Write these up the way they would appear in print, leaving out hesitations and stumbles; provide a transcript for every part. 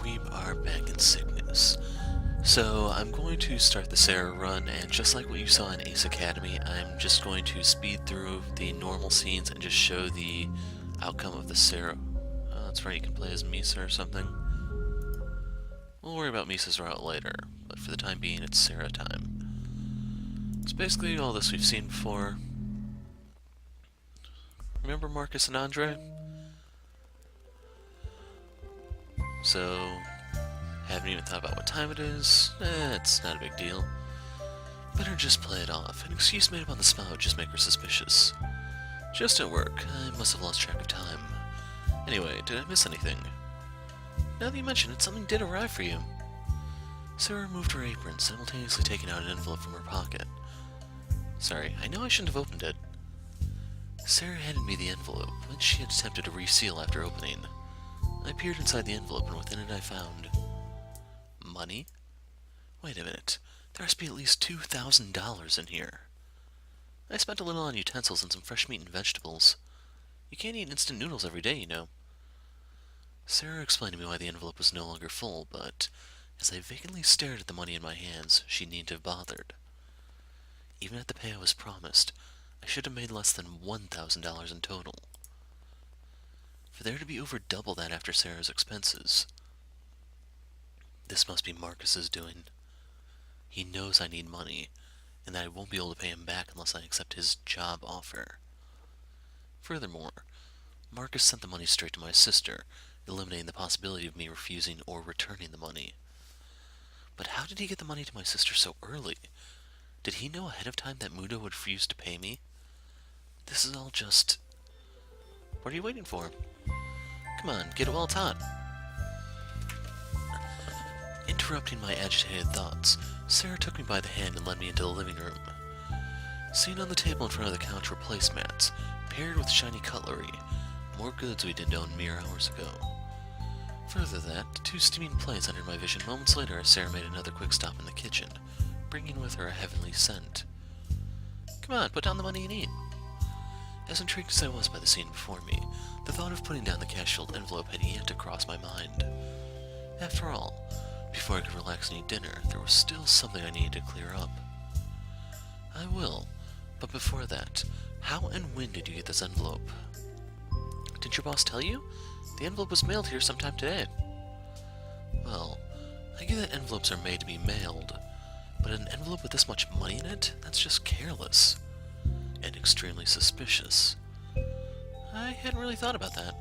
we are back in sickness. So I'm going to start the Sara run, and just like what you saw in Ace Academy, I'm just going to speed through the normal scenes and just show the outcome of the Sara. That's right, you can play as Misa or something. We'll worry about Misa's route later, but for the time being, it's Sara time. It's basically all this we've seen before. Remember Marcus and Andre? So, haven't even thought about what time it is. It's not a big deal. Better just play it off. An excuse made up on the spot would just make her suspicious. Just at work. I must have lost track of time. Anyway, did I miss anything? Now that you mention it, something did arrive for you. Sara removed her apron, simultaneously taking out an envelope from her pocket. Sorry, I know I shouldn't have opened it. Sara handed me the envelope, which she had attempted to reseal after opening. I peered inside the envelope, and within it I found... money? Wait a minute. There has to be at least $2,000 in here. I spent a little on utensils and some fresh meat and vegetables. You can't eat instant noodles every day, you know. Sara explained to me why the envelope was no longer full, but as I vacantly stared at the money in my hands, she needn't have bothered. Even at the pay I was promised, I should have made less than $1,000 in total. For there to be over double that after Sara's expenses. This must be Marcus's doing. He knows I need money, and that I won't be able to pay him back unless I accept his job offer. Furthermore, Marcus sent the money straight to my sister, eliminating the possibility of me refusing or returning the money. But how did he get the money to my sister so early? Did he know ahead of time that Mudo would refuse to pay me? This is all just... What are you waiting for? Come on, get it while it's hot. Interrupting my agitated thoughts, Sara took me by the hand and led me into the living room. Seen on the table in front of the couch were placemats, paired with shiny cutlery, more goods we didn't own mere hours ago. Further that, 2 steaming plates entered my vision moments later as Sara made another quick stop in the kitchen, bringing with her a heavenly scent. Come on, put down the money and eat. As intrigued as I was by the scene before me, the thought of putting down the cash-filled envelope had yet to cross my mind. After all, before I could relax and eat dinner, there was still something I needed to clear up. I will, but before that, how and when did you get this envelope? Didn't your boss tell you? The envelope was mailed here sometime today. Well, I get that envelopes are made to be mailed, but an envelope with this much money in it? That's just careless. And extremely suspicious. I hadn't really thought about that.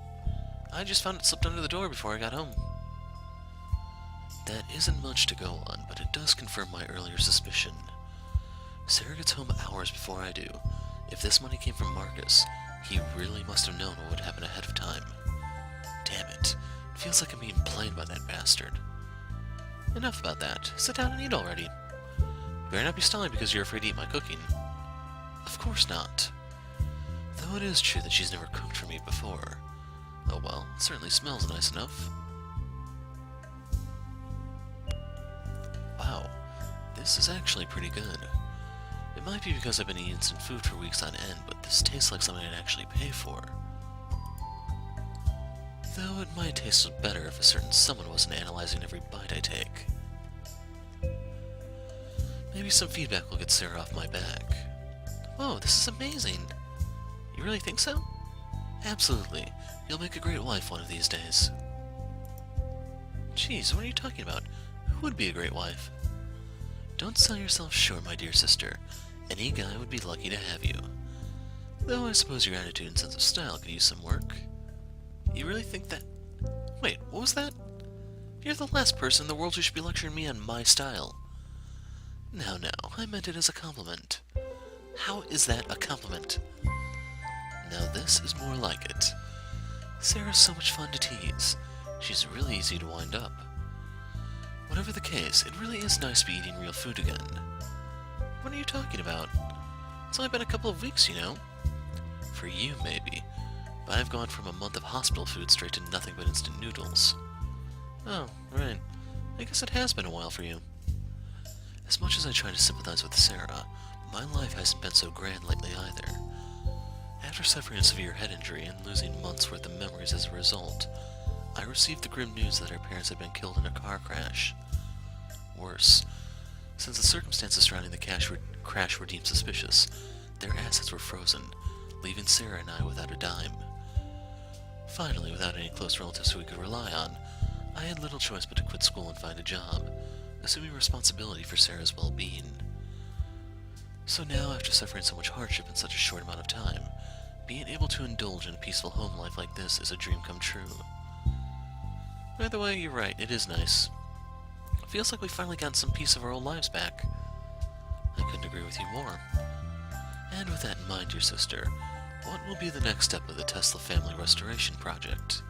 I just found it slipped under the door before I got home. That isn't much to go on, but it does confirm my earlier suspicion. Sara gets home hours before I do. If this money came from Marcus, he really must have known what would happen ahead of time. Damn it. It feels like I'm being played by that bastard. Enough about that. Sit down and eat already. Better not be stalling because you're afraid to eat my cooking. Of course not. Though it is true that she's never cooked for me before. Oh well, it certainly smells nice enough. Wow, this is actually pretty good. It might be because I've been eating instant food for weeks on end, but this tastes like something I'd actually pay for. Though it might taste better if a certain someone wasn't analyzing every bite I take. Maybe some feedback will get Sara off my back. Whoa, this is amazing! You really think so? Absolutely. You'll make a great wife one of these days. Jeez, what are you talking about? Who would be a great wife? Don't sell yourself short, my dear sister. Any guy would be lucky to have you. Though I suppose your attitude and sense of style could use some work. You really think that... Wait, what was that? You're the last person in the world who should be lecturing me on my style. No, I meant it as a compliment. How is that a compliment? Now this is more like it. Sara's so much fun to tease. She's really easy to wind up. Whatever the case, it really is nice to be eating real food again. What are you talking about? It's only been a couple of weeks, you know. For you, maybe. But I've gone from a month of hospital food straight to nothing but instant noodles. Oh, right. I guess it has been a while for you. As much as I try to sympathize with Sara, my life hasn't been so grand lately either. After suffering a severe head injury and losing months' worth of memories as a result, I received the grim news that our parents had been killed in a car crash. Worse, since the circumstances surrounding the crash were deemed suspicious, their assets were frozen, leaving Sara and I without a dime. Finally, without any close relatives who we could rely on, I had little choice but to quit school and find a job, assuming responsibility for Sara's well-being. So now, after suffering so much hardship in such a short amount of time, being able to indulge in a peaceful home life like this is a dream come true. By the way, you're right, it is nice. It feels like we've finally gotten some piece of our old lives back. I couldn't agree with you more. And with that in mind, dear sister, what will be the next step of the Tesla family restoration project?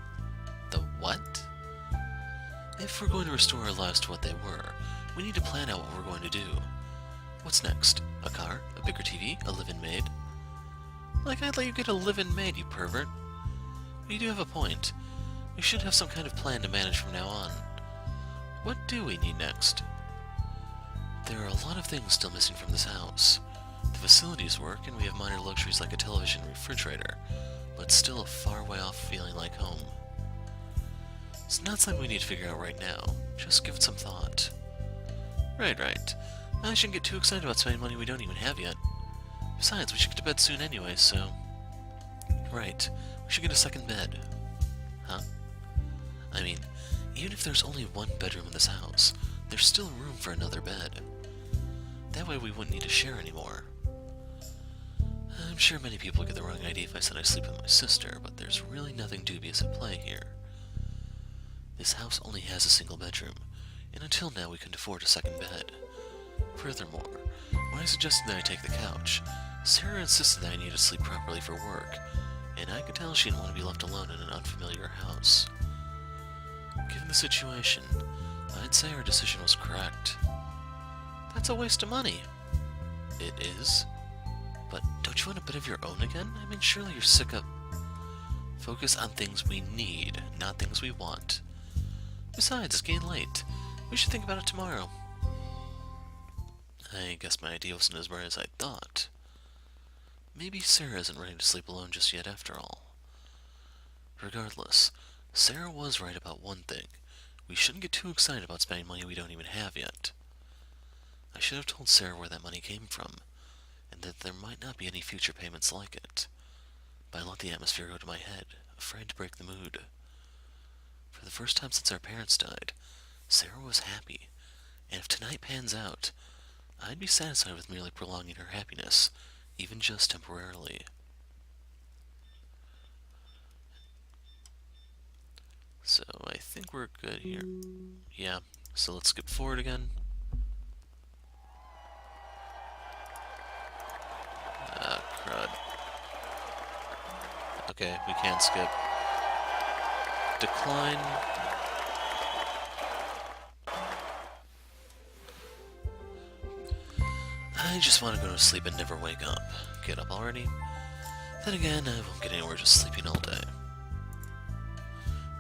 The what? If we're going to restore our lives to what they were, we need to plan out what we're going to do. What's next? A car? A bigger TV? A live-in maid? Like I'd let you get a live-in maid, you pervert. But you do have a point. We should have some kind of plan to manage from now on. What do we need next? There are a lot of things still missing from this house. The facilities work, and we have minor luxuries like a television and refrigerator, but still a far way off feeling like home. It's not something we need to figure out right now. Just give it some thought. Right. I shouldn't get too excited about spending money we don't even have yet. Besides, we should get to bed soon anyway, so... Right, we should get a second bed. Huh? I mean, even if there's only one bedroom in this house, there's still room for another bed. That way we wouldn't need to share anymore. I'm sure many people would get the wrong idea if I said I sleep with my sister, but there's really nothing dubious at play here. This house only has a single bedroom, and until now we couldn't afford a second bed. Furthermore, when I suggested that I take the couch, Sara insisted that I needed to sleep properly for work, and I could tell she didn't want to be left alone in an unfamiliar house. Given the situation, I'd say her decision was correct. That's a waste of money. It is. But don't you want a bit of your own again? I mean, surely you're sick of... Focus on things we need, not things we want. Besides, it's getting late. We should think about it tomorrow. I guess my idea wasn't as bright as I thought. Maybe Sara isn't ready to sleep alone just yet after all. Regardless, Sara was right about one thing. We shouldn't get too excited about spending money we don't even have yet. I should have told Sara where that money came from, and that there might not be any future payments like it. But I let the atmosphere go to my head, afraid to break the mood. For the first time since our parents died, Sara was happy, and if tonight pans out, I'd be satisfied with merely prolonging her happiness, even just temporarily. So I think we're good here. Yeah, so let's skip forward again. Ah, crud. Okay, we can skip. Decline. I just want to go to sleep and never wake up. Get up already? Then again, I won't get anywhere just sleeping all day.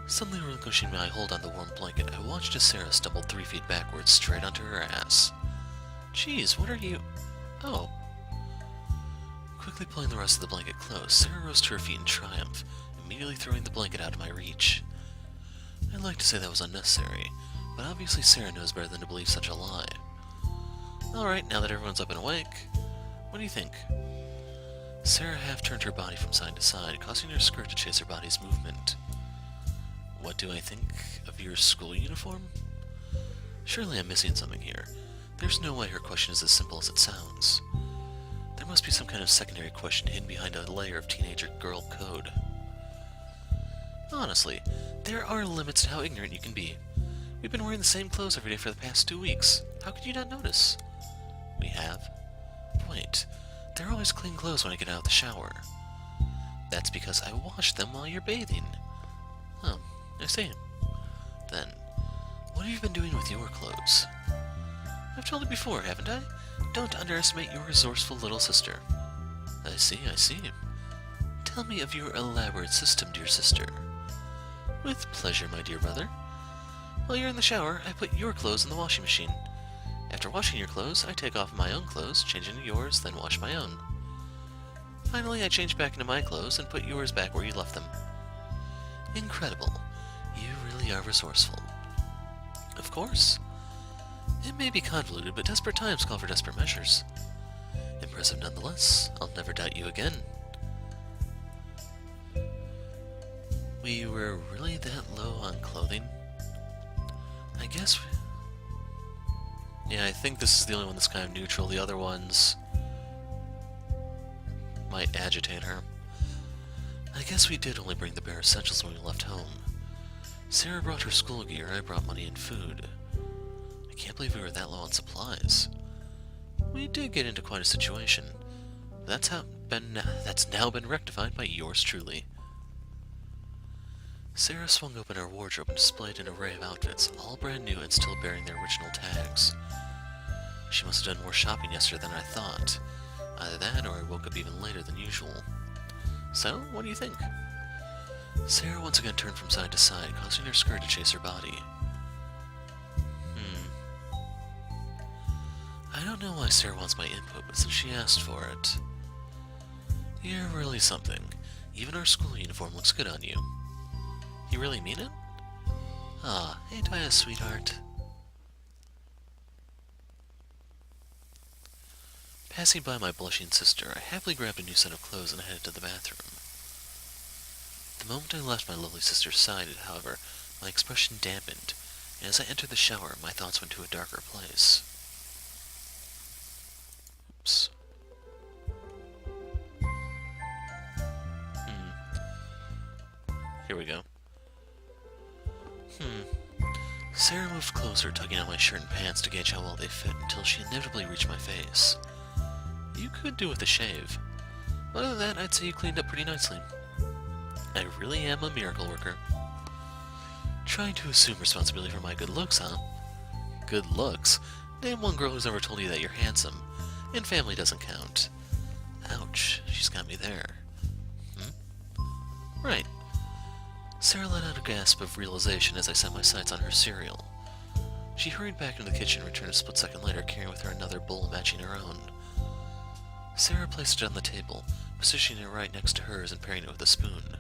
Suddenly relinquishing my hold on the warm blanket, I watched as Sara stumbled 3 feet backwards straight onto her ass. Jeez, what are you... Oh. Quickly pulling the rest of the blanket close, Sara rose to her feet in triumph, immediately throwing the blanket out of my reach. I'd like to say that was unnecessary, but obviously Sara knows better than to believe such a lie. Alright, now that everyone's up and awake, what do you think? Sara half turned her body from side to side, causing her skirt to chase her body's movement. What do I think of your school uniform? Surely I'm missing something here. There's no way her question is as simple as it sounds. There must be some kind of secondary question hidden behind a layer of teenager girl code. Honestly, there are limits to how ignorant you can be. We've been wearing the same clothes every day for the past 2 weeks. How could you not notice? We have? Wait, they're always clean clothes when I get out of the shower. That's because I wash them while you're bathing. Oh, I see. Then, what have you been doing with your clothes? I've told you before, haven't I? Don't underestimate your resourceful little sister. I see. Tell me of your elaborate system, dear sister. With pleasure, my dear brother. While you're in the shower, I put your clothes in the washing machine. After washing your clothes, I take off my own clothes, change into yours, then wash my own. Finally, I change back into my clothes and put yours back where you left them. Incredible. You really are resourceful. Of course. It may be convoluted, but desperate times call for desperate measures. Impressive nonetheless. I'll never doubt you again. We were really that low on clothing? I guess yeah, I think this is the only one that's kind of neutral. The other ones might agitate her. I guess we did only bring the bare essentials when we left home. Sara brought her school gear, I brought money and food. I can't believe we were that low on supplies. We did get into quite a situation. That's now been rectified by yours truly. Sara swung open her wardrobe and displayed an array of outfits, all brand new and still bearing their original tags. She must have done more shopping yesterday than I thought. Either that, or I woke up even later than usual. So, what do you think? Sara once again turned from side to side, causing her skirt to chase her body. I don't know why Sara wants my input, but since she asked for it... You're really something. Even our school uniform looks good on you. You really mean it? Ah, ain't I a sweetheart? Passing by my blushing sister, I happily grabbed a new set of clothes and headed to the bathroom. The moment I left my lovely sister's side, however, my expression dampened, and as I entered the shower, my thoughts went to a darker place. Oops. Here we go. Sara moved closer, tugging on my shirt and pants to gauge how well they fit until she inevitably reached my face. You could do with a shave. Other than that, I'd say you cleaned up pretty nicely. I really am a miracle worker. Trying to assume responsibility for my good looks, huh? Good looks? Name one girl who's ever told you that you're handsome. And family doesn't count. Ouch, she's got me there. Right. Sara let out a gasp of realization as I set my sights on her cereal. She hurried back into the kitchen and returned a split second later, carrying with her another bowl matching her own. Sara placed it on the table, positioning it right next to hers and pairing it with a spoon.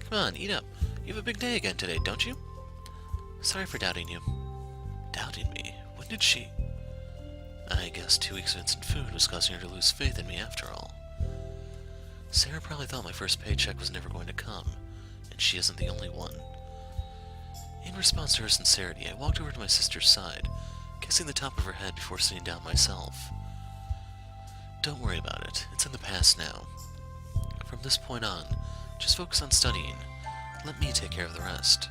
Come on, eat up. You have a big day again today, don't you? Sorry for doubting you. Doubting me? When did she... I guess 2 weeks of instant food was causing her to lose faith in me after all. Sara probably thought my first paycheck was never going to come, and she isn't the only one. In response to her sincerity, I walked over to my sister's side, kissing the top of her head before sitting down myself. Don't worry about it. It's in the past now. From this point on, just focus on studying. Let me take care of the rest.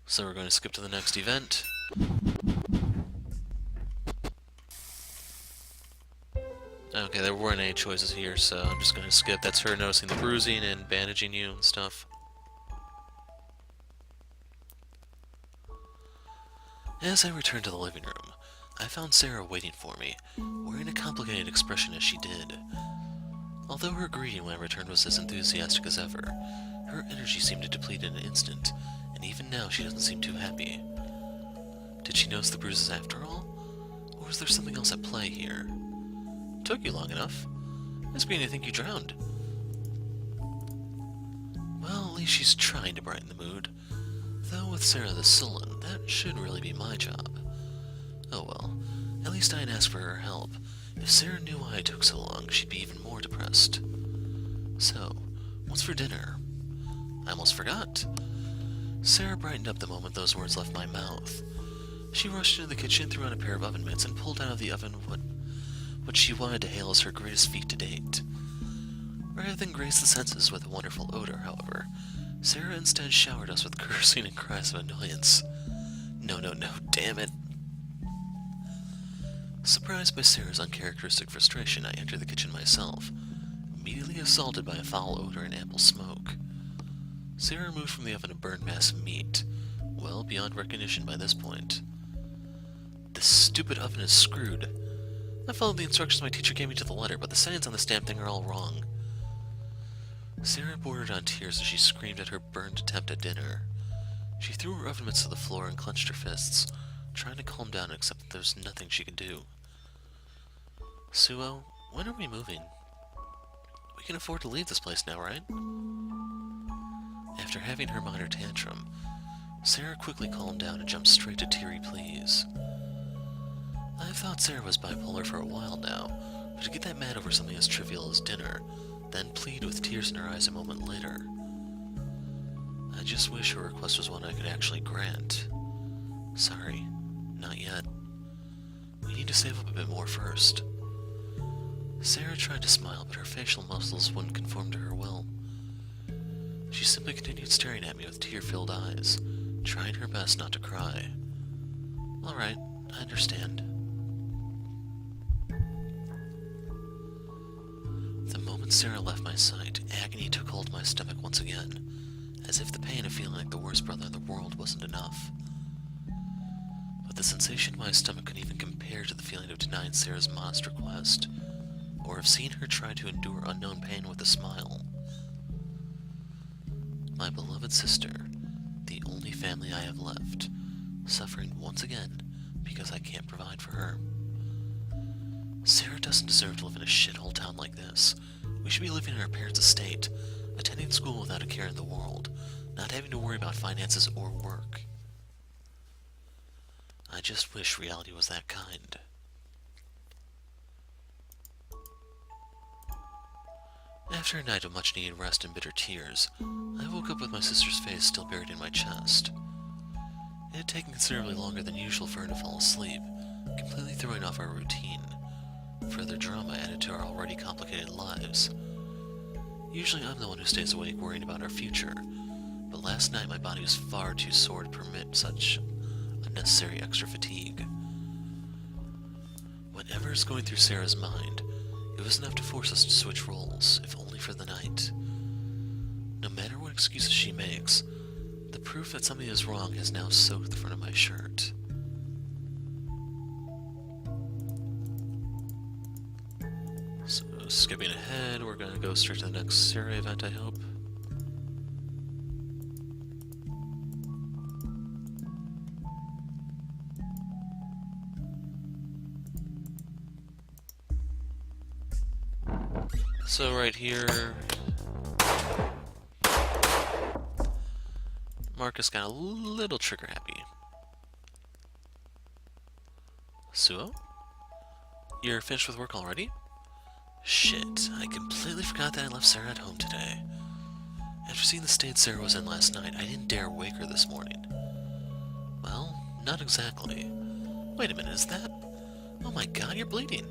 So we're going to skip to the next event. Okay, there weren't any choices here, so I'm just going to skip. That's her noticing the bruising and bandaging you and stuff. As I returned to the living room, I found Sara waiting for me, wearing a complicated expression as she did. Although her greeting when I returned was as enthusiastic as ever, her energy seemed to deplete in an instant, and even now she doesn't seem too happy. Did she notice the bruises after all? Or was there something else at play here? Took you long enough. It's beginning to think you drowned. Well, at least she's trying to brighten the mood. Though with Sara the sullen, that should really be my job. Oh well, at least I'd ask for her help. If Sara knew why it took so long, she'd be even more depressed. So, what's for dinner? I almost forgot. Sara brightened up the moment those words left my mouth. She rushed into the kitchen, threw on a pair of oven mitts, and pulled out of the oven what she wanted to hail as her greatest feat to date. Rather than grace the senses with a wonderful odor, however, Sara instead showered us with cursing and cries of annoyance. No, damn it. Surprised by Sara's uncharacteristic frustration, I entered the kitchen myself, immediately assaulted by a foul odor and ample smoke. Sara removed from the oven a burned mass of meat, well beyond recognition by this point. This stupid oven is screwed. I followed the instructions my teacher gave me to the letter, but the settings on this damn thing are all wrong. Sara bordered on tears as she screamed at her burned attempt at dinner. She threw her oven mitts to the floor and clenched her fists, trying to calm down except that there was nothing she could do. Suo, when are we moving? We can afford to leave this place now, right? After having her minor tantrum, Sara quickly calmed down and jumped straight to teary pleas. I've thought Sara was bipolar for a while now, but to get that mad over something as trivial as dinner, then plead with tears in her eyes a moment later. I just wish her request was one I could actually grant. Sorry, not yet. We need to save up a bit more first. Sara tried to smile, but her facial muscles wouldn't conform to her will. She simply continued staring at me with tear-filled eyes, trying her best not to cry. Alright, I understand. The moment Sara left my sight, agony took hold of my stomach once again, as if the pain of feeling like the worst brother in the world wasn't enough. But the sensation in my stomach couldn't even compare to the feeling of denying Sara's modest request, or of seeing her try to endure unknown pain with a smile. My beloved sister, the only family I have left, suffering once again because I can't provide for her. Sara doesn't deserve to live in a shithole town like this. We should be living in our parents' estate, attending school without a care in the world, not having to worry about finances or work. I just wish reality was that kind. After a night of much-needed rest and bitter tears, I woke up with my sister's face still buried in my chest. It had taken considerably longer than usual for her to fall asleep, completely throwing off our routine. Further drama added to our already complicated lives. Usually I'm the one who stays awake worrying about our future, but last night my body was far too sore to permit such unnecessary extra fatigue. Whatever is going through Sara's mind, it was enough to force us to switch roles, if only for the night. No matter what excuses she makes, the proof that something is wrong has now soaked the front of my shirt. So, skipping ahead, we're gonna go straight to the next Sara event, I hope. So right here, Marcus got a little trigger happy. Suo? You're finished with work already? Shit, I completely forgot that I left Sara at home today. After seeing the state Sara was in last night, I didn't dare wake her this morning. Well, not exactly. Wait a minute, is that... Oh my god, you're bleeding.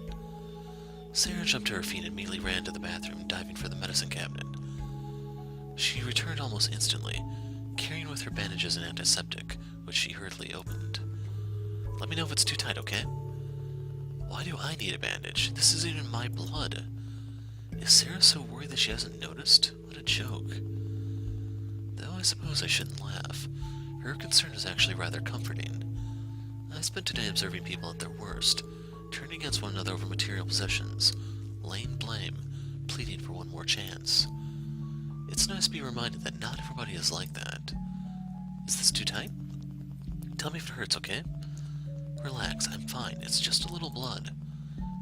Sara jumped to her feet and immediately ran to the bathroom, diving for the medicine cabinet. She returned almost instantly, carrying with her bandages and antiseptic, which she hurriedly opened. Let me know if it's too tight, okay? Why do I need a bandage? This isn't even my blood. Is Sara so worried that she hasn't noticed? What a joke. Though I suppose I shouldn't laugh. Her concern is actually rather comforting. I spent today observing people at their worst, turning against one another over material possessions, laying blame, pleading for one more chance. It's nice to be reminded that not everybody is like that. Is this too tight? Tell me if it hurts, okay? Relax, I'm fine. It's just a little blood.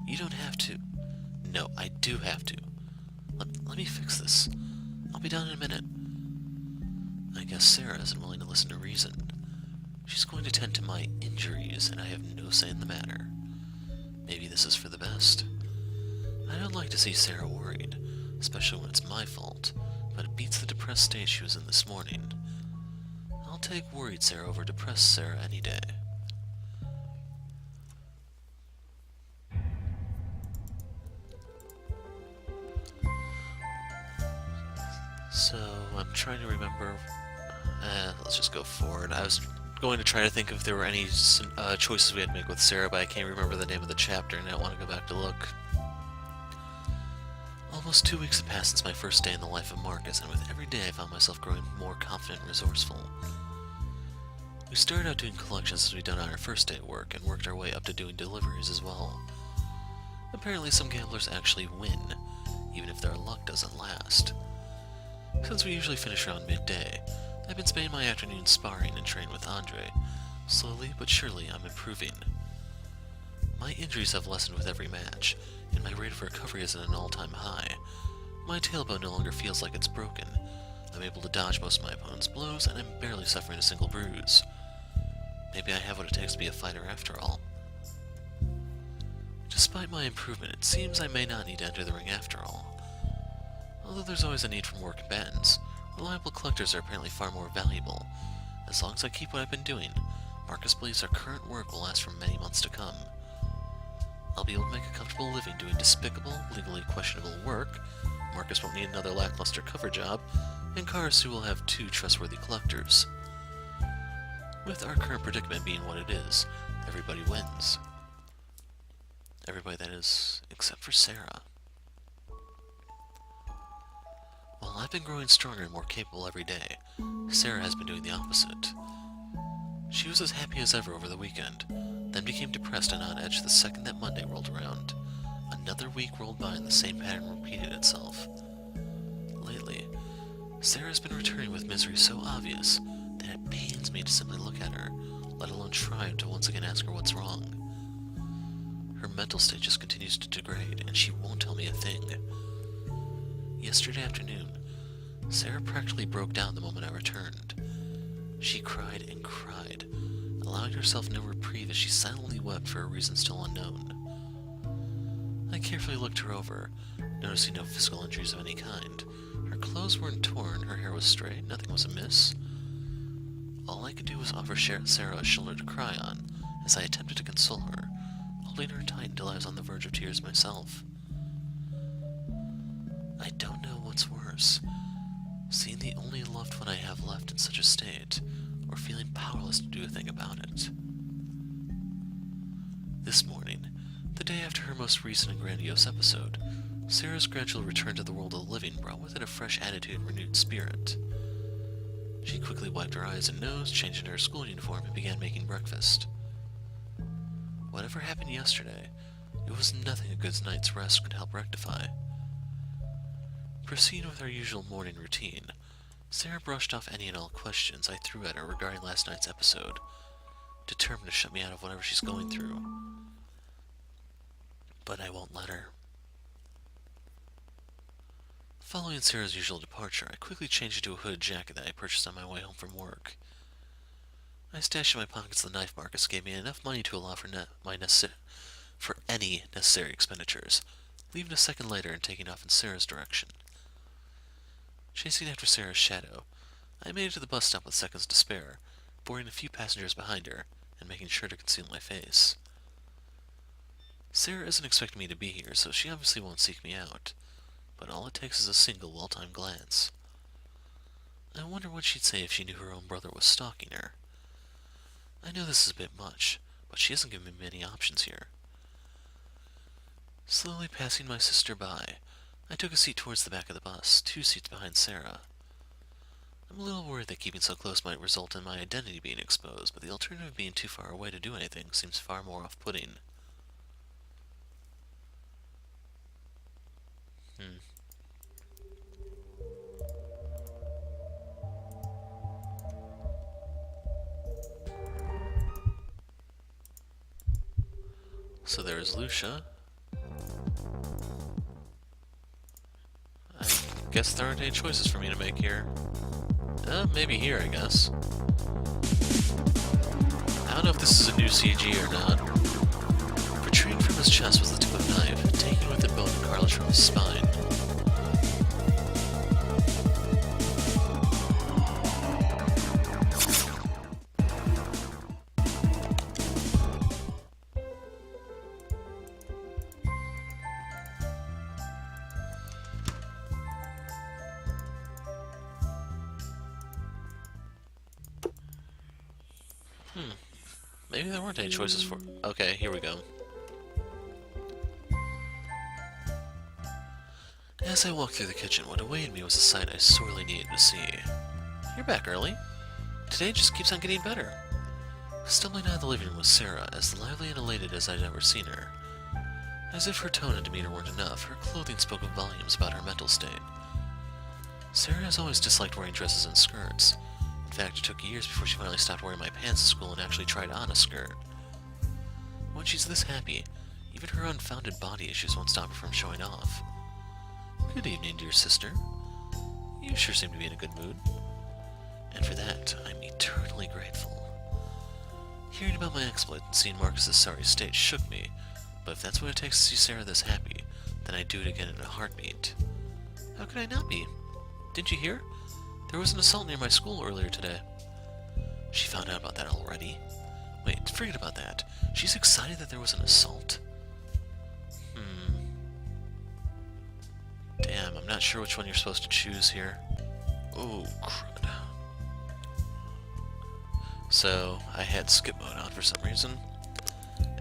You don't have to. No, I do have to. Let me fix this. I'll be done in a minute. I guess Sara isn't willing to listen to reason. She's going to tend to my injuries, and I have no say in the matter. Maybe this is for the best. I don't like to see Sara worried, especially when it's my fault, but it beats the depressed state she was in this morning. I'll take worried Sara over depressed Sara any day. So, I'm trying to remember... let's just go forward. I was going to try to think if there were any choices we had to make with Sara, but I can't remember the name of the chapter, and I don't want to go back to look. Almost 2 weeks have passed since my first day in the life of Marcus, and with every day I found myself growing more confident and resourceful. We started out doing collections as we'd done on our first day at work, and worked our way up to doing deliveries as well. Apparently some gamblers actually win, even if their luck doesn't last. Since we usually finish around midday, I've been spending my afternoons sparring and training with Andre. Slowly but surely I'm improving. My injuries have lessened with every match, and my rate of recovery is at an all-time high. My tailbone no longer feels like it's broken. I'm able to dodge most of my opponent's blows, and I'm barely suffering a single bruise. Maybe I have what it takes to be a fighter after all. Despite my improvement, it seems I may not need to enter the ring after all. Although there's always a need for more combatants, reliable collectors are apparently far more valuable. As long as I keep what I've been doing, Marcus believes our current work will last for many months to come. I'll be able to make a comfortable living doing despicable, legally questionable work. Marcus won't need another lackluster cover job, and Karasu will have 2 trustworthy collectors. With our current predicament being what it is, everybody wins. Everybody, that is, except for Sara. While I've been growing stronger and more capable every day, Sara has been doing the opposite. She was as happy as ever over the weekend, then became depressed and on edge the second that Monday rolled around. Another week rolled by and the same pattern repeated itself. Lately, Sara's been returning with misery so obvious that it pains me to simply look at her, let alone try to once again ask her what's wrong. Her mental state just continues to degrade, and she won't tell me a thing. Yesterday afternoon, Sara practically broke down the moment I returned. She cried and cried, allowing herself no reprieve as she silently wept for a reason still unknown. I carefully looked her over, noticing no physical injuries of any kind. Her clothes weren't torn, her hair was straight, nothing was amiss. All I could do was offer Sara a shoulder to cry on, as I attempted to console her, holding her tight until I was on the verge of tears myself. I don't know what's worse, seeing the only loved one I have left in such a state, or feeling powerless to do a thing about it. This morning, the day after her most recent and grandiose episode, Sara's gradual return to the world of the living brought with it a fresh attitude and renewed spirit. She quickly wiped her eyes and nose, changed into her school uniform, and began making breakfast. Whatever happened yesterday, it was nothing a good night's rest could help rectify. Proceeding with our usual morning routine, Sara brushed off any and all questions I threw at her regarding last night's episode, determined to shut me out of whatever she's going through. But I won't let her. Following Sara's usual departure, I quickly changed into a hooded jacket that I purchased on my way home from work. I stashed in my pockets the knife Marcus gave me enough money to allow for any necessary expenditures, leaving a second later and taking off in Sara's direction. Chasing after Sara's shadow, I made it to the bus stop with seconds to spare, boarding a few passengers behind her, and making sure to conceal my face. Sara isn't expecting me to be here, so she obviously won't seek me out, but all it takes is a single well-timed glance. I wonder what she'd say if she knew her own brother was stalking her. I know this is a bit much, but she hasn't given me many options here. Slowly passing my sister by, I took a seat towards the back of the bus, 2 seats behind Sara. I'm a little worried that keeping so close might result in my identity being exposed, but the alternative of being too far away to do anything seems far more off-putting. So there's Lucia. I guess there aren't any choices for me to make here. Maybe here, I guess. I don't know if this is a new CG or not. Protruding from his chest was the tip of a knife, taking with it bone and cartilage from his spine. Maybe there weren't any choices for... Okay, here we go. As I walked through the kitchen, what awaited me was a sight I sorely needed to see. You're back early. Today just keeps on getting better. Stumbling out of the living room was Sara, as lively and elated as I'd ever seen her. As if her tone and demeanor weren't enough, her clothing spoke of volumes about her mental state. Sara has always disliked wearing dresses and skirts. In fact, it took years before she finally stopped wearing my pants at school and actually tried on a skirt. When she's this happy, even her unfounded body issues won't stop her from showing off. Good evening, dear sister. You sure seem to be in a good mood. And for that, I'm eternally grateful. Hearing about my exploit and seeing Marcus's sorry state shook me, but if that's what it takes to see Sara this happy, then I'd do it again in a heartbeat. How could I not be? Didn't you hear? There was an assault near my school earlier today. She found out about that already? Wait, forget about that. She's excited that there was an assault? Damn, I'm not sure which one you're supposed to choose here. Oh, crud. So, I had skip mode on for some reason.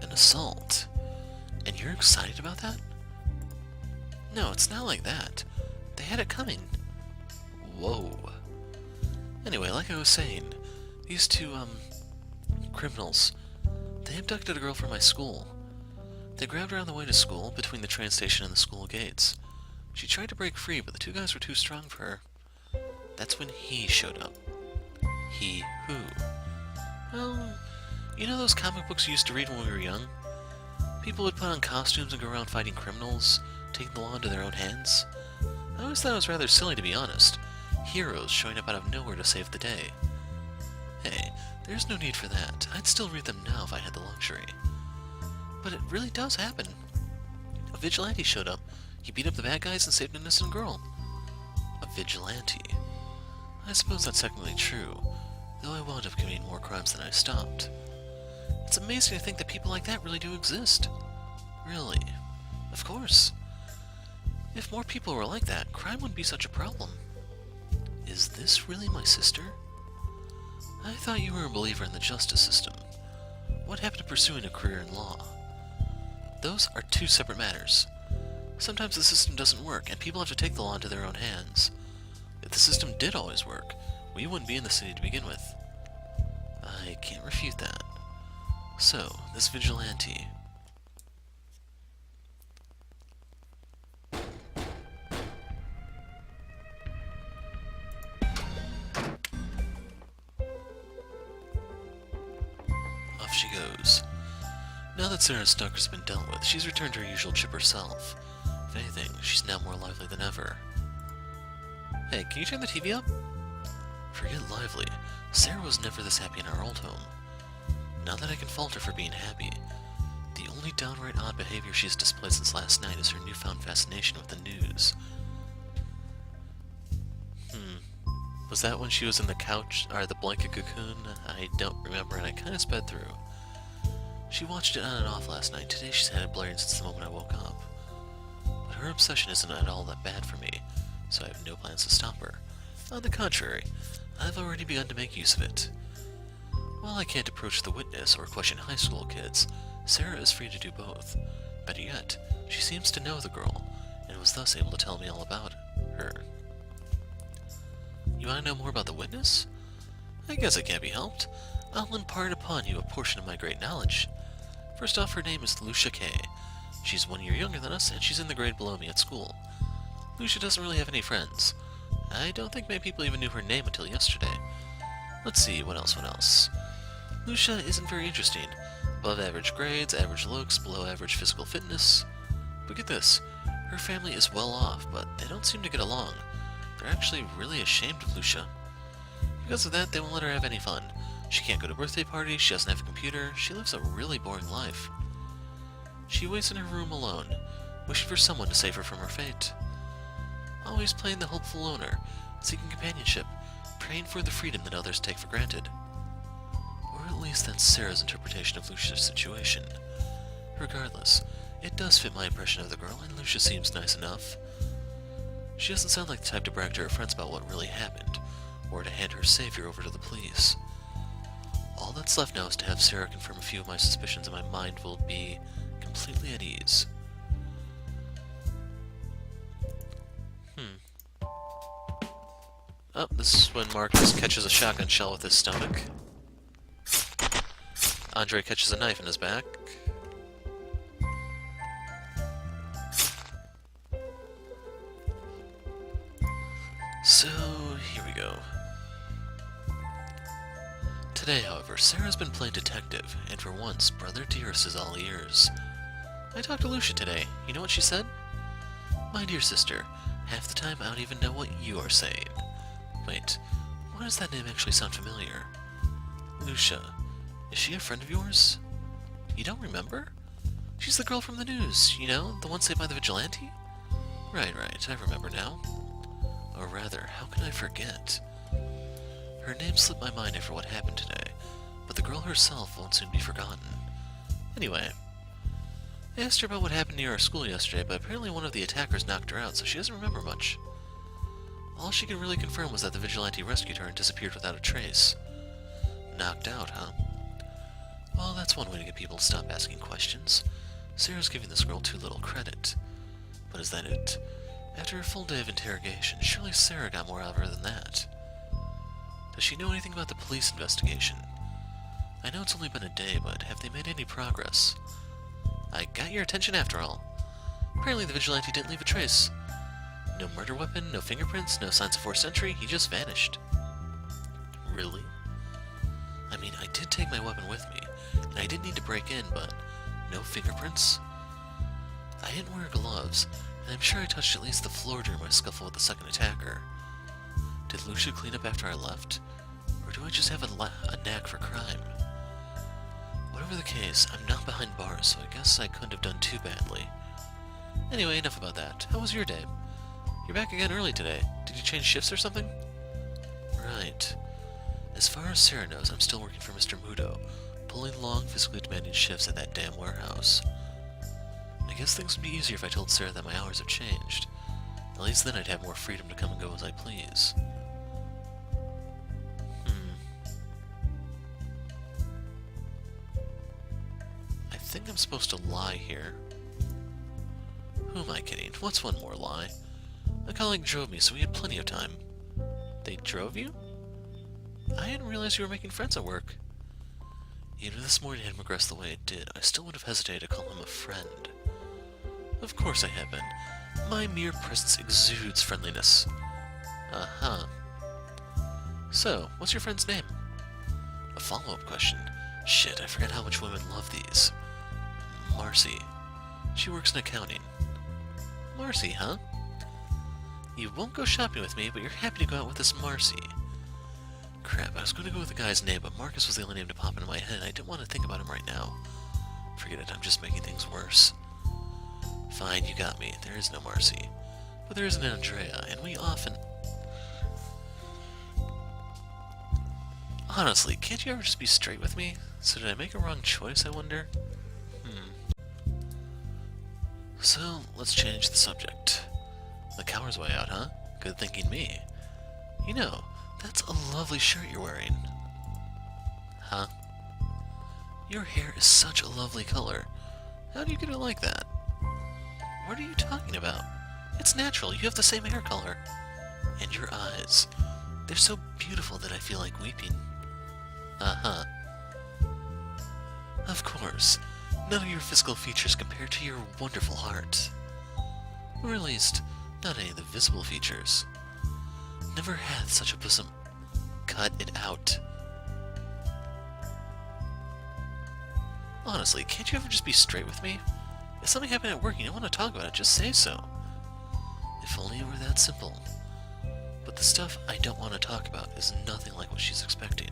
An assault. And you're excited about that? No, it's not like that. They had it coming. Whoa. Anyway, like I was saying, these two, criminals, they abducted a girl from my school. They grabbed her on the way to school, between the train station and the school gates. She tried to break free, but the two guys were too strong for her. That's when he showed up. He who? Well, you know those comic books you used to read when we were young? People would put on costumes and go around fighting criminals, taking the law into their own hands. I always thought it was rather silly, to be honest. Heroes showing up out of nowhere to save the day. Hey, there's no need for that. I'd still read them now if I had the luxury. But it really does happen. A vigilante showed up. He beat up the bad guys and saved an innocent girl. A vigilante. I suppose that's technically true, though I wound up committing more crimes than I stopped. It's amazing to think that people like that really do exist. Really? Of course. If more people were like that, crime wouldn't be such a problem. Is this really my sister? I thought you were a believer in the justice system. What happened to pursuing a career in law? Those are two separate matters. Sometimes the system doesn't work, and people have to take the law into their own hands. If the system did always work, we wouldn't be in the city to begin with. I can't refute that. So, this vigilante... Off she goes. Now that Sara's stalker's been dealt with, she's returned to her usual chipper self. If anything, she's now more lively than ever. Hey, can you turn the TV up? Forget lively. Sara was never this happy in our old home. Not that I can fault her for being happy. The only downright odd behavior she's displayed since last night is her newfound fascination with the news. Was that when she was in the couch, or the blanket cocoon? I don't remember, and I kind of sped through. She watched it on and off last night. Today she's had it blaring since the moment I woke up. But her obsession isn't at all that bad for me, so I have no plans to stop her. On the contrary, I've already begun to make use of it. While I can't approach the witness or question high school kids, Sara is free to do both. Better yet, she seems to know the girl, and was thus able to tell me all about her. You want to know more about the witness? I guess it can't be helped. I'll impart upon you a portion of my great knowledge. First off, her name is Lucia K. She's 1 year younger than us, and she's in the grade below me at school. Lucia doesn't really have any friends. I don't think many people even knew her name until yesterday. Let's see, what else? Lucia isn't very interesting. Above average grades, average looks, below average physical fitness. But get this, her family is well off, but they don't seem to get along. They're actually really ashamed of Lucia. Because of that, they won't let her have any fun. She can't go to birthday parties, she doesn't have a computer, she lives a really boring life. She waits in her room alone, wishing for someone to save her from her fate. Always playing the hopeful loner, seeking companionship, praying for the freedom that others take for granted. Or at least that's Sara's interpretation of Lucia's situation. Regardless, it does fit my impression of the girl, and Lucia seems nice enough. She doesn't sound like the type to brag to her friends about what really happened, or to hand her savior over to the police. All that's left now is to have Sara confirm a few of my suspicions, and my mind will be completely at ease. Oh, this is when Marcus catches a shotgun shell with his stomach. Andre catches a knife in his back. So, here we go. Today, however, Sara's been playing detective, and for once, Brother Dearest is all ears. I talked to Lucia today. You know what she said? My dear sister, half the time I don't even know what you are saying. Wait, why does that name actually sound familiar? Lucia. Is she a friend of yours? You don't remember? She's the girl from the news, you know, the one saved by the Vigilante? Right, I remember now. Or rather, how can I forget? Her name slipped my mind after what happened today, but the girl herself won't soon be forgotten. Anyway, I asked her about what happened near our school yesterday, but apparently one of the attackers knocked her out, so she doesn't remember much. All she could really confirm was that the Vigilante rescued her and disappeared without a trace. Knocked out, huh? Well, that's one way to get people to stop asking questions. Sara's giving this girl too little credit. But is that it? After a full day of interrogation, surely Sara got more out of her than that. Does she know anything about the police investigation? I know it's only been a day, but have they made any progress? I got your attention after all. Apparently the Vigilante didn't leave a trace. No murder weapon, no fingerprints, no signs of forced entry, he just vanished. Really? I mean, I did take my weapon with me, and I did need to break in, but no fingerprints? I didn't wear gloves, and I'm sure I touched at least the floor during my scuffle with the second attacker. Did Lucia clean up after I left? Or do I just have a knack for crime? Whatever the case, I'm not behind bars, so I guess I couldn't have done too badly. Anyway, enough about that. How was your day? You're back again early today. Did you change shifts or something? Right. As far as Sara knows, I'm still working for Mr. Mudo, pulling long, physically demanding shifts at that damn warehouse. I guess things would be easier if I told Sara that my hours have changed. At least then I'd have more freedom to come and go as I please. I think I'm supposed to lie here. Who am I kidding? What's one more lie? A colleague drove me, so we had plenty of time. They drove you? I didn't realize you were making friends at work. Even if this morning had progressed the way it did, I still would have hesitated to call him a friend. Of course I have been. My mere presence exudes friendliness. Uh-huh. So, what's your friend's name? A follow-up question. Shit, I forget how much women love these. Marcy. She works in accounting. Marcy, huh? You won't go shopping with me, but you're happy to go out with this Marcy. Crap, I was going to go with the guy's name, but Marcus was the only name to pop into my head, and I didn't want to think about him right now. Forget it, I'm just making things worse. Fine, you got me. There is no Marcy. But there is an Andrea, and we often... Honestly, can't you ever just be straight with me? So did I make a wrong choice, I wonder? So, let's change the subject. The coward's way out, huh? Good thinking me. You know, that's a lovely shirt you're wearing. Huh? Your hair is such a lovely color. How do you get it like that? What are you talking about? It's natural, you have the same hair color. And your eyes. They're so beautiful that I feel like weeping. Uh-huh. Of course. None of your physical features compare to your wonderful heart. Or at least, not any of the visible features. Never had such a bosom. Cut it out. Honestly, can't you ever just be straight with me? If something happened at work and you don't want to talk about it, just say so. If only it were that simple. But the stuff I don't want to talk about is nothing like what she's expecting.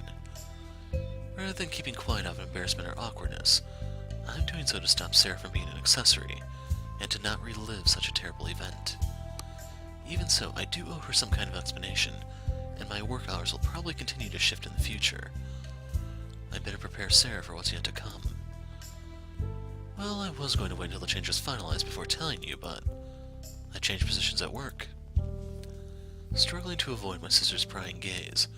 Rather than keeping quiet out of embarrassment or awkwardness, I'm doing so to stop Sara from being an accessory, and to not relive such a terrible event. Even so, I do owe her some kind of explanation, and my work hours will probably continue to shift in the future. I better prepare Sara for what's yet to come. Well, I was going to wait until the change was finalized before telling you, but I changed positions at work. Struggling to avoid my sister's prying gaze,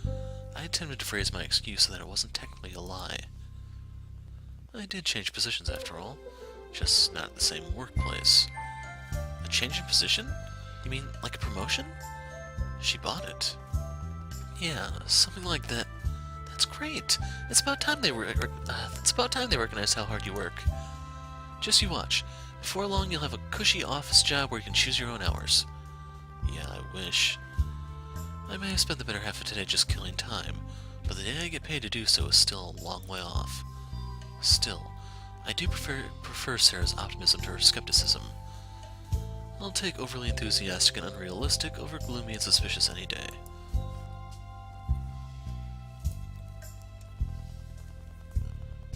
I attempted to phrase my excuse so that it wasn't technically a lie. I did change positions after all, just not at the same workplace. A change in position? You mean like a promotion? She bought it. Yeah, something like that. That's great. It's about time they recognize how hard you work. Just you watch. Before long, you'll have a cushy office job where you can choose your own hours. Yeah, I wish. I may have spent the better half of today just killing time, but the day I get paid to do so is still a long way off. Still, I do prefer Sara's optimism to her skepticism. I'll take overly enthusiastic and unrealistic over gloomy and suspicious any day.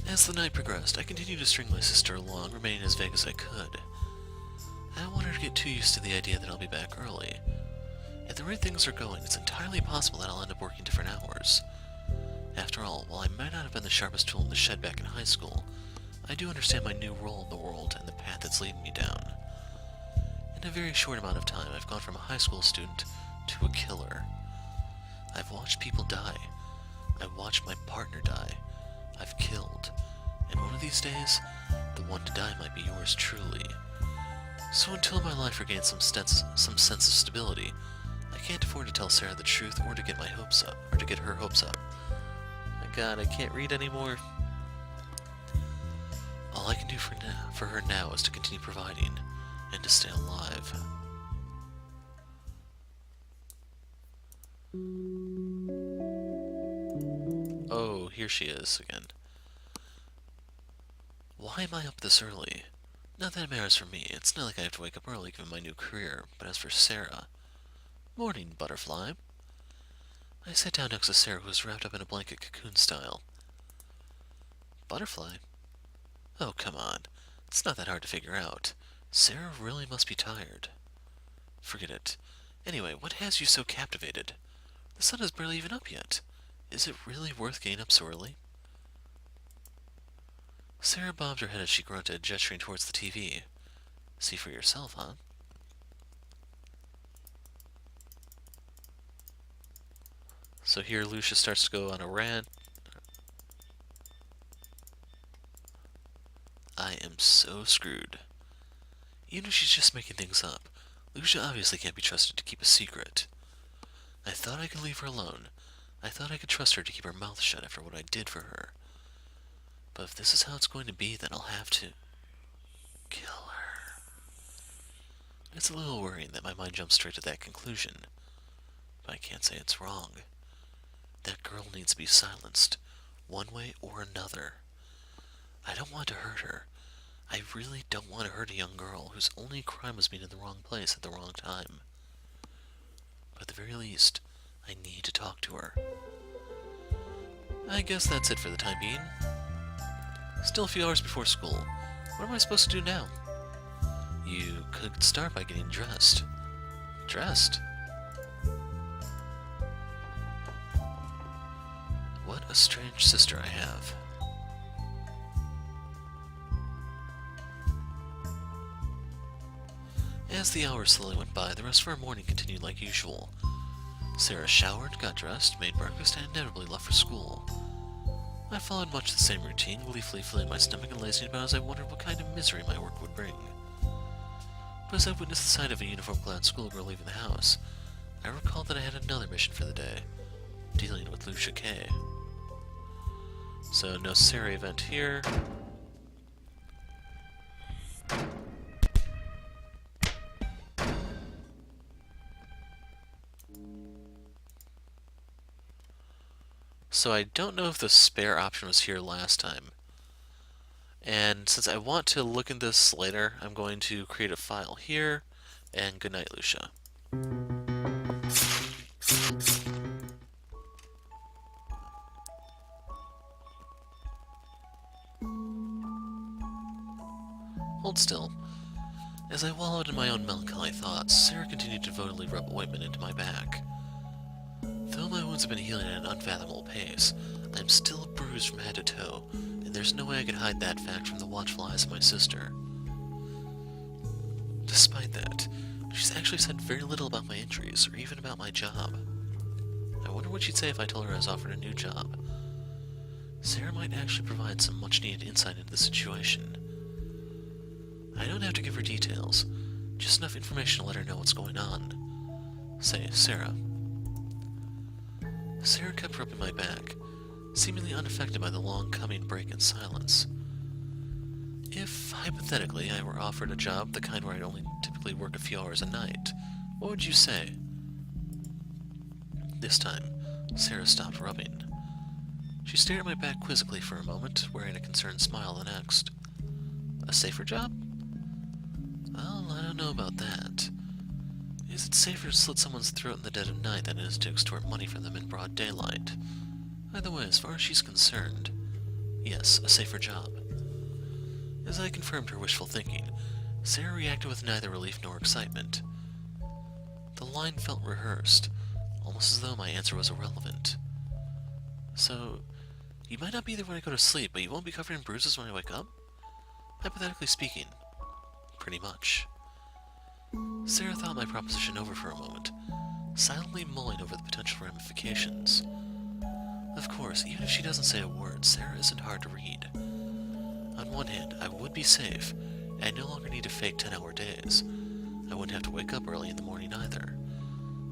As the night progressed, I continued to string my sister along, remaining as vague as I could. I don't want her to get too used to the idea that I'll be back early. At the rate things are going, it's entirely possible that I'll end up working different hours. After all, while I might not have been the sharpest tool in the shed back in high school, I do understand my new role in the world and the path that's leading me down. In a very short amount of time, I've gone from a high school student to a killer. I've watched people die. I've watched my partner die. I've killed. And one of these days, the one to die might be yours truly. So until my life regains some sense of stability, I can't afford to tell Sara the truth or to get my hopes up, or to get her hopes up. My god, I can't read anymore. All I can do for her now is to continue providing, and to stay alive. Oh, here she is again. Why am I up this early? Not that it matters for me. It's not like I have to wake up early given my new career, but as for Sara... Morning, Butterfly. I sat down next to Sara, who was wrapped up in a blanket cocoon style. Butterfly? Oh, come on. It's not that hard to figure out. Sara really must be tired. Forget it. Anyway, what has you so captivated? The sun is barely even up yet. Is it really worth getting up so early? Sara bobbed her head as she grunted, gesturing towards the TV. See for yourself, huh? So here Lucia starts to go on a rant. I am so screwed. Even if she's just making things up, Lucia obviously can't be trusted to keep a secret. I thought I could leave her alone. I thought I could trust her to keep her mouth shut after what I did for her. But if this is how it's going to be, then I'll have to... kill her. It's a little worrying that my mind jumps straight to that conclusion. But I can't say it's wrong. That girl needs to be silenced, one way or another. I don't want to hurt her. I really don't want to hurt a young girl whose only crime was being in the wrong place at the wrong time. But at the very least, I need to talk to her. I guess that's it for the time being. Still a few hours before school. What am I supposed to do now? You could start by getting dressed. Dressed? What a strange sister I have. As the hours slowly went by, the rest of our morning continued like usual. Sara showered, got dressed, made breakfast, and inevitably left for school. I followed much the same routine, gleefully filling my stomach and lazing about as I wondered what kind of misery my work would bring. But as I witnessed the sight of a uniform-clad schoolgirl leaving the house, I recalled that I had another mission for the day, dealing with Lucia K. So no Sara event here. So I don't know if the spare option was here last time. And since I want to look at this later, I'm going to create a file here, and goodnight, Lucia. Hold still. As I wallowed in my own melancholy thoughts, Sara continued to devotedly rub ointment into my back. Though my wounds have been healing at an unfathomable pace, I am still bruised from head to toe, and there's no way I could hide that fact from the watchful eyes of my sister. Despite that, she's actually said very little about my injuries, or even about my job. I wonder what she'd say if I told her I was offered a new job. Sara might actually provide some much-needed insight into the situation. I don't have to give her details, just enough information to let her know what's going on. Say, Sara. Sara kept rubbing my back, seemingly unaffected by the long-coming break in silence. If, hypothetically, I were offered a job, the kind where I'd only typically work a few hours a night, what would you say? This time, Sara stopped rubbing. She stared at my back quizzically for a moment, wearing a concerned smile the next. A safer job? Well, I don't know about that. Is it safer to slit someone's throat in the dead of night than it is to extort money from them in broad daylight? Either way, as far as she's concerned, yes, a safer job. As I confirmed her wishful thinking, Sara reacted with neither relief nor excitement. The line felt rehearsed, almost as though my answer was irrelevant. So, you might not be there when I go to sleep, but you won't be covered in bruises when I wake up? Hypothetically speaking, pretty much. Sara thought my proposition over for a moment, silently mulling over the potential ramifications. Of course, even if she doesn't say a word, Sara isn't hard to read. On one hand, I would be safe, and I no longer need to fake 10-hour days. I wouldn't have to wake up early in the morning either.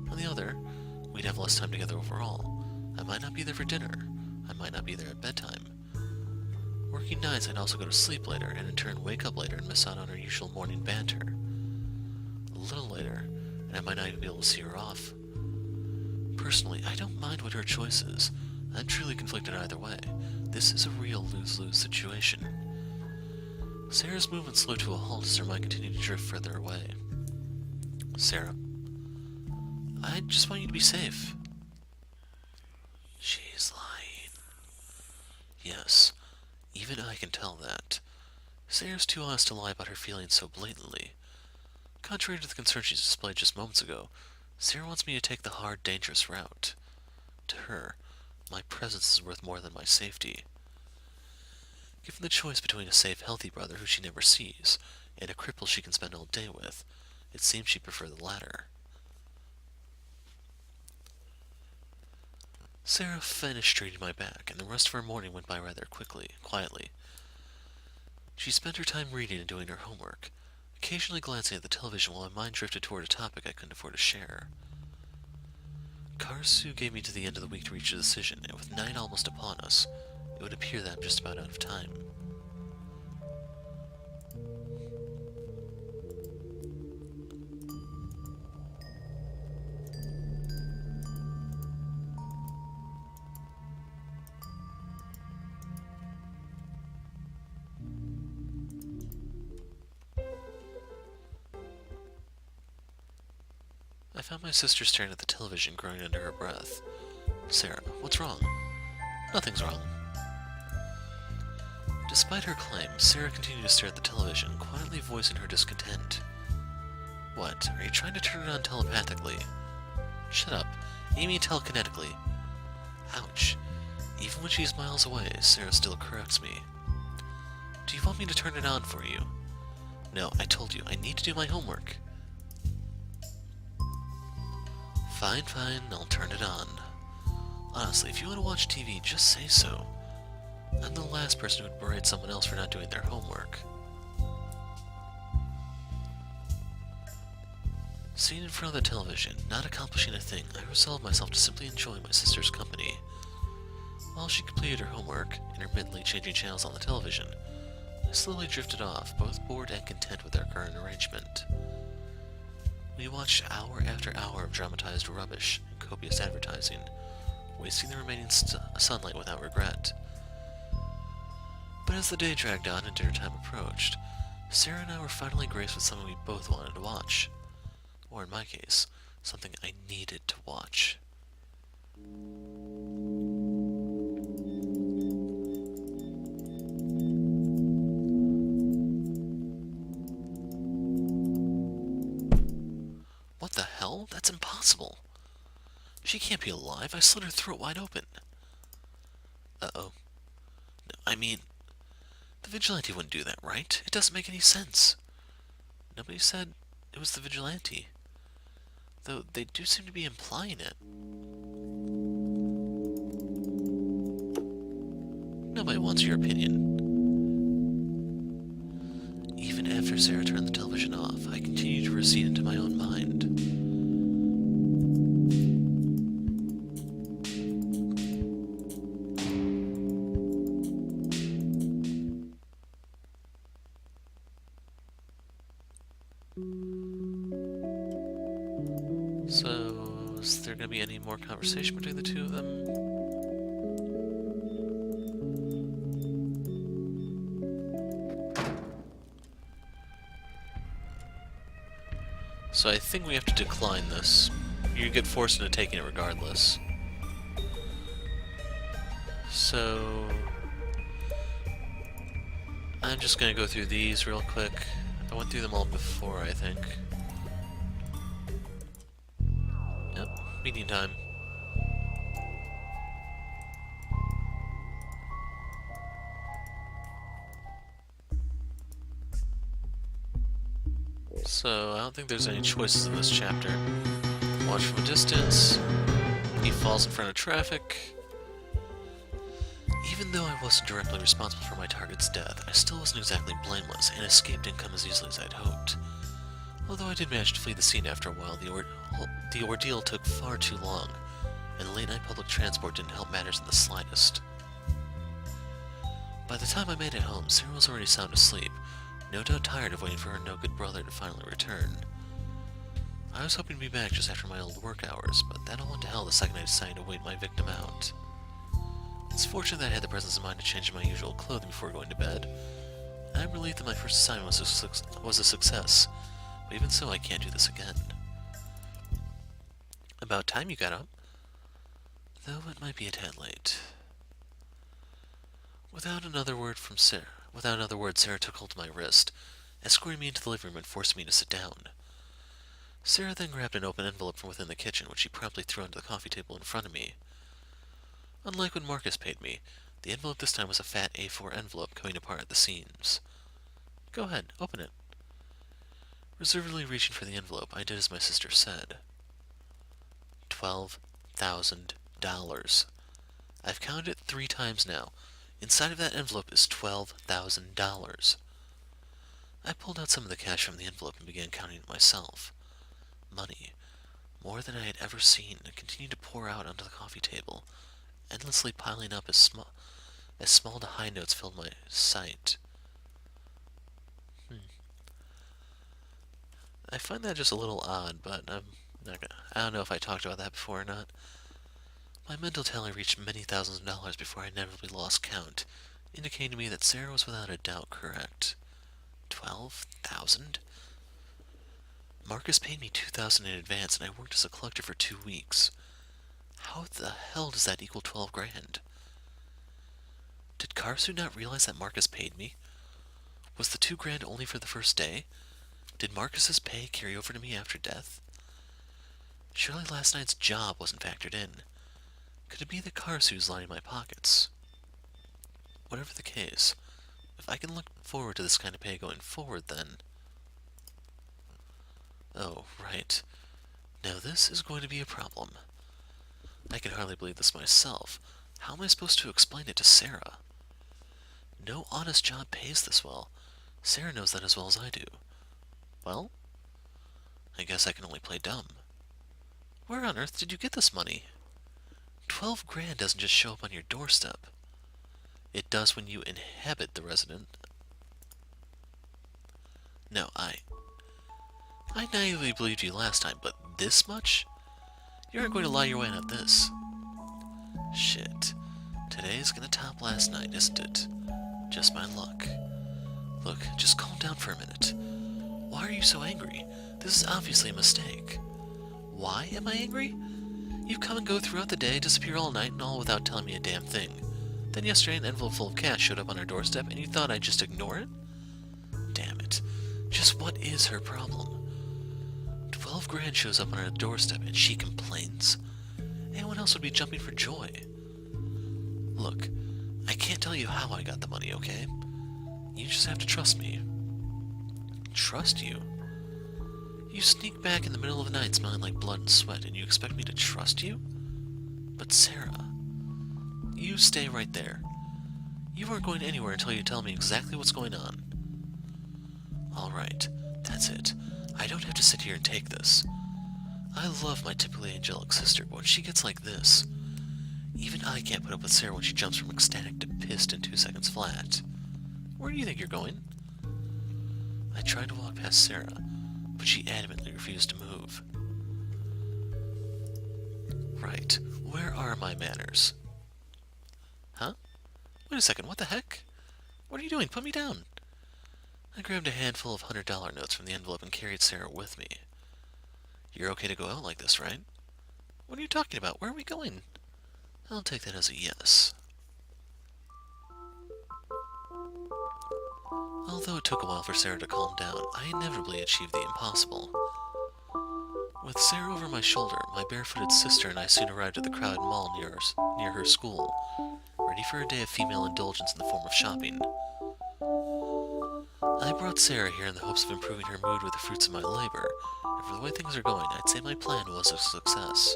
On the other, we'd have less time together overall. I might not be there for dinner. I might not be there at bedtime. Working nights, I'd also go to sleep later, and in turn wake up later and miss out on our usual morning banter. A little later, and I might not even be able to see her off. Personally, I don't mind what her choice is. I'm truly conflicted either way. This is a real lose-lose situation. Sara's movement slowed to a halt as her mind continued to drift further away. Sara, I just want you to be safe. She's lying. Yes, even I can tell that. Sara's too honest to lie about her feelings so blatantly. Contrary to the concern she displayed just moments ago, Sara wants me to take the hard, dangerous route. To her, my presence is worth more than my safety. Given the choice between a safe, healthy brother who she never sees, and a cripple she can spend all day with, it seems she'd prefer the latter. Sara finished straightening my back, and the rest of her morning went by rather quietly. She spent her time reading and doing her homework, occasionally glancing at the television while my mind drifted toward a topic I couldn't afford to share. Karasu gave me to the end of the week to reach a decision, and with night almost upon us, it would appear that I'm just about out of time. I found my sister staring at the television, groaning under her breath. Sara, what's wrong? Nothing's wrong. Despite her claim, Sara continued to stare at the television, quietly voicing her discontent. What, are you trying to turn it on telepathically? Shut up. Aiming telekinetically. Ouch. Even when she's miles away, Sara still corrects me. Do you want me to turn it on for you? No, I told you, I need to do my homework. Fine, I'll turn it on. Honestly, if you want to watch TV, just say so. I'm the last person who would berate someone else for not doing their homework. Sitting in front of the television, not accomplishing a thing, I resolved myself to simply enjoy my sister's company. While she completed her homework, intermittently changing channels on the television, I slowly drifted off, both bored and content with our current arrangement. We watched hour after hour of dramatized rubbish and copious advertising, wasting the remaining sunlight without regret. But as the day dragged on and dinner time approached, Sara and I were finally graced with something we both wanted to watch. Or in my case, something I needed to watch. What the hell? That's impossible. She can't be alive. I slit her throat wide open. Uh-oh. No, I mean, the Vigilante wouldn't do that, right? It doesn't make any sense. Nobody said it was the Vigilante. Though they do seem to be implying it. Nobody wants your opinion. Even after Sara turned the television off, I continued to recede into my own mind. So, is there going to be any more conversation between the two of them? So I think we have to decline this. You get forced into taking it regardless. So I'm just gonna go through these real quick. I went through them all before, I think. Yep, meeting time. So I don't think there's any choices in this chapter. Watch from a distance. He falls in front of traffic. Even though I wasn't directly responsible for my target's death, I still wasn't exactly blameless, and escape didn't come as easily as I'd hoped. Although I did manage to flee the scene after a while, the ordeal took far too long, and late-night public transport didn't help matters in the slightest. By the time I made it home, Sara was already sound asleep, no doubt tired of waiting for her no-good brother to finally return. I was hoping to be back just after my old work hours, but that all went to hell the second I decided to wait my victim out. It's fortunate that I had the presence of mind to change my usual clothing before going to bed. I'm relieved that my first assignment was a success, but even so, I can't do this again. About time you got up, though it might be a tad late. Without another word, Sara took hold of my wrist, escorting me into the living room and forced me to sit down. Sara then grabbed an open envelope from within the kitchen, which she promptly threw onto the coffee table in front of me. Unlike when Marcus paid me, the envelope this time was a fat A4 envelope coming apart at the seams. Go ahead, open it. Reservedly reaching for the envelope, I did as my sister said. $12,000. I've counted it 3 times now. Inside of that envelope is $12,000. I pulled out some of the cash from the envelope and began counting it myself. Money, more than I had ever seen, continued to pour out onto the coffee table, endlessly piling up as small to high notes filled my sight. I find that just a little odd, but I don't know if I talked about that before or not. My mental tally reached many thousands of dollars before I inevitably lost count, indicating to me that Sara was without a doubt correct. 12,000? Marcus paid me $2,000 in advance, and I worked as a collector for 2 weeks. How the hell does that equal 12 grand? Did Karsu not realize that Marcus paid me? Was the 2 grand only for the first day? Did Marcus's pay carry over to me after death? Surely last night's job wasn't factored in. Could it be the Karsu's lining my pockets? Whatever the case, if I can look forward to this kind of pay going forward, then... Oh, right. Now this is going to be a problem. I can hardly believe this myself. How am I supposed to explain it to Sara? No honest job pays this well. Sara knows that as well as I do. Well, I guess I can only play dumb. Where on earth did you get this money? 12 grand doesn't just show up on your doorstep. It does when you inhabit the resident. No, I naively believed you last time, but this much? You aren't going to lie your way out of this. Shit. Today's gonna top last night, isn't it? Just my luck. Look, just calm down for a minute. Why are you so angry? This is obviously a mistake. Why am I angry? You come and go throughout the day, disappear all night and all without telling me a damn thing. Then yesterday an envelope full of cash showed up on our doorstep and you thought I'd just ignore it? Damn it. Just what is her problem? 12 grand shows up on her doorstep and she complains? Anyone else would be jumping for joy. Look, I can't tell you how I got the money, okay? You just have to trust me. Trust you? You sneak back in the middle of the night smelling like blood and sweat, and you expect me to trust you? But Sara, you stay right there. You aren't going anywhere until you tell me exactly what's going on. Alright, that's it. I don't have to sit here and take this. I love my typically angelic sister, but when she gets like this, even I can't put up with Sara when she jumps from ecstatic to pissed in 2 seconds flat. Where do you think you're going? I tried to walk past Sara, but she adamantly refused to move. Right, where are my manners? Huh? Wait a second, what the heck? What are you doing? Put me down! I grabbed a handful of $100 notes from the envelope and carried Sara with me. You're okay to go out like this, right? What are you talking about? Where are we going? I'll take that as a yes. Although it took a while for Sara to calm down, I inevitably achieved the impossible. With Sara over my shoulder, my barefooted sister and I soon arrived at the crowded mall near her school, ready for a day of female indulgence in the form of shopping. I brought Sara here in the hopes of improving her mood with the fruits of my labor, and for the way things are going, I'd say my plan was a success.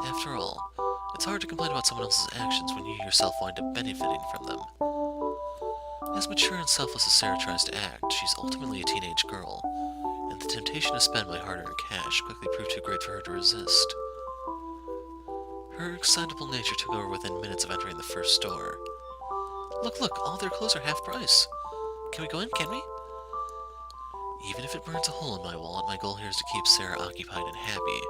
After all, it's hard to complain about someone else's actions when you yourself wind up benefiting from them. As mature and selfless as Sara tries to act, she's ultimately a teenage girl, and the temptation to spend my hard-earned cash quickly proved too great for her to resist. Her excitable nature took over within minutes of entering the first store. Look, all their clothes are half price. Can we go in, can we? Even if it burns a hole in my wallet, my goal here is to keep Sara occupied and happy.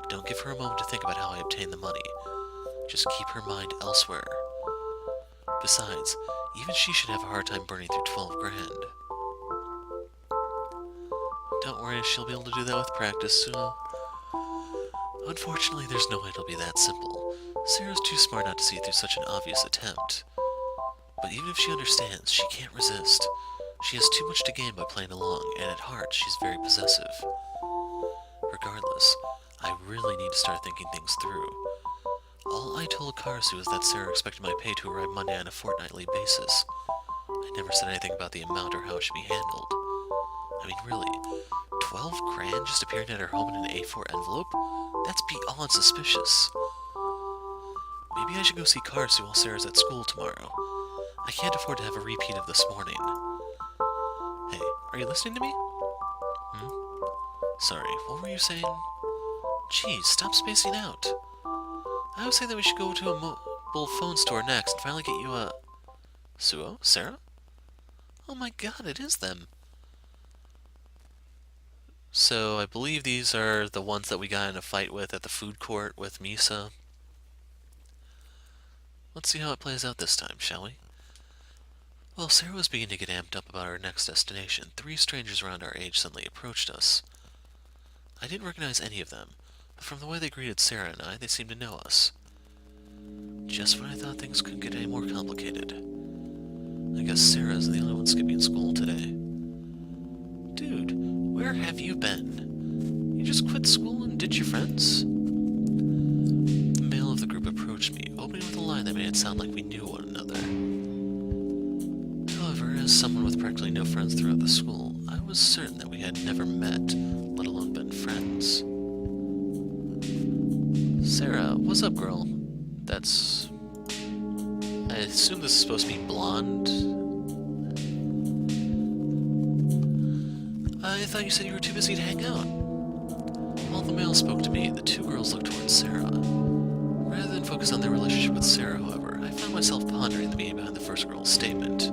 Don't give her a moment to think about how I obtained the money. Just keep her mind elsewhere. Besides, even she should have a hard time burning through 12 grand. Don't worry, she'll be able to do that with practice. Unfortunately, there's no way it'll be that simple. Sara's too smart not to see through such an obvious attempt. But even if she understands, she can't resist. She has too much to gain by playing along, and at heart, she's very possessive. Regardless, I really need to start thinking things through. All I told Karasu was that Sara expected my pay to arrive Monday on a fortnightly basis. I never said anything about the amount or how it should be handled. I mean, really, 12 grand just appearing at her home in an A4 envelope? That's beyond suspicious. Maybe I should go see Karasu while Sara's at school tomorrow. I can't afford to have a repeat of this morning. Hey, are you listening to me? Sorry, what were you saying? Geez, stop spacing out. I was saying that we should go to a mobile phone store next and finally get you a... Suo? Sara? Oh my god, it is them. So, I believe these are the ones that we got in a fight with at the food court with Misa. Let's see how it plays out this time, shall we? While Sara was beginning to get amped up about our next destination, 3 strangers around our age suddenly approached us. I didn't recognize any of them, but from the way they greeted Sara and I, they seemed to know us. Just when I thought things couldn't get any more complicated. I guess Sara's the only one skipping school today. Dude, where have you been? You just quit school and ditched your friends? The male of the group approached me, opening with a line that made it sound like we knew one another. However, as someone with practically no friends throughout the school, I was certain that we had never met, let alone been friends. Sara, what's up, girl? That's... I assume this is supposed to be blonde. I thought you said you were too busy to hang out. While the male spoke to me, the 2 girls looked towards Sara. Rather than focus on their relationship with Sara, however, I found myself pondering the meaning behind the first girl's statement.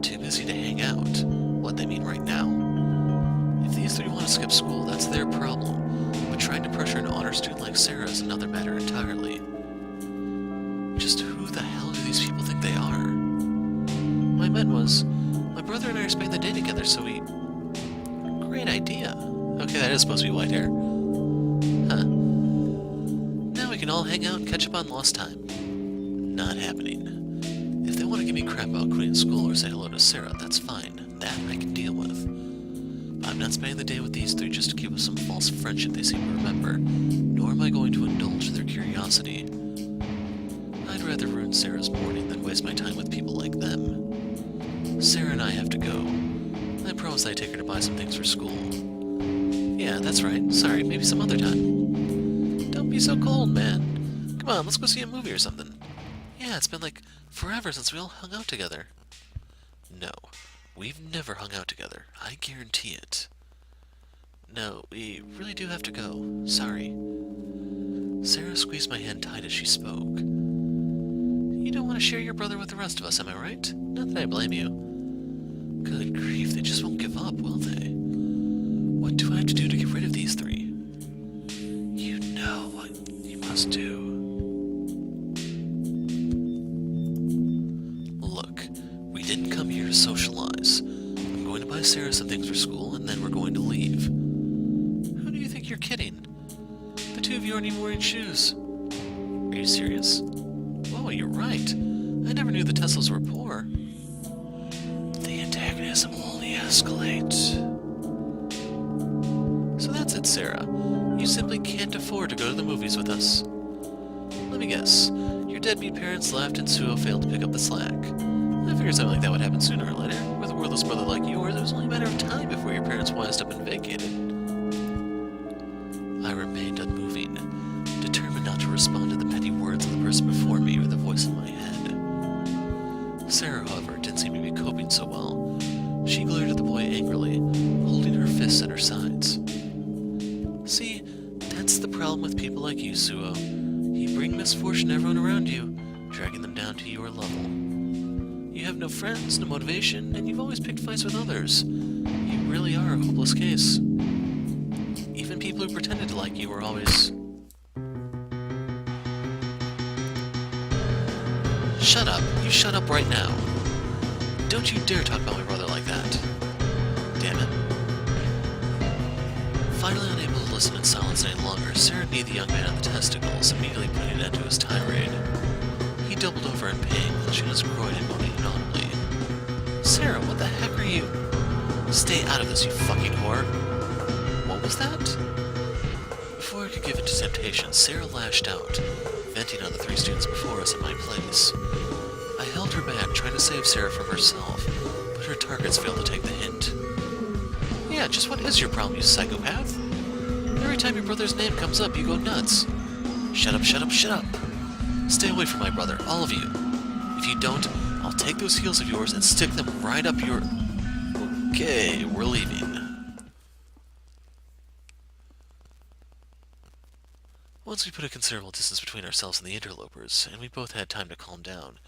Too busy to hang out? What they mean right now? If these 3 want to skip school, that's their problem. But trying to pressure an honor student like Sara is another matter entirely. Just who the hell do these people think they are? What I meant was, my brother and I are spending the day together, so we... Great idea. Okay, that is supposed to be white hair. Huh. Now we can all hang out and catch up on lost time. Not happening. If they want to give me crap about quitting school or say hello to Sara, that's fine. That I can deal with. But I'm not spending the day with these 3 just to keep up some false friendship they seem to remember, nor am I going to indulge their curiosity. I'd rather ruin Sara's morning than waste my time with people like them. Sara and I have to go. I promised I'd take her to buy some things for school. Yeah, that's right. Sorry, maybe some other time. Don't be so cold, man. Come on, let's go see a movie or something. Yeah, it's been like forever since we all hung out together. No, we've never hung out together. I guarantee it. No, we really do have to go. Sorry. Sara squeezed my hand tight as she spoke. You don't want to share your brother with the rest of us, am I right? Not that I blame you. Good grief, they just won't give up, will they? What do I have to do to get rid of these 3? You know what you must do. Look, we didn't come here to socialize. I'm going to buy Sara some things for school, and then we're going to leave. two of you aren't even wearing shoes. Are you serious? Whoa, you're right. I never knew the Teslas were poor. The antagonism will only escalate. So that's it, Sara. You simply can't afford to go to the movies with us. Let me guess. Your deadbeat parents left and Suo failed to pick up the slack. I figured something like that would happen sooner or later. With a worthless brother like yours, it was only a matter of time before your parents wised up and vacated. I remained unmoving, determined not to respond to the petty words of the person before me or the voice in my head. Sara, however, didn't seem to be coping so well. She glared at the boy angrily, holding her fists at her sides. See, that's the problem with people like you, Suo. You bring misfortune to everyone around you, dragging them down to your level. You have no friends, no motivation, and you've always picked fights with others. You really are a hopeless case. Even people who pretended to like you were always... Shut up. You shut up right now. Don't you dare talk about my brother like that. Damn it. Finally unable to listen in silence any longer, Sara kneed the young man on the testicles, immediately putting an end to his tirade. He doubled over in pain, clutching his groin and moaning inaudibly. Sara, what the heck are you? Stay out of this, you fucking whore. What was that? Before I could give in to temptation, Sara lashed out, venting on the three students before us in my place. I held her back, trying to save Sara from herself, but her targets failed to take the hint. Yeah, just what is your problem, you psychopath? Every time your brother's name comes up, you go nuts. Shut up, shut up, shut up. Stay away from my brother, all of you. If you don't, I'll take those heels of yours and stick them right up your... Okay, we're leaving. Once we put a considerable distance between ourselves and the interlopers, and we both had time to calm down,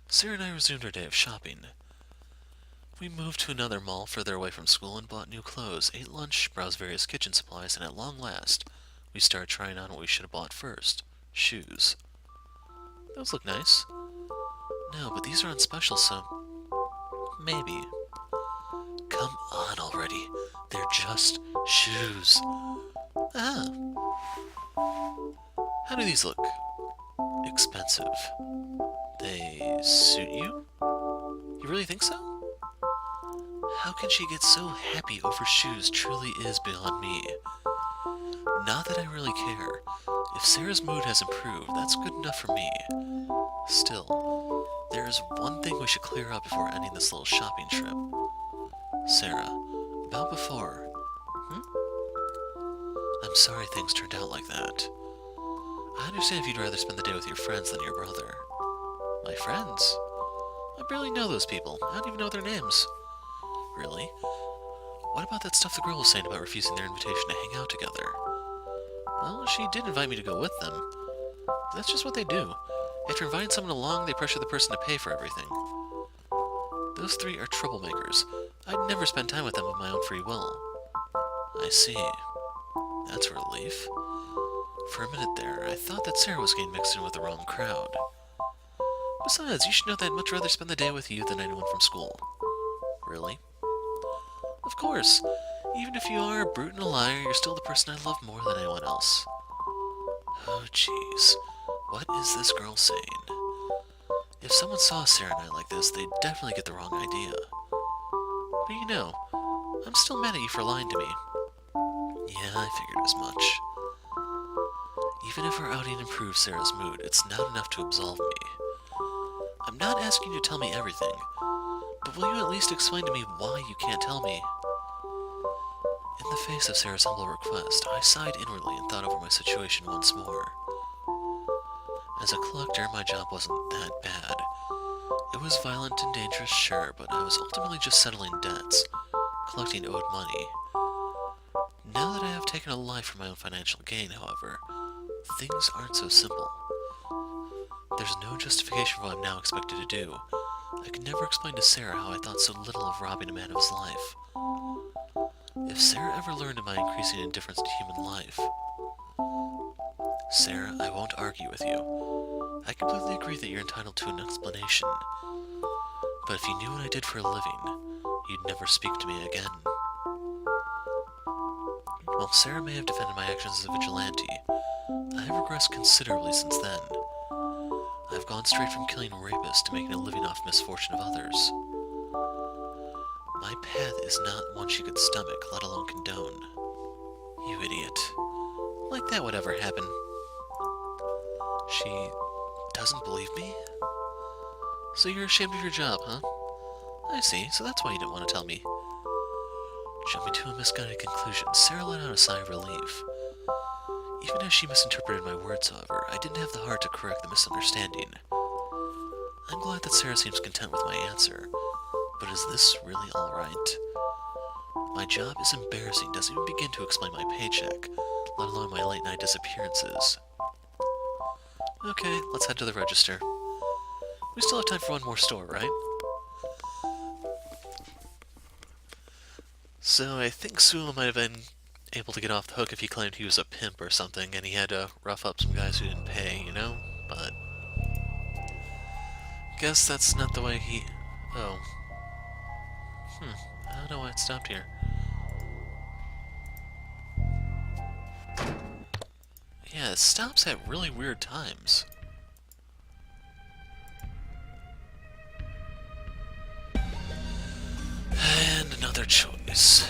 Sara and I resumed our day of shopping. We moved to another mall further away from school and bought new clothes, ate lunch, browsed various kitchen supplies, and at long last, we started trying on what we should have bought first. Shoes. Those look nice. No, but these are on special, so... maybe. Come on already. They're just shoes. Ah. How do these look? Expensive. They suit you? You really think so? How can she get so happy over shoes truly is beyond me. Not that I really care. If Sara's mood has improved, that's good enough for me. Still, there is one thing we should clear up before ending this little shopping trip. Sara, about before. I'm sorry things turned out like that. I understand if you'd rather spend the day with your friends than your brother. My friends? I barely know those people. I don't even know their names. Really? What about that stuff the girl was saying about refusing their invitation to hang out together? Well, she did invite me to go with them. That's just what they do. After inviting someone along, they pressure the person to pay for everything. Those three are troublemakers. I'd never spend time with them of my own free will. I see. That's a relief. For a minute there, I thought that Sara was getting mixed in with the wrong crowd. Besides, you should know that I'd much rather spend the day with you than anyone from school. Really? Of course. Even if you are a brute and a liar, you're still the person I love more than anyone else. Oh, jeez. What is this girl saying? If someone saw Sara and I like this, they'd definitely get the wrong idea. But you know, I'm still mad at you for lying to me. Yeah, I figured as much. Even if our outing improves Sara's mood, it's not enough to absolve me. I'm not asking you to tell me everything, but will you at least explain to me why you can't tell me? In the face of Sara's humble request, I sighed inwardly and thought over my situation once more. As a collector, my job wasn't that bad. It was violent and dangerous, sure, but I was ultimately just settling debts, collecting owed money. Now that I have taken a life for my own financial gain, however, things aren't so simple. There's no justification for what I'm now expected to do. I could never explain to Sara how I thought so little of robbing a man of his life. If Sara ever learned of my increasing indifference to human life... Sara, I won't argue with you. I completely agree that you're entitled to an explanation. But if you knew what I did for a living, you'd never speak to me again. While Sara may have defended my actions as a vigilante, I have regressed considerably since then. I've gone straight from killing rapists to making a living off misfortune of others. My path is not one she could stomach, let alone condone. You idiot. Like that would ever happen. She doesn't believe me? So you're ashamed of your job, huh? I see, so that's why you didn't want to tell me. Jumping to a misguided conclusion, Sara let out a sigh of relief. Even as she misinterpreted my words, however, I didn't have the heart to correct the misunderstanding. I'm glad that Sara seems content with my answer, but is this really alright? My job is embarrassing, doesn't even begin to explain my paycheck, let alone my late-night disappearances. Okay, let's head to the register. We still have time for one more store, right? So I think Sula might have been able to get off the hook if he claimed he was a pimp or something, and he had to rough up some guys who didn't pay, you know? But guess that's not the way he... Oh. I don't know why it stopped here. Yeah, it stops at really weird times. And another choice.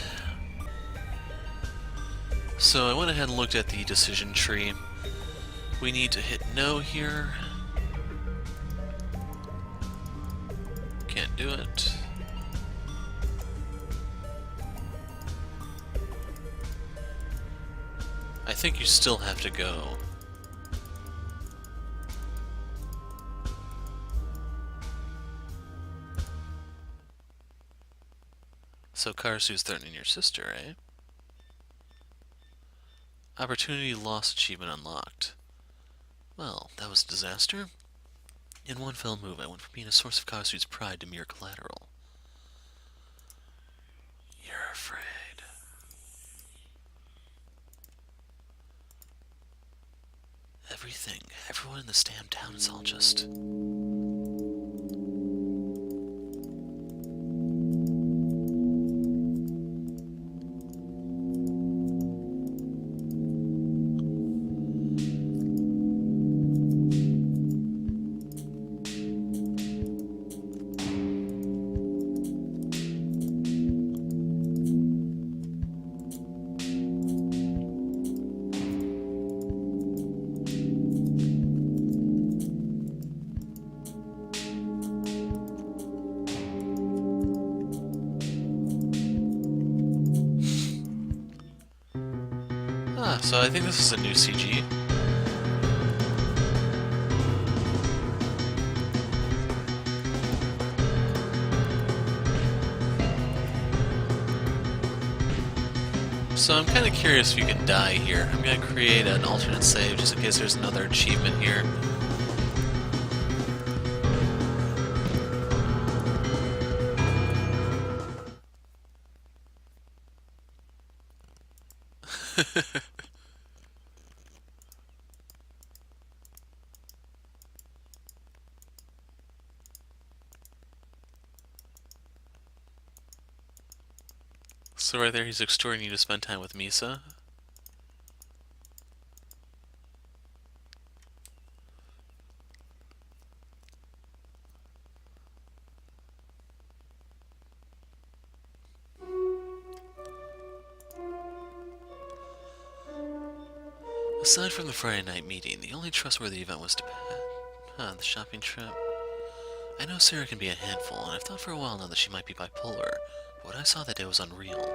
So I went ahead and looked at the decision tree. We need to hit no here. Can't do it. I think you still have to go. So Karasu's threatening your sister, eh? Opportunity lost, achievement unlocked. Well, that was a disaster. In one fell move, I went from being a source of Karasu's pride to mere collateral. You're afraid. Everything, everyone in this damn town is all just... So I think this is a new CG. So I'm kind of curious if you can die here. I'm going to create an alternate save just in case there's another achievement here. So right there, he's extorting you to spend time with Misa. Aside from the Friday night meeting, the only trustworthy event was the shopping trip. I know Sara can be a handful, and I've thought for a while now that she might be bipolar. What I saw that day was unreal.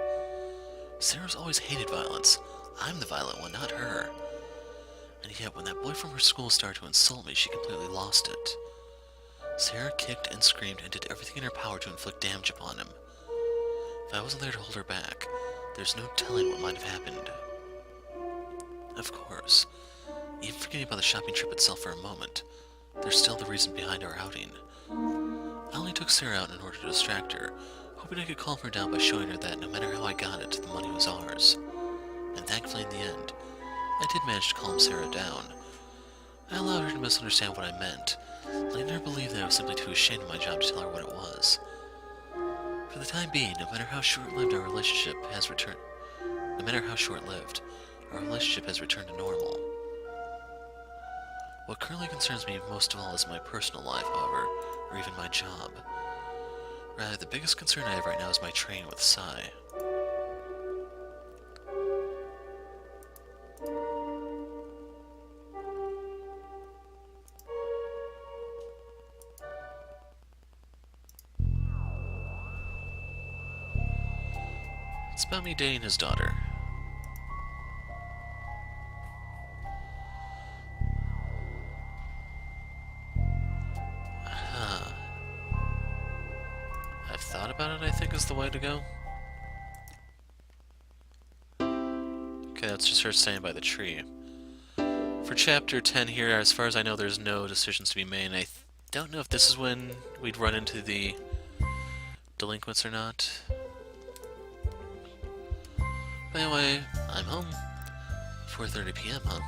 Sara's always hated violence. I'm the violent one, not her. And yet, when that boy from her school started to insult me, she completely lost it. Sara kicked and screamed and did everything in her power to inflict damage upon him. If I wasn't there to hold her back, there's no telling what might have happened. Of course, even forgetting about the shopping trip itself for a moment, there's still the reason behind our outing. I only took Sara out in order to distract her, hoping I could calm her down by showing her that no matter how I got it, the money was ours. And thankfully in the end, I did manage to calm Sara down. I allowed her to misunderstand what I meant, letting her believe that I was simply too ashamed of my job to tell her what it was. For the time being, no matter how short-lived our relationship has returned, No matter how short-lived, our relationship has returned to normal. What currently concerns me most of all is my personal life, however, or even my job. Rather, the biggest concern I have right now is my training with Sai. It's about me dating his daughter. I've thought about it, I think is the way to go. Okay, that's just her staying by the tree. For chapter 10 here, as far as I know, there's no decisions to be made. I don't know if this is when we'd run into the delinquents or not. But anyway, I'm home. 4:30 p.m., huh?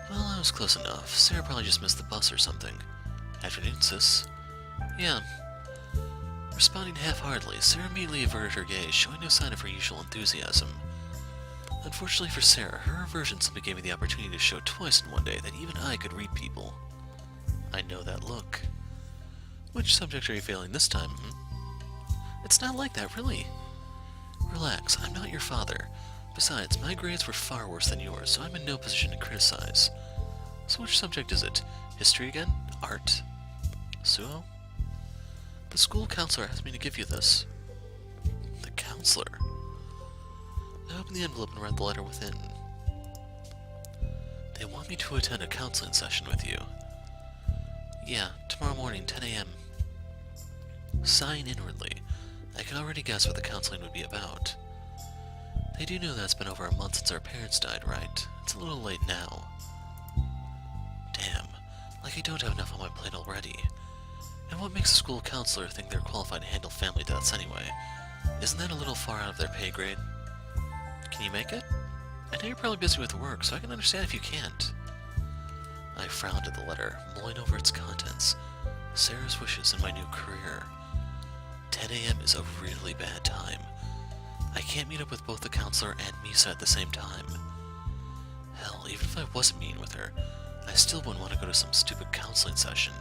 Well, I was close enough. Sarah probably just missed the bus or something. Afternoon, sis. Yeah. Responding half-heartedly, Sarah immediately averted her gaze, showing no sign of her usual enthusiasm. Unfortunately for Sarah, her aversion simply gave me the opportunity to show twice in one day that even I could read people. I know that look. Which subject are you failing this time, It's not like that, really. Relax, I'm not your father. Besides, my grades were far worse than yours, so I'm in no position to criticize. So which subject is it? History again? Art? Suo? The school counselor asked me to give you this. The counselor? I opened the envelope and read the letter within. They want me to attend a counseling session with you. Yeah, tomorrow morning, 10 a.m. Sighing inwardly, I could already guess what the counseling would be about. They do know that it's been over a month since our parents died, right? It's a little late now. Damn, like I don't have enough on my plate already. And what makes a school counselor think they're qualified to handle family deaths anyway? Isn't that a little far out of their pay grade? Can you make it? I know you're probably busy with work, so I can understand if you can't. I frowned at the letter, mulling over its contents. Sarah's wishes in my new career. 10 a.m. is a really bad time. I can't meet up with both the counselor and Misa at the same time. Hell, even if I wasn't meeting with her, I still wouldn't want to go to some stupid counseling session.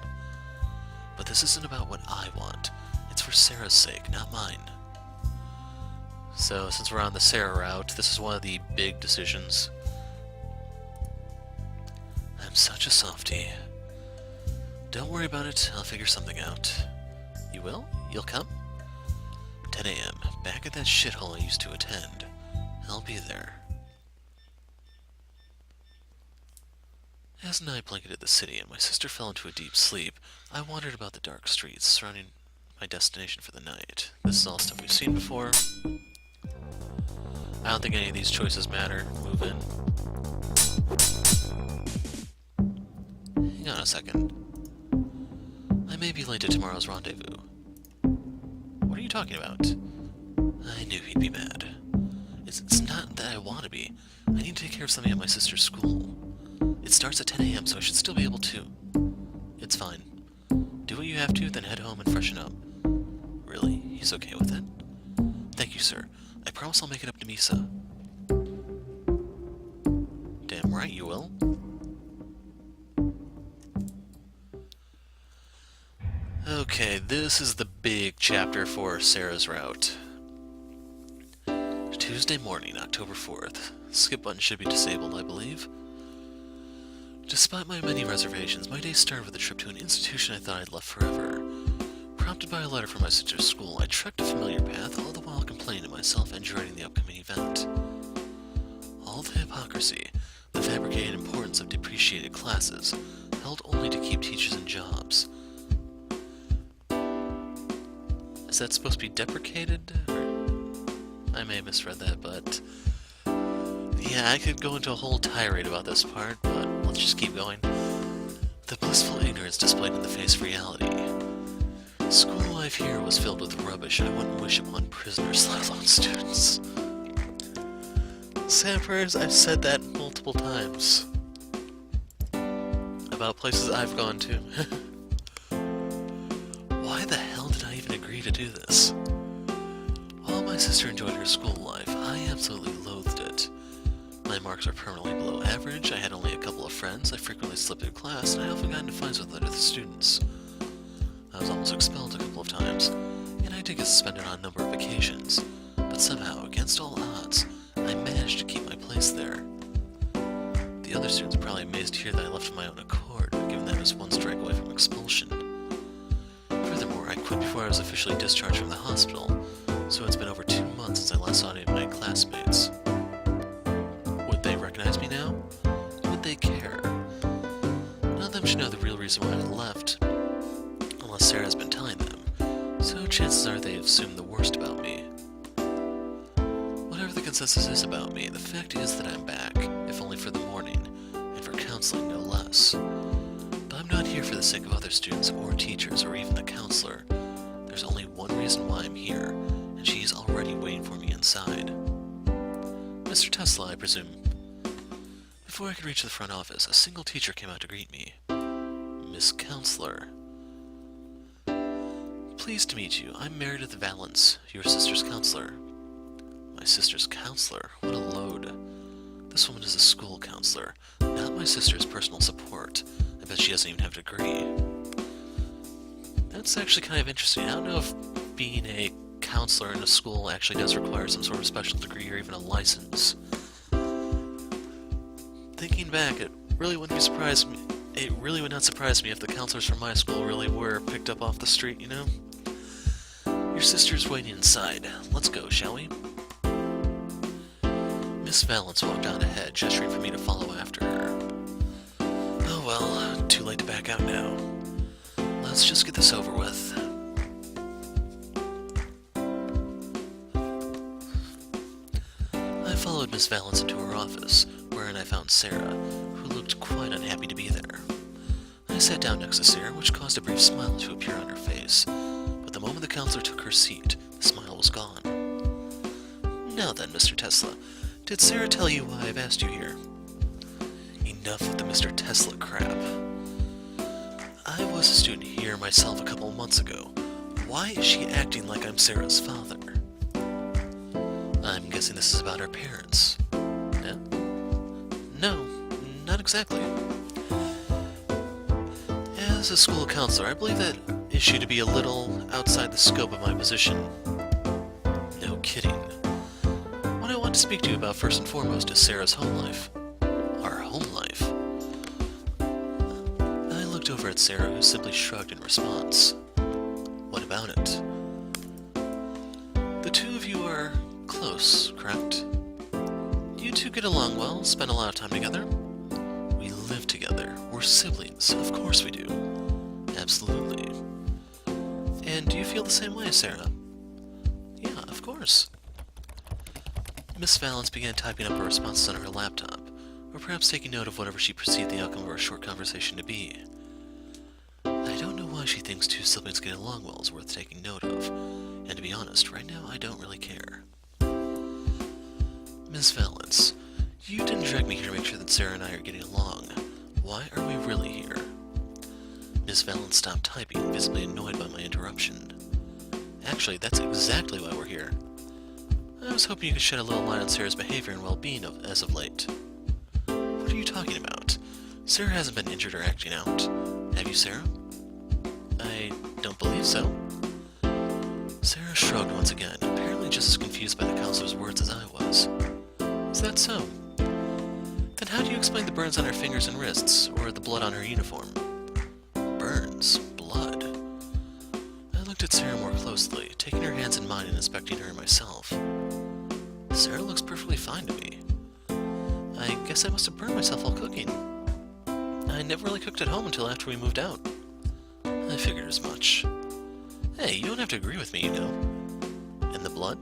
But this isn't about what I want. It's for Sarah's sake, not mine. So, since we're on the Sara route, this is one of the big decisions. I'm such a softie. Don't worry about it, I'll figure something out. You will? You'll come? 10 a.m., back at that shithole I used to attend. I'll be there. As night blanketed the city and my sister fell into a deep sleep, I wandered about the dark streets surrounding my destination for the night. This is all stuff we've seen before. I don't think any of these choices matter. Move in. Hang on a second. I may be late to tomorrow's rendezvous. What are you talking about? I knew he'd be mad. It's not that I want to be. I need to take care of something at my sister's school. It starts at 10 a.m., so I should still be able to. It's fine. Do what you have to, then head home and freshen up. Really? He's okay with it? Thank you, sir. I promise I'll make it up to Misa. Damn right you will. Okay, this is the big chapter for Sarah's route. Tuesday morning, October 4th. Skip button should be disabled, I believe. Despite my many reservations, my day started with a trip to an institution I thought I'd left forever. Prompted by a letter from my sister's school, I trekked a familiar path, all the while complaining to myself and dreading the upcoming event. All the hypocrisy, the fabricated importance of depreciated classes, held only to keep teachers in jobs. Is that supposed to be deprecated? I may have misread that, but... yeah, I could go into a whole tirade about this part, but let's just keep going. The blissful ignorance displayed in the face of reality. School life here was filled with rubbish I wouldn't wish upon prisoners, let alone students. Sappers, I've said that multiple times. About places I've gone to. Why the hell did I even agree to do this? While my sister enjoyed her school life, I absolutely loathed it. marks are permanently below average, I had only a couple of friends, I frequently slipped through class, and I often got into fights with other students. I was almost expelled a couple of times, and I did get suspended on a number of occasions, but somehow, against all odds, I managed to keep my place there. The other students are probably amazed to hear that I left of my own accord, given that I was one strike away from expulsion. Furthermore, I quit before I was officially discharged from the hospital, so it's been over 2 months since I last saw any of my classmates. Would they recognize me now? Would they care? None of them should know the real reason why I left, unless Sara has been telling them, so chances are they assume the worst about me. Whatever the consensus is about me, the fact is that I'm back, if only for the morning, and for counseling no less. But I'm not here for the sake of other students or teachers or even the counselor. There's only one reason why I'm here, and she's already waiting for me inside. Mr. Tesla, I presume. Before I could reach the front office, a single teacher came out to greet me. Miss Counselor. Pleased to meet you. I'm Meredith Valance, your sister's counselor. My sister's counselor? What a load. This woman is a school counselor, not my sister's personal support. I bet she doesn't even have a degree. That's actually kind of interesting. I don't know if being a counselor in a school actually does require some sort of special degree or even a license. Thinking back, it really wouldn't surprise me. It really would not surprise me if the counselors from my school really were picked up off the street, you know? Your sister's waiting inside. Let's go, shall we? Miss Valance walked on ahead, gesturing for me to follow after her. Oh well, too late to back out now. Let's just get this over with. I followed Miss Valance into her office, wherein I found Sara, who looked quite unhappy to be there. I sat down next to Sara, which caused a brief smile to appear on her face, but the moment the counselor took her seat, the smile was gone. Now then, Mr. Tesla, did Sara tell you why I've asked you here? Enough with the Mr. Tesla crap. I was a student here myself a couple of months ago. Why is she acting like I'm Sara's father? I'm guessing this is about her parents. Yeah? No, not exactly. As a school counselor, I believe that issue to be a little outside the scope of my position. No kidding. What I want to speak to you about first and foremost is Sara's home life. Our home life. I looked over at Sara, who simply shrugged in response. What about it? The two of you are close, correct? You two get along well, spend a lot of time together? We live together. We're siblings. Of course we do. Absolutely. And do you feel the same way, Sara? Yeah, of course. Miss Valance began typing up her responses on her laptop, or perhaps taking note of whatever she perceived the outcome of our short conversation to be. I don't know why she thinks two siblings getting along well is worth taking note of, and to be honest, right now I don't really care. Miss Valance, you didn't drag me here to make sure that Sara and I are getting along. Why are we really here? Miss Valance stopped typing, visibly annoyed by my interruption. Actually, that's exactly why we're here. I was hoping you could shed a little light on Sara's behavior and well-being as of late. What are you talking about? Sara hasn't been injured or acting out. Have you, Sara? I don't believe so. Sara shrugged once again, apparently just as confused by the counselor's words as I was. Is that so? Then how do you explain the burns on her fingers and wrists, or the blood on her uniform? Burns? Blood? I looked at Sara more closely, taking her hands in mine and inspecting her myself. Sara looks perfectly fine to me. I guess I must have burned myself while cooking. I never really cooked at home until after we moved out. I figured as much. Hey, you don't have to agree with me, you know. And the blood?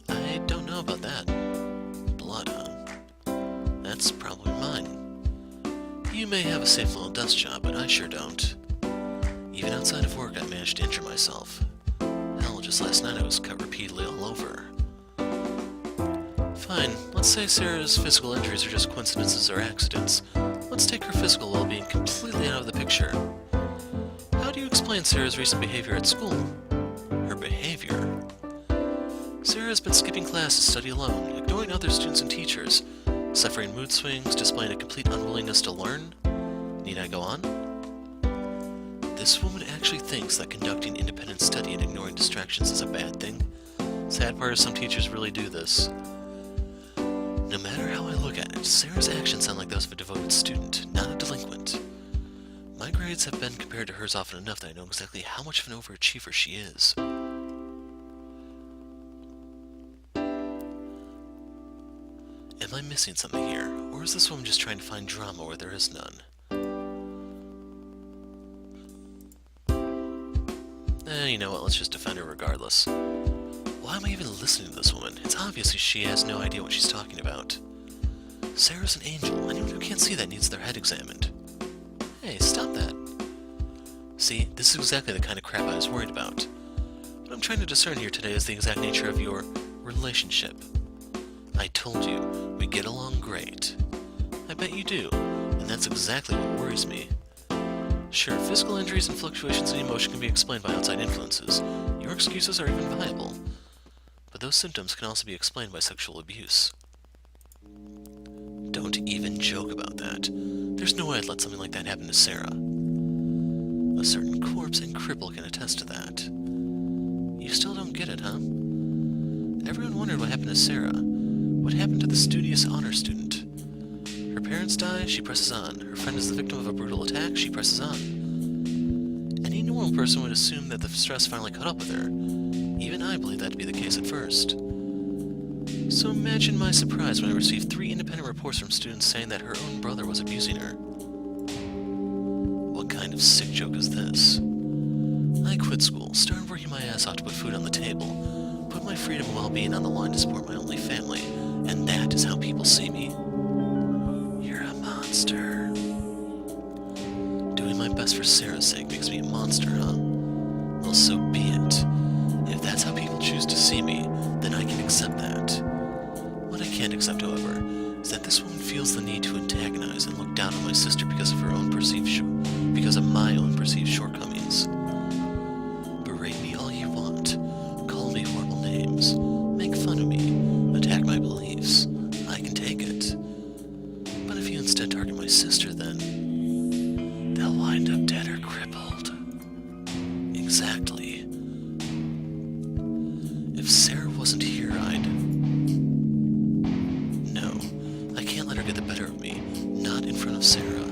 I don't know about that. Blood, huh? That's probably mine. You may have a safe little dust job, but I sure don't. Even outside of work, I managed to injure myself. Hell, just last night I was cut repeatedly all over. Fine, let's say Sara's physical injuries are just coincidences or accidents. Let's take her physical well-being completely out of the picture. How do you explain Sara's recent behavior at school? Her behavior? Sara has been skipping class to study alone, ignoring other students and teachers, Suffering mood swings, displaying a complete unwillingness to learn? Need I go on? This woman actually thinks that conducting independent study and ignoring distractions is a bad thing. Sad part is some teachers really do this. No matter how I look at it, Sara's actions sound like those of a devoted student, not a delinquent. My grades have been compared to hers often enough that I know exactly how much of an overachiever she is. Am I missing something here, or is this woman just trying to find drama where there is none? You know what, let's just defend her regardless. Why am I even listening to this woman? It's obvious she has no idea what she's talking about. Sara's an angel. Anyone who can't see that needs their head examined. Hey, stop that. See, this is exactly the kind of crap I was worried about. What I'm trying to discern here today is the exact nature of your relationship. I told you, we get along great. I bet you do, and that's exactly what worries me. Sure, physical injuries and fluctuations in emotion can be explained by outside influences. Your excuses are even viable. But those symptoms can also be explained by sexual abuse. Don't even joke about that. There's no way I'd let something like that happen to Sara. A certain corpse and cripple can attest to that. You still don't get it, huh? Everyone wondered what happened to Sara. What happened to the studious honor student? Her parents die, she presses on. Her friend is the victim of a brutal attack, she presses on. Any normal person would assume that the stress finally caught up with her. Even I believed that to be the case at first. So imagine my surprise when I received 3 independent reports from students saying that her own brother was abusing her. What kind of sick joke is this? I quit school, started working my ass off to put food on the table, put my freedom and well-being on the line to support my only family, and that is how people see me. You're a monster. Doing my best for Sara's sake makes me a monster, huh? Well, so be it. If that's how people choose to see me, then I can accept that. What I can't accept, however, is that this woman feels the need to antagonize and look down on my sister because of my own perceived shortcomings. Berate me all you want, call me horrible names, make fun of me, attack my beliefs. I can take it. But if you instead target my sister, then they'll wind up dead or crippled. Exactly. If Sara wasn't here, No, I can't let her get the better of me, not in front of Sara.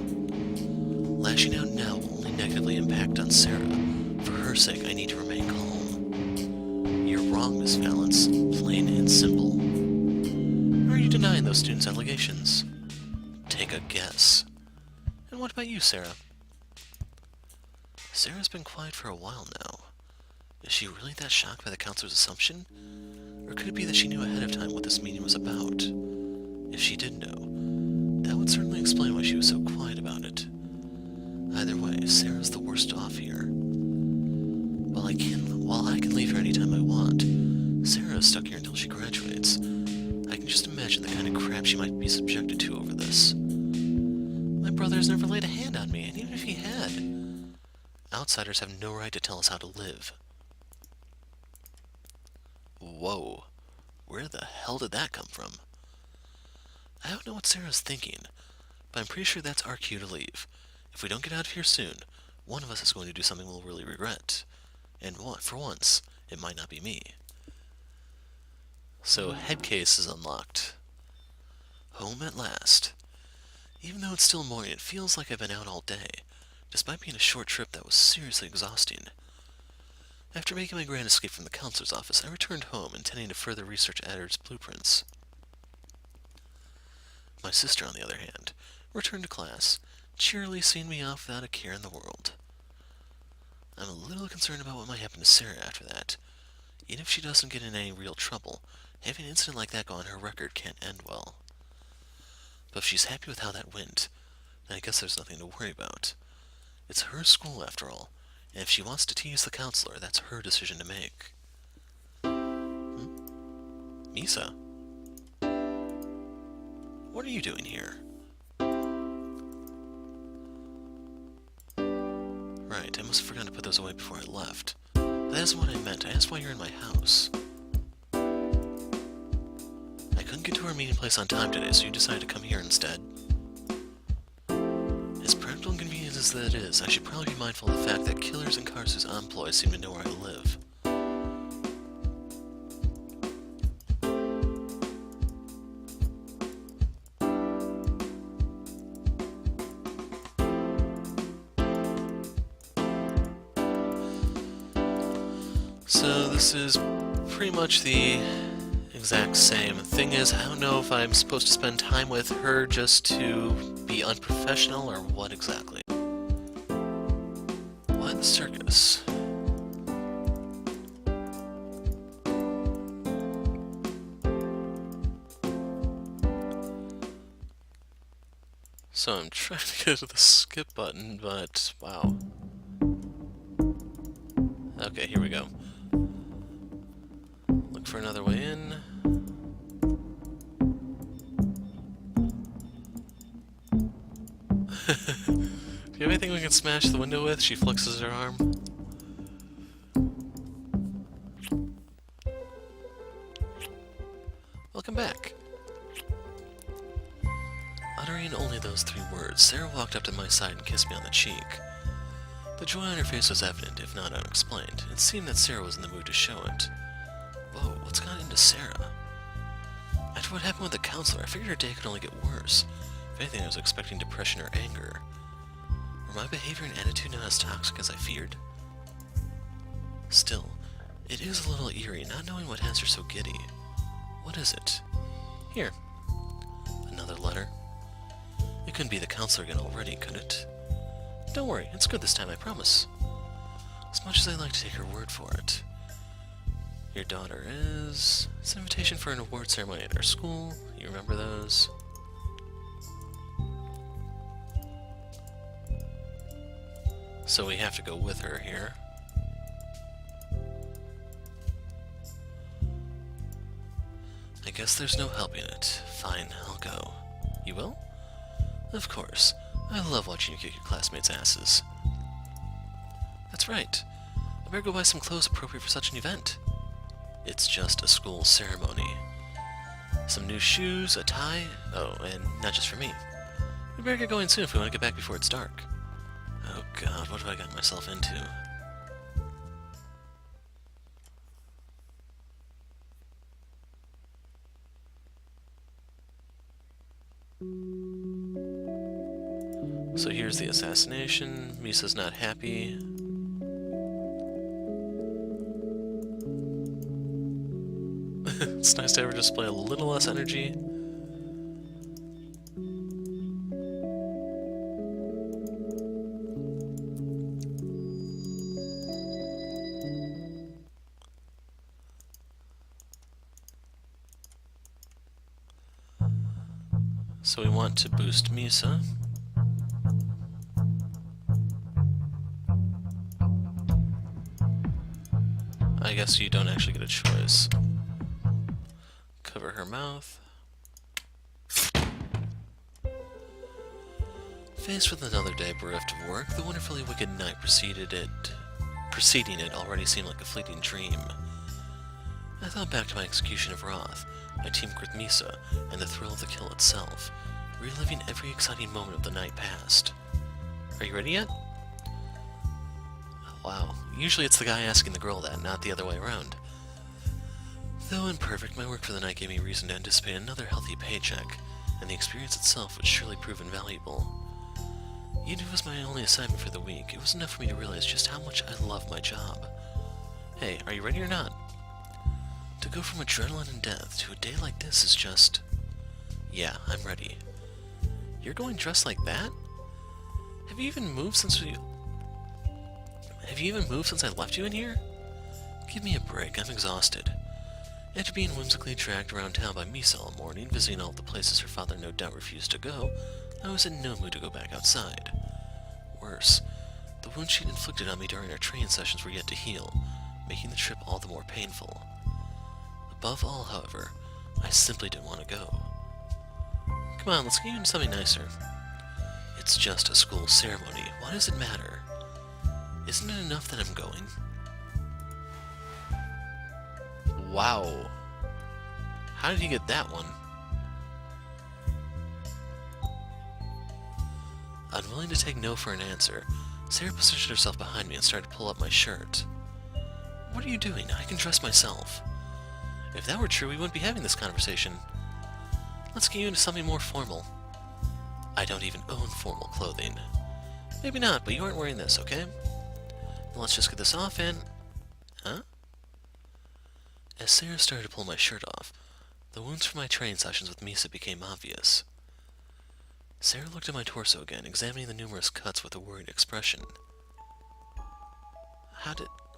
Lashing out now will only negatively impact on Sara. For her sake, I need to remain calm. You're wrong, Miss Valance, plain and simple. Or are you denying those students' allegations? Take a guess. And what about you, Sara? Sara's been quiet for a while now. Is she really that shocked by the counselor's assumption? Or could it be that she knew ahead of time what this meeting was about? If she did know, that would certainly explain why she was so quiet about it. Either way, Sara's the worst off here. While I can leave her anytime I want, Sara is stuck here until she graduates. I can just imagine the kind of crap she might be subjected to over this. My brother has never laid a hand on me, and even if he had, outsiders have no right to tell us how to live. Whoa, where the hell did that come from? I don't know what Sara's thinking, but I'm pretty sure that's our cue to leave. If we don't get out of here soon, one of us is going to do something we'll really regret. And for once, it might not be me. So, headcase is unlocked. Home at last. Even though it's still morning, it feels like I've been out all day, despite being a short trip that was seriously exhausting. After making my grand escape from the counselor's office, I returned home, intending to further research Adder's blueprints. My sister, on the other hand, returned to class, cheerily seeing me off without a care in the world. I'm a little concerned about what might happen to Sara after that. Even if she doesn't get in any real trouble, having an incident like that go on her record can't end well. But if she's happy with how that went, then I guess there's nothing to worry about. It's her school, after all, and if she wants to tease the counselor, that's her decision to make. Misa? What are you doing here? Right, I must have forgotten to put those away before I left. That isn't what I meant. I asked why you're in my house. I couldn't get to our meeting place on time today, so you decided to come here instead. As practical and convenient as that is, I should probably be mindful of the fact that killers and Karsu's employees seem to know where I live. So this is pretty much the exact same. Thing is, I don't know if I'm supposed to spend time with her just to be unprofessional or what exactly. Why the circus? So I'm trying to go to the skip button, but wow. Okay, here we go. Look for another way in. Do you have anything we can smash the window with? She flexes her arm. Welcome back. Uttering only those 3 words, Sara walked up to my side and kissed me on the cheek. The joy on her face was evident, if not unexplained. It seemed that Sara was in the mood to show it. Whoa, what's gotten into Sara? After what happened with the counselor, I figured her day could only get worse. If anything, I was expecting depression or anger. Were my behavior and attitude not as toxic as I feared? Still, it is a little eerie not knowing what has her so giddy. What is it? Here. Another letter. It couldn't be the counselor again already, could it? Don't worry, it's good this time, I promise. As much as I'd like to take her word for it. Your daughter is... It's an invitation for an award ceremony at our school. You remember those? So we have to go with her here. I guess there's no helping it. Fine, I'll go. You will? Of course. I love watching you kick your classmates' asses. That's right. I better go buy some clothes appropriate for such an event. It's just a school ceremony. Some new shoes, a tie... Oh, and not just for me. We better get going soon if we want to get back before it's dark. Oh god, what have I got myself into? So here's the assassination. Misa's not happy. It's nice to ever display a little less energy. So we want to boost Misa. I guess you don't actually get a choice. Cover her mouth. Faced with another day bereft of work, the wonderfully wicked night preceding it already seemed like a fleeting dream. I thought back to my execution of Roth, my teamwork with Misa, and the thrill of the kill itself, reliving every exciting moment of the night past. Are you ready yet? Wow, usually it's the guy asking the girl that, not the other way around. Though imperfect, my work for the night gave me reason to anticipate another healthy paycheck, and the experience itself would surely prove invaluable. Even if it was my only assignment for the week, it was enough for me to realize just how much I love my job. Hey, are you ready or not? To go from adrenaline and death to a day like this is just... Yeah, I'm ready. You're going dressed like that? Have you even moved since I left you in here? Give me a break, I'm exhausted. After being whimsically dragged around town by Misa all morning, visiting all the places her father no doubt refused to go, I was in no mood to go back outside. Worse, the wounds she'd inflicted on me during our training sessions were yet to heal, making the trip all the more painful. Above all, however, I simply didn't want to go. Come on, let's get into something nicer. It's just a school ceremony. Why does it matter? Isn't it enough that I'm going? Wow. How did he get that one? Unwilling to take no for an answer, Sara positioned herself behind me and started to pull up my shirt. What are you doing? I can dress myself. If that were true, we wouldn't be having this conversation. Let's get you into something more formal. I don't even own formal clothing. Maybe not, but you aren't wearing this, okay? Now let's just get this off and... Huh? As Sara started to pull my shirt off, the wounds from my training sessions with Misa became obvious. Sara looked at my torso again, examining the numerous cuts with a worried expression.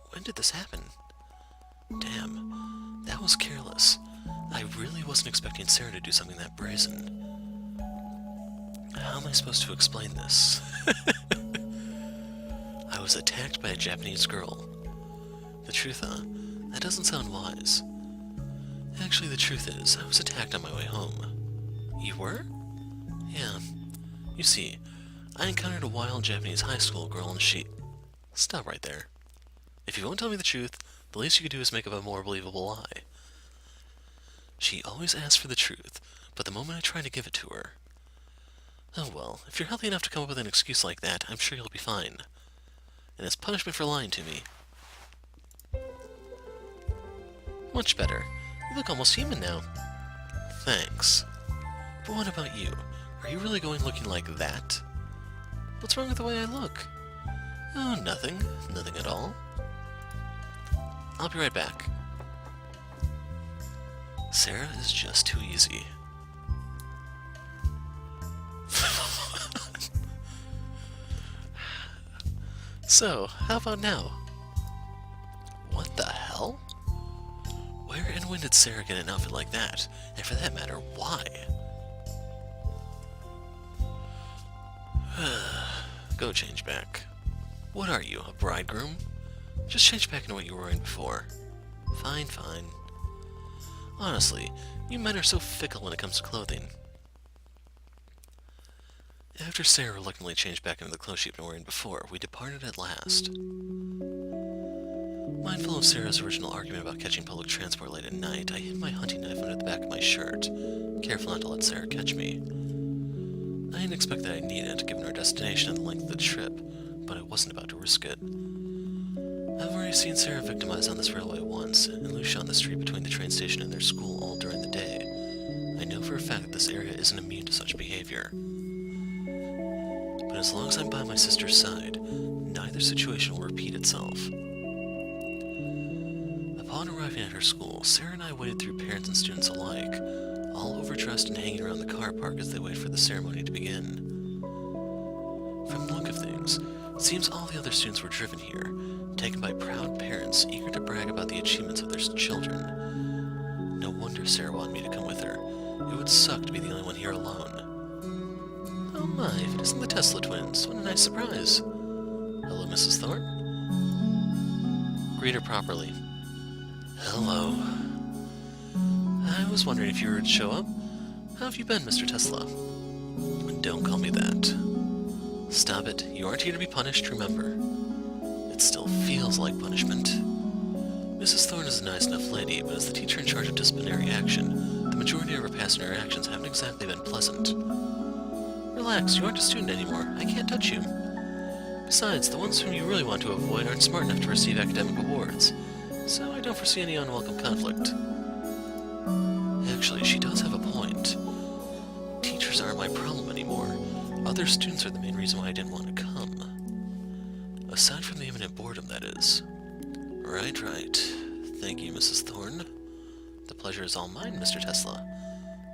When did this happen? Damn, that was careless. I really wasn't expecting Sara to do something that brazen. How am I supposed to explain this? I was attacked by a Japanese girl. The truth, that doesn't sound wise. Actually, the truth is, I was attacked on my way home. You were? Yeah. You see, I encountered a wild Japanese high school girl and she... Stop right there. If you won't tell me the truth, the least you could do is make up a more believable lie. She always asks for the truth, but the moment I try to give it to her... Oh well, if you're healthy enough to come up with an excuse like that, I'm sure you'll be fine. And as punishment for lying to me... Much better. You look almost human now. Thanks. But what about you? Are you really going looking like that? What's wrong with the way I look? Oh, nothing. Nothing at all. I'll be right back. Sara is just too easy. So, how about now? What the hell? Where and when did Sara get an outfit like that? And for that matter, why? Go change back. What are you, a bridegroom? Just change back into what you were wearing before. Fine, fine. Honestly, you men are so fickle when it comes to clothing. After Sara reluctantly changed back into the clothes she'd been wearing before, we departed at last. Mindful of Sara's original argument about catching public transport late at night, I hid my hunting knife under the back of my shirt, careful not to let Sara catch me. I didn't expect that I'd need it, given our destination and the length of the trip, but I wasn't about to risk it. I've already seen Sara victimized on this railway once, and Lucia on the street between the train station and their school all during the day. I know for a fact that this area isn't immune to such behavior. But as long as I'm by my sister's side, neither situation will repeat itself. Upon arriving at her school, Sara and I waited through parents and students alike, all overdressed and hanging around the car park as they wait for the ceremony to begin. From the look of things, it seems all the other students were driven here, taken by proud parents eager to brag about the achievements of their children. No wonder Sara wanted me to come with her. It would suck to be the only one here alone. Oh my, if it isn't the Tesla twins, what a nice surprise. Hello, Mrs. Thorne? Greet her properly. Hello. I was wondering if you were to show up. How have you been, Mr. Tesla? Don't call me that. Stop it. You aren't here to be punished, remember. It still feels like punishment. Mrs. Thorne is a nice enough lady, but as the teacher in charge of disciplinary action, the majority of her past interactions haven't exactly been pleasant. Relax, you aren't a student anymore. I can't touch you. Besides, the ones whom you really want to avoid aren't smart enough to receive academic awards, so I don't foresee any unwelcome conflict. Actually, she does have a point. Teachers aren't my problem anymore. Other students are the main reason why I didn't want to come. Aside from the imminent boredom, that is. Right. Thank you, Mrs. Thorne. The pleasure is all mine, Mr. Tesla.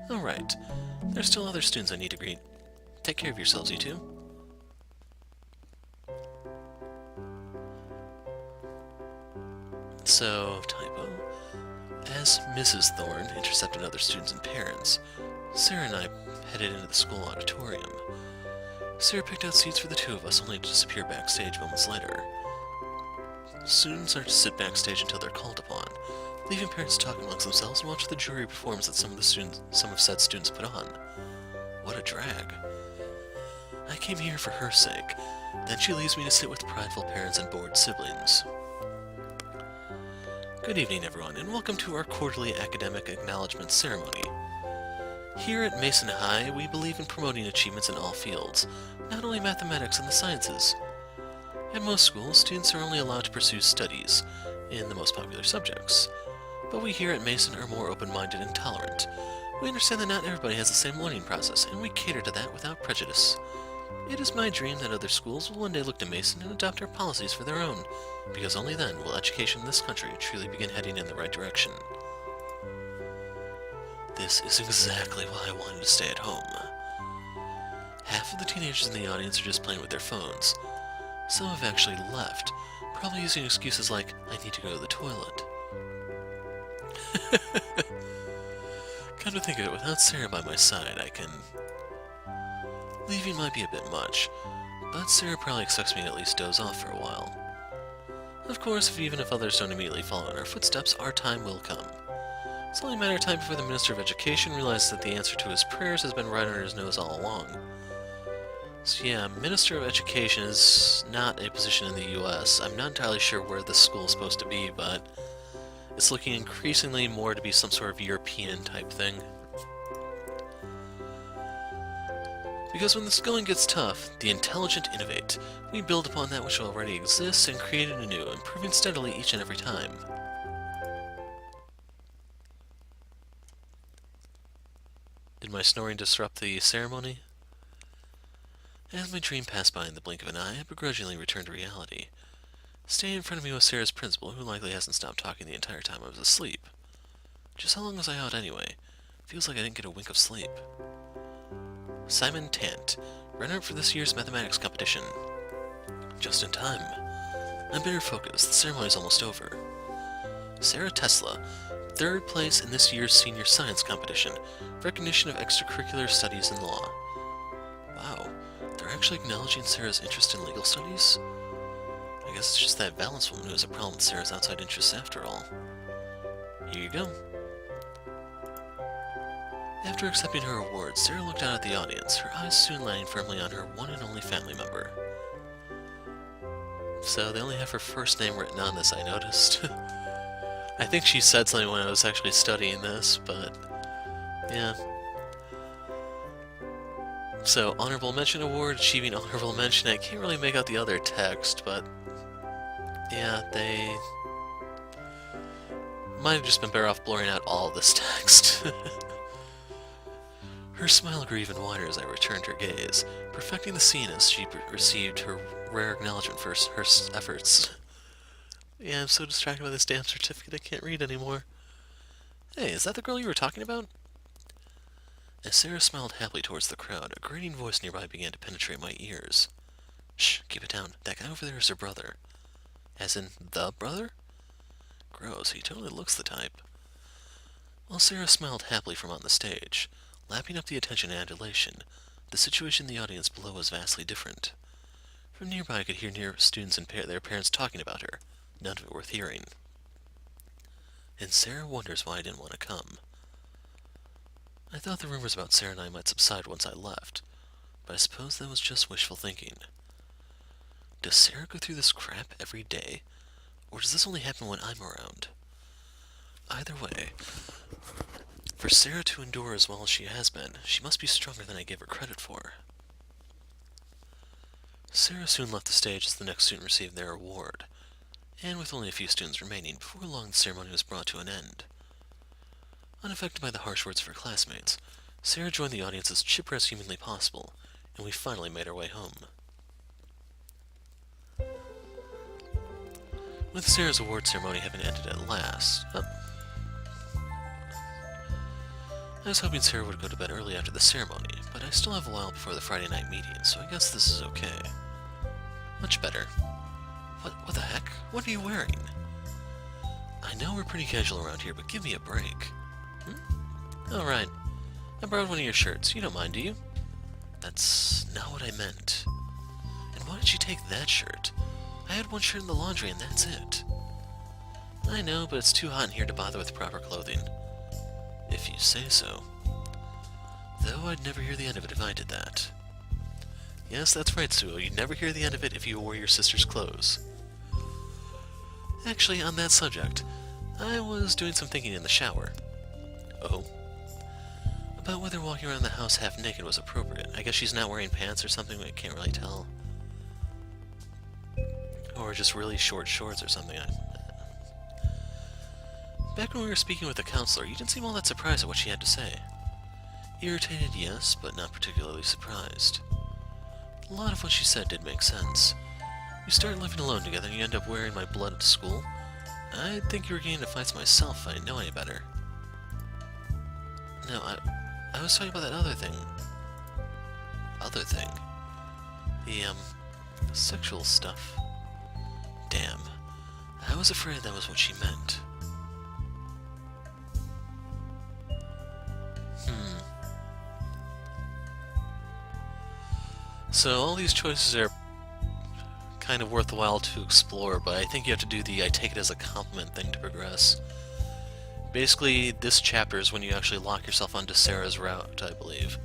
Alright. There's still other students I need to greet. Take care of yourselves, you two. So, typo. As Mrs. Thorne intercepted other students and parents, Sara and I headed into the school auditorium. Sara picked out seats for the two of us, only to disappear backstage moments later. Students are to sit backstage until they're called upon, leaving parents to talk amongst themselves and watch the jury performance that some of said students put on. What a drag. I came here for her sake, then she leaves me to sit with prideful parents and bored siblings. Good evening, everyone, and welcome to our quarterly academic acknowledgement ceremony. Here at Mason High, we believe in promoting achievements in all fields, not only mathematics and the sciences. At most schools, students are only allowed to pursue studies in the most popular subjects. But we here at Mason are more open-minded and tolerant. We understand that not everybody has the same learning process, and we cater to that without prejudice. It is my dream that other schools will one day look to Mason and adopt our policies for their own, because only then will education in this country truly begin heading in the right direction. This is exactly why I wanted to stay at home. Half of the teenagers in the audience are just playing with their phones. Some have actually left, probably using excuses like, I need to go to the toilet. Come to think of it, without Sara by my side, Leaving might be a bit much, but Sara probably expects me to at least doze off for a while. Of course, even if others don't immediately follow in our footsteps, our time will come. It's only a matter of time before the Minister of Education realizes that the answer to his prayers has been right under his nose all along. So yeah, Minister of Education is not a position in the US. I'm not entirely sure where this school is supposed to be, but it's looking increasingly more to be some sort of European type thing. Because when this going gets tough, the intelligent innovate. We build upon that which already exists and create it anew, improving steadily each and every time. Did my snoring disrupt the ceremony? As my dream passed by in the blink of an eye, I begrudgingly returned to reality. Standing in front of me was Sara's principal, who likely hasn't stopped talking the entire time I was asleep. Just how long was I out anyway? Feels like I didn't get a wink of sleep. Simon Tant, runner-up for this year's mathematics competition. Just in time. I'm better focused, the ceremony's almost over. Sara Tesla, 3rd place in this year's senior science competition, recognition of extracurricular studies in law. Wow, they're actually acknowledging Sara's interest in legal studies? I guess it's just that balanced woman who has a problem with Sara's outside interests after all. Here you go. After accepting her award, Sara looked out at the audience, her eyes soon landing firmly on her one and only family member. So they only have her first name written on this, I noticed. I think she said something when I was actually studying this, but yeah. So, Honorable Mention Award, achieving Honorable Mention. I can't really make out the other text, but yeah, they might have just been better off blurring out all this text. Her smile grew even wider as I returned her gaze, perfecting the scene as she received her rare acknowledgement for her efforts. Yeah, I'm so distracted by this damn certificate I can't read anymore. Hey, is that the girl you were talking about? As Sara smiled happily towards the crowd, a grating voice nearby began to penetrate my ears. Shh, keep it down. That guy over there is her brother. As in, the brother? Gross, he totally looks the type. While Sara smiled happily from on the stage, lapping up the attention and adulation, the situation in the audience below was vastly different. From nearby I could hear students and their parents talking about her, none of it worth hearing. And Sara wonders why I didn't want to come. I thought the rumors about Sara and I might subside once I left, but I suppose that was just wishful thinking. Does Sara go through this crap every day, or does this only happen when I'm around? Either way, for Sara to endure as well as she has been, she must be stronger than I gave her credit for. Sara soon left the stage as the next student received their award, and with only a few students remaining, before long the ceremony was brought to an end. Unaffected by the harsh words of her classmates, Sara joined the audience as chipper as humanly possible, and we finally made our way home. With Sara's award ceremony having ended at last, I was hoping Sara would go to bed early after the ceremony, but I still have a while before the Friday night meeting, so I guess this is okay. Much better. What the heck? What are you wearing? I know we're pretty casual around here, but give me a break. Alright. I borrowed one of your shirts. You don't mind, do you? That's not what I meant. And why did you take that shirt? I had one shirt in the laundry and that's it. I know, but it's too hot in here to bother with proper clothing. If you say so. Though I'd never hear the end of it if I did that. Yes, that's right, Suo. You'd never hear the end of it if you wore your sister's clothes. Actually, on that subject, I was doing some thinking in the shower. Oh? about whether walking around the house half naked was appropriate. I guess she's not wearing pants or something, I can't really tell. Or just really short shorts or something. Back when we were speaking with the counselor, you didn't seem all that surprised at what she had to say. Irritated, yes, but not particularly surprised. A lot of what she said did make sense. You start living alone together and you end up wearing my blood at school. I'd think you were getting into fights myself if I didn't know any better. No, I was talking about that other thing. Other thing? The, sexual stuff. Damn. I was afraid that was what she meant. So all these choices are kind of worthwhile to explore, but I think you have to do the I take it as a compliment thing to progress. Basically, this chapter is when you actually lock yourself onto Sara's route, I believe.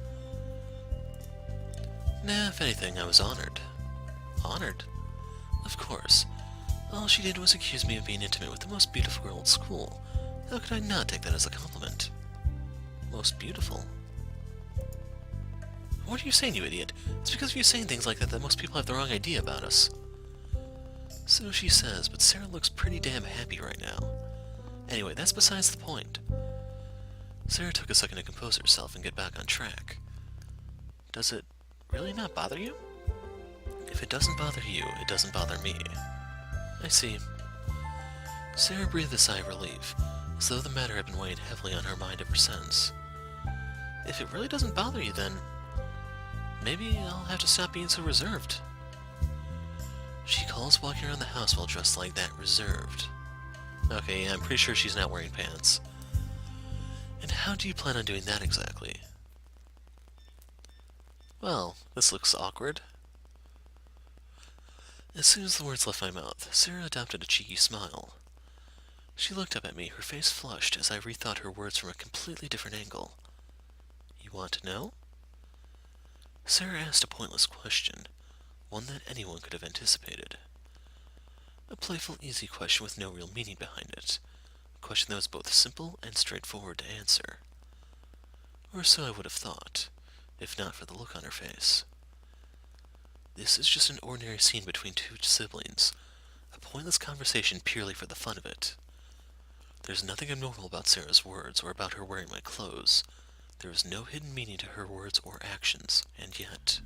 Nah, if anything, I was honored. Honored? Of course. All she did was accuse me of being intimate with the most beautiful girl at school. How could I not take that as a compliment? Most beautiful? What are you saying, you idiot? It's because of you saying things like that that most people have the wrong idea about us. So she says, but Sara looks pretty damn happy right now. Anyway, that's besides the point. Sara took a second to compose herself and get back on track. Does it really not bother you? If it doesn't bother you, it doesn't bother me. I see. Sara breathed a sigh of relief, as though the matter had been weighing heavily on her mind ever since. If it really doesn't bother you, then maybe I'll have to stop being so reserved. She calls walking around the house while dressed like that reserved. Okay, yeah, I'm pretty sure she's not wearing pants. And how do you plan on doing that exactly? Well, this looks awkward. As soon as the words left my mouth, Sara adopted a cheeky smile. She looked up at me, her face flushed as I rethought her words from a completely different angle. You want to know? Sara asked a pointless question, one that anyone could have anticipated. A playful, easy question with no real meaning behind it. A question that was both simple and straightforward to answer. Or so I would have thought, if not for the look on her face. This is just an ordinary scene between two siblings, a pointless conversation purely for the fun of it. There's nothing abnormal about Sara's words or about her wearing my clothes. There is no hidden meaning to her words or actions, and yet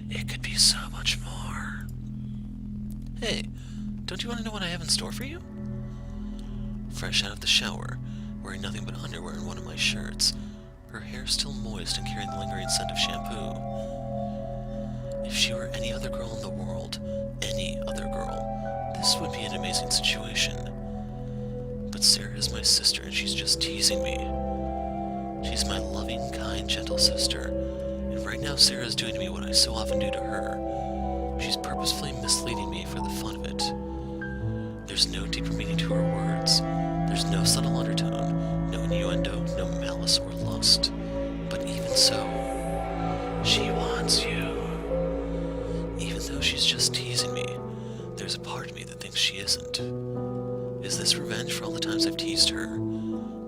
it could be so much more. Hey, don't you want to know what I have in store for you? Fresh out of the shower, wearing nothing but underwear and one of my shirts, her hair still moist and carrying the lingering scent of shampoo. If she were any other girl in the world, any other girl, this would be an amazing situation. But Sara is my sister and she's just teasing me. She's my loving, kind, gentle sister, and right now Sara is doing to me what I so often do to her. She's purposefully misleading me for the fun of it. There's no deeper meaning to her words. There's no subtle undertone, no innuendo, no malice or lust. But even so, she wants you. Even though she's just teasing me, there's a part of me that thinks she isn't. Is this revenge for all the times I've teased her?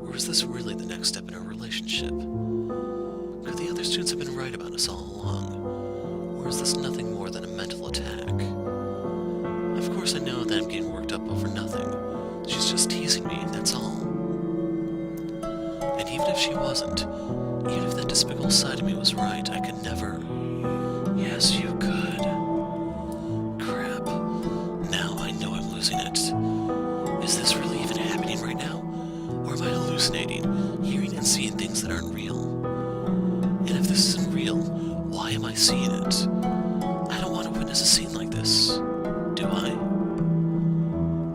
Or is this really the next step in our relationship? Could the other students have been right about us all along? Or is this nothing more than a mental attack? Of course I know that I'm getting worked up over nothing. She's just teasing me, that's all. And even if she wasn't, even if that despicable side of me was right, I could never... Yes, you could. Crap. Now I know I'm losing it. Is this really even happening right now? Or am I hallucinating, hearing and seeing things that aren't real? And if this isn't real, why am I seeing it? I don't want to witness a scene like this. Do I?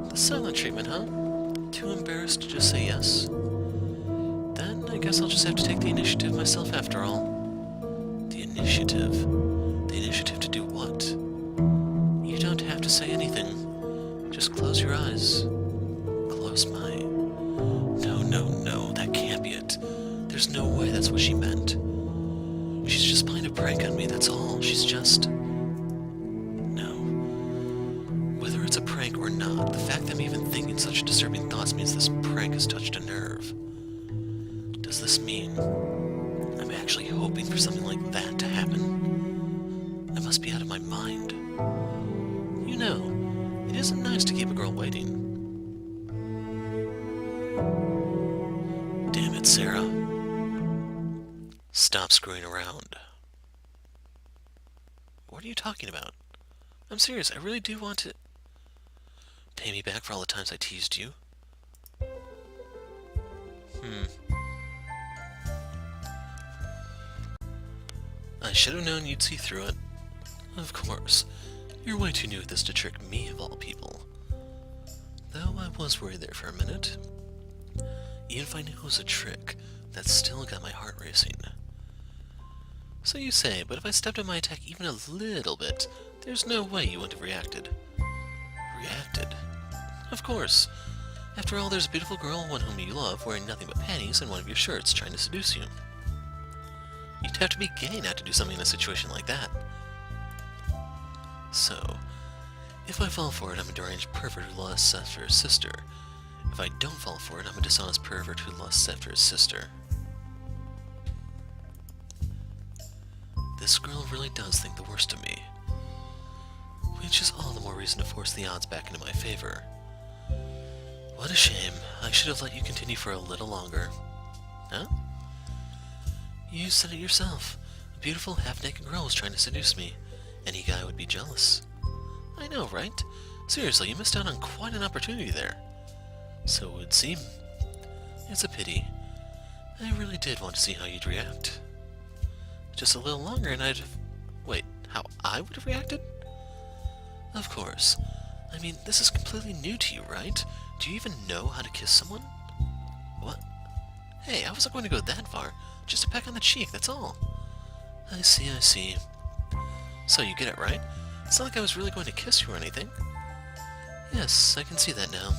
The silent treatment, huh? Too embarrassed to just say yes? Then I guess I'll just have to take the initiative myself after all. The initiative? The initiative to do what? You don't have to say anything. Just close your eyes. Close mine. No, that can't be it. There's no way that's what she meant. She's just playing a prank on me, that's all. She's just... No. Whether it's a prank or not, the fact that I'm even thinking such disturbing thoughts means this prank has touched a nerve. Does this mean... my mind. You know, it isn't nice to keep a girl waiting. Damn it, Sara. Stop screwing around. What are you talking about? I'm serious, I really do want to... Pay me back for all the times I teased you? I should have known you'd see through it. Of course. You're way too new at this to trick me of all people. Though I was worried there for a minute. Even if I knew it was a trick, that still got my heart racing. So you say, but if I stepped on my attack even a little bit, there's no way you wouldn't have reacted. Reacted? Of course. After all, there's a beautiful girl, one whom you love, wearing nothing but panties and one of your shirts, trying to seduce you. You'd have to be gay not to do something in a situation like that. So, if I fall for it, I'm a deranged pervert who lusts after his sister. If I don't fall for it, I'm a dishonest pervert who lusts after his sister. This girl really does think the worst of me. Which is all the more reason to force the odds back into my favor. What a shame. I should have let you continue for a little longer. Huh? You said it yourself. A beautiful, half-naked girl was trying to seduce me. Any guy would be jealous. I know, right? Seriously, you missed out on quite an opportunity there. So it would seem. It's a pity. I really did want to see how you'd react. Just a little longer and I'd have... Wait, how I would have reacted? Of course. I mean, this is completely new to you, right? Do you even know how to kiss someone? What? Hey, I wasn't going to go that far. Just a peck on the cheek, that's all. I see, I see. So you get it, right? It's not like I was really going to kiss you or anything. Yes, I can see that now.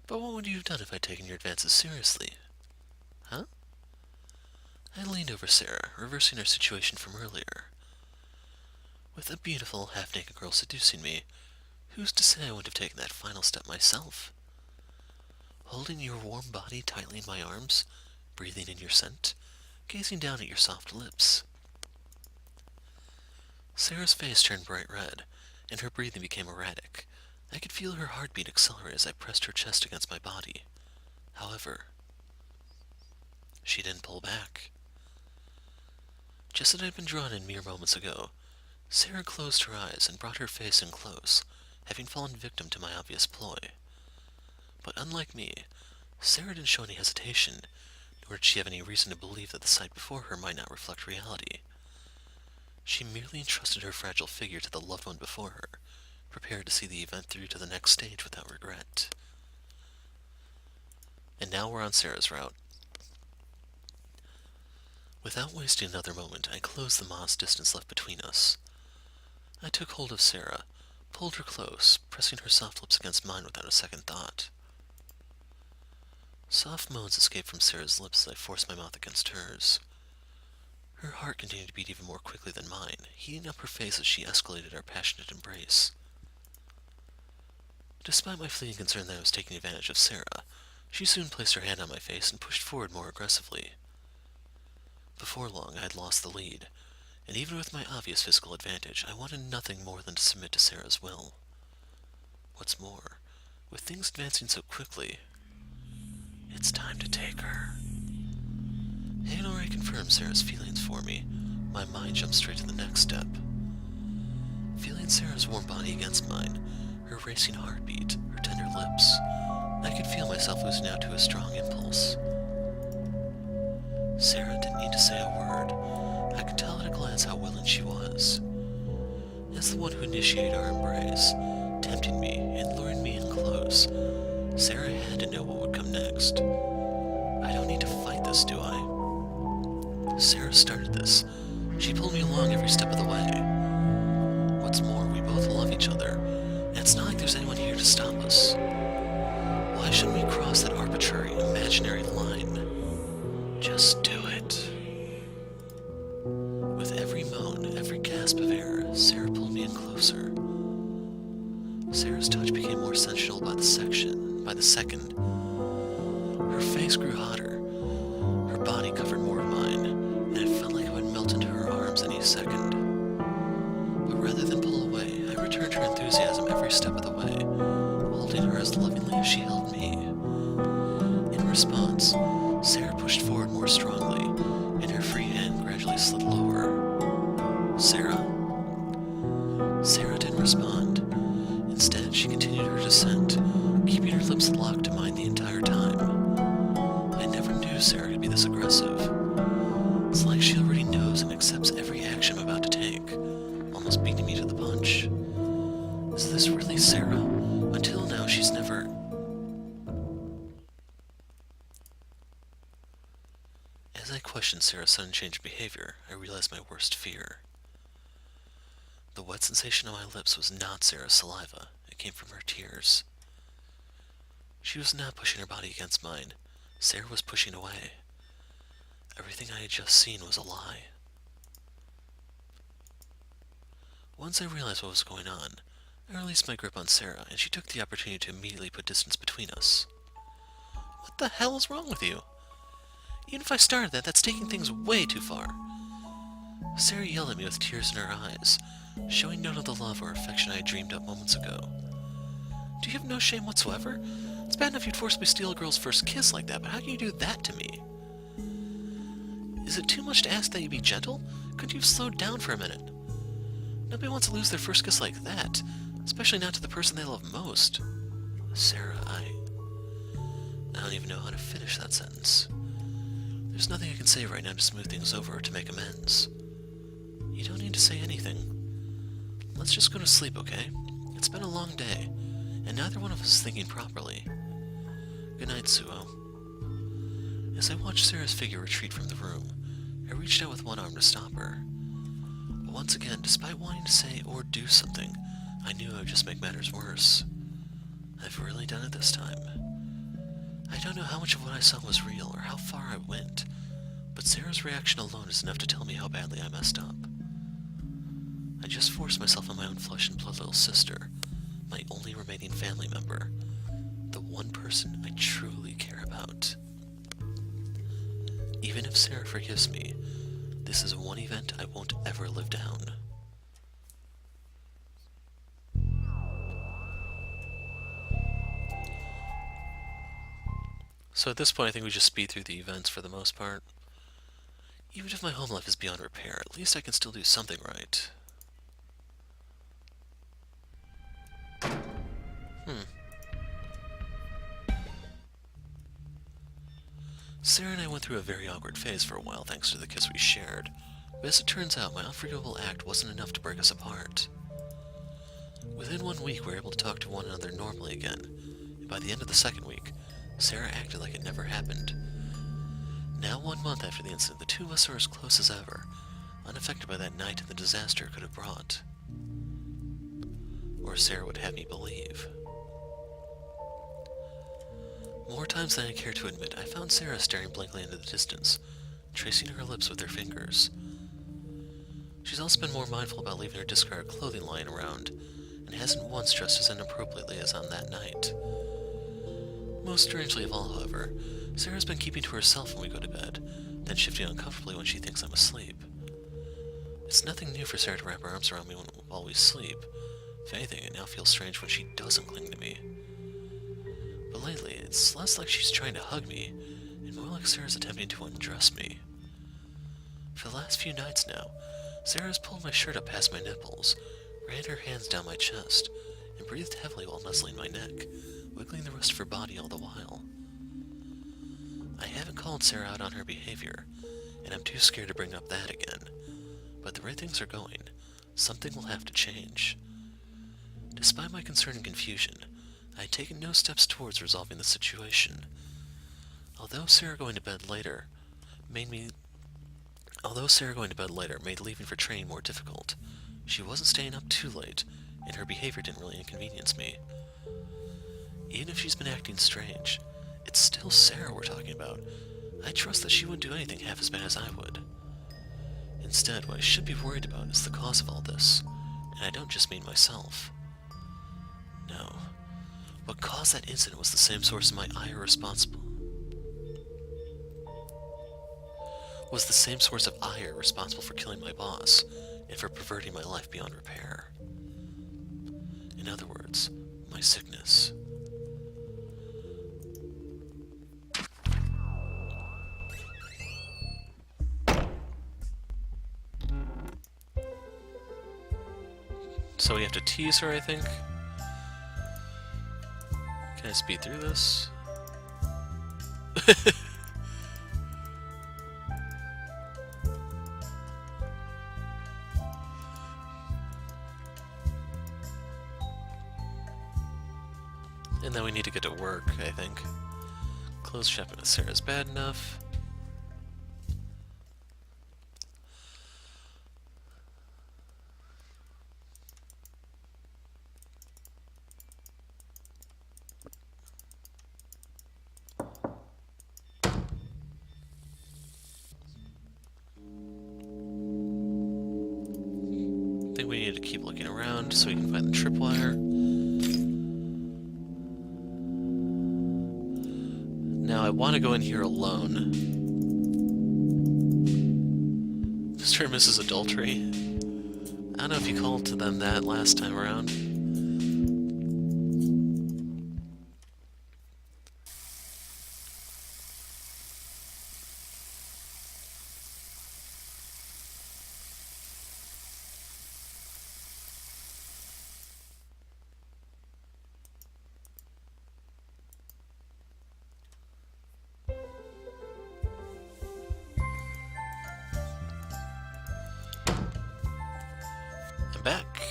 But what would you have done if I'd taken your advances seriously? Huh? I leaned over Sara, reversing our situation from earlier. With a beautiful, half-naked girl seducing me, who's to say I wouldn't have taken that final step myself? Holding your warm body tightly in my arms, breathing in your scent, gazing down at your soft lips. Sara's face turned bright red, and her breathing became erratic. I could feel her heartbeat accelerate as I pressed her chest against my body. However, she didn't pull back. Just as I'd been drawn in mere moments ago, Sara closed her eyes and brought her face in close, having fallen victim to my obvious ploy. But unlike me, Sara didn't show any hesitation, nor did she have any reason to believe that the sight before her might not reflect reality. She merely entrusted her fragile figure to the loved one before her, prepared to see the event through to the next stage without regret. And now we're on Sara's route. Without wasting another moment, I closed the modest distance left between us. I took hold of Sara, pulled her close, pressing her soft lips against mine without a second thought. Soft moans escaped from Sara's lips as I forced my mouth against hers. Her heart continued to beat even more quickly than mine, heating up her face as she escalated our passionate embrace. Despite my fleeting concern that I was taking advantage of Sara, she soon placed her hand on my face and pushed forward more aggressively. Before long, I had lost the lead, and even with my obvious physical advantage, I wanted nothing more than to submit to Sara's will. What's more, with things advancing so quickly, it's time to take her. Having already confirmed Sara's feelings for me, my mind jumped straight to the next step. Feeling Sara's warm body against mine, her racing heartbeat, her tender lips, I could feel myself losing out to a strong impulse. Sara didn't need to say a word. I could tell at a glance how willing she was. As the one who initiated our embrace, tempting me and luring me in close, Sara had to know what would come next. I don't need to fight this, do I? Sara started this. She pulled me along every step of the way. What's more, we both love each other, and it's not like there's anyone here to stop us. Why shouldn't we cross that arbitrary, imaginary line? Just do it. With every moan, every gasp of air, Sara pulled me in closer. Sara's touch became more sensual by the second. Her face grew hotter. Her body covered more of mine, and it felt like I would melt into her arms any second. her enthusiasm every step of the way, holding her as lovingly as she held me. In response, Sara pushed forward more strongly, and her free hand gradually slid lower. Sara? Sara didn't respond. Instead, she continued her descent, keeping her lips locked to mine the entire time. I never knew Sara could be this aggressive. It's like she already knows and accepts every action I'm about to take, almost beating me to the punch. Is this really Sara? Until now, she's never... As I questioned Sara's sudden change of behavior, I realized my worst fear. The wet sensation on my lips was not Sara's saliva. It came from her tears. She was not pushing her body against mine. Sara was pushing away. Everything I had just seen was a lie. Once I realized what was going on, I released my grip on Sara, and she took the opportunity to immediately put distance between us. What the hell is wrong with you? Even if I started that, that's taking things way too far. Sara yelled at me with tears in her eyes, showing none of the love or affection I had dreamed up moments ago. Do you have no shame whatsoever? It's bad enough you'd forcibly steal a girl's first kiss like that, but how can you do that to me? Is it too much to ask that you be gentle? Couldn't you have slowed down for a minute? Nobody wants to lose their first kiss like that, especially not to the person they love most. Sara, I don't even know how to finish that sentence. There's nothing I can say right now to smooth things over or to make amends. You don't need to say anything. Let's just go to sleep, okay? It's been a long day, and neither one of us is thinking properly. Good night, Suo. As I watched Sara's figure retreat from the room, I reached out with one arm to stop her. But once again, despite wanting to say or do something, I knew I would just make matters worse. I've really done it this time. I don't know how much of what I saw was real or how far I went, but Sara's reaction alone is enough to tell me how badly I messed up. I just forced myself on my own flesh and blood little sister, my only remaining family member, the one person I truly care about. Even if Sara forgives me, this is one event I won't ever live down. So at this point I think we just speed through the events for the most part. Even if my home life is beyond repair, at least I can still do something right. Sara and I went through a very awkward phase for a while thanks to the kiss we shared, but as it turns out, my unforgivable act wasn't enough to break us apart. Within 1 week, we were able to talk to one another normally again, and by the end of the second week, Sara acted like it never happened. Now 1 month after the incident, the two of us are as close as ever, unaffected by that night and the disaster it could have brought. Or Sara would have me believe. More times than I care to admit, I found Sara staring blankly into the distance, tracing her lips with her fingers. She's also been more mindful about leaving her discarded clothing lying around, and hasn't once dressed as inappropriately as on that night. Most strangely of all, however, Sara's been keeping to herself when we go to bed, then shifting uncomfortably when she thinks I'm asleep. It's nothing new for Sara to wrap her arms around me while we sleep. If anything, it now feels strange when she doesn't cling to me. But lately, it's less like she's trying to hug me, and more like Sara's attempting to undress me. For the last few nights now, Sara's pulled my shirt up past my nipples, ran her hands down my chest, and breathed heavily while nuzzling my neck, wiggling the rest of her body all the while. I haven't called Sara out on her behavior, and I'm too scared to bring up that again. But the way things are going, something will have to change. Despite my concern and confusion, I had taken no steps towards resolving the situation. Although Sara going to bed later made leaving for training more difficult, she wasn't staying up too late, and her behavior didn't really inconvenience me. Even if she's been acting strange, it's still Sara we're talking about. I trust that she wouldn't do anything half as bad as I would. Instead, what I should be worried about is the cause of all this, and I don't just mean myself. No. What caused that incident was the same source of ire responsible for killing my boss, and for perverting my life beyond repair. In other words, my sickness. So we have to tease her, I think. Can I speed through this? And then we need to get to work, I think. Close shopping with Sarah is bad enough. I think we need to keep looking around so we can find the tripwire. Now I want to go in here alone. Mr. and Mrs. Adultery. I don't know if you called to them that last time around. Back.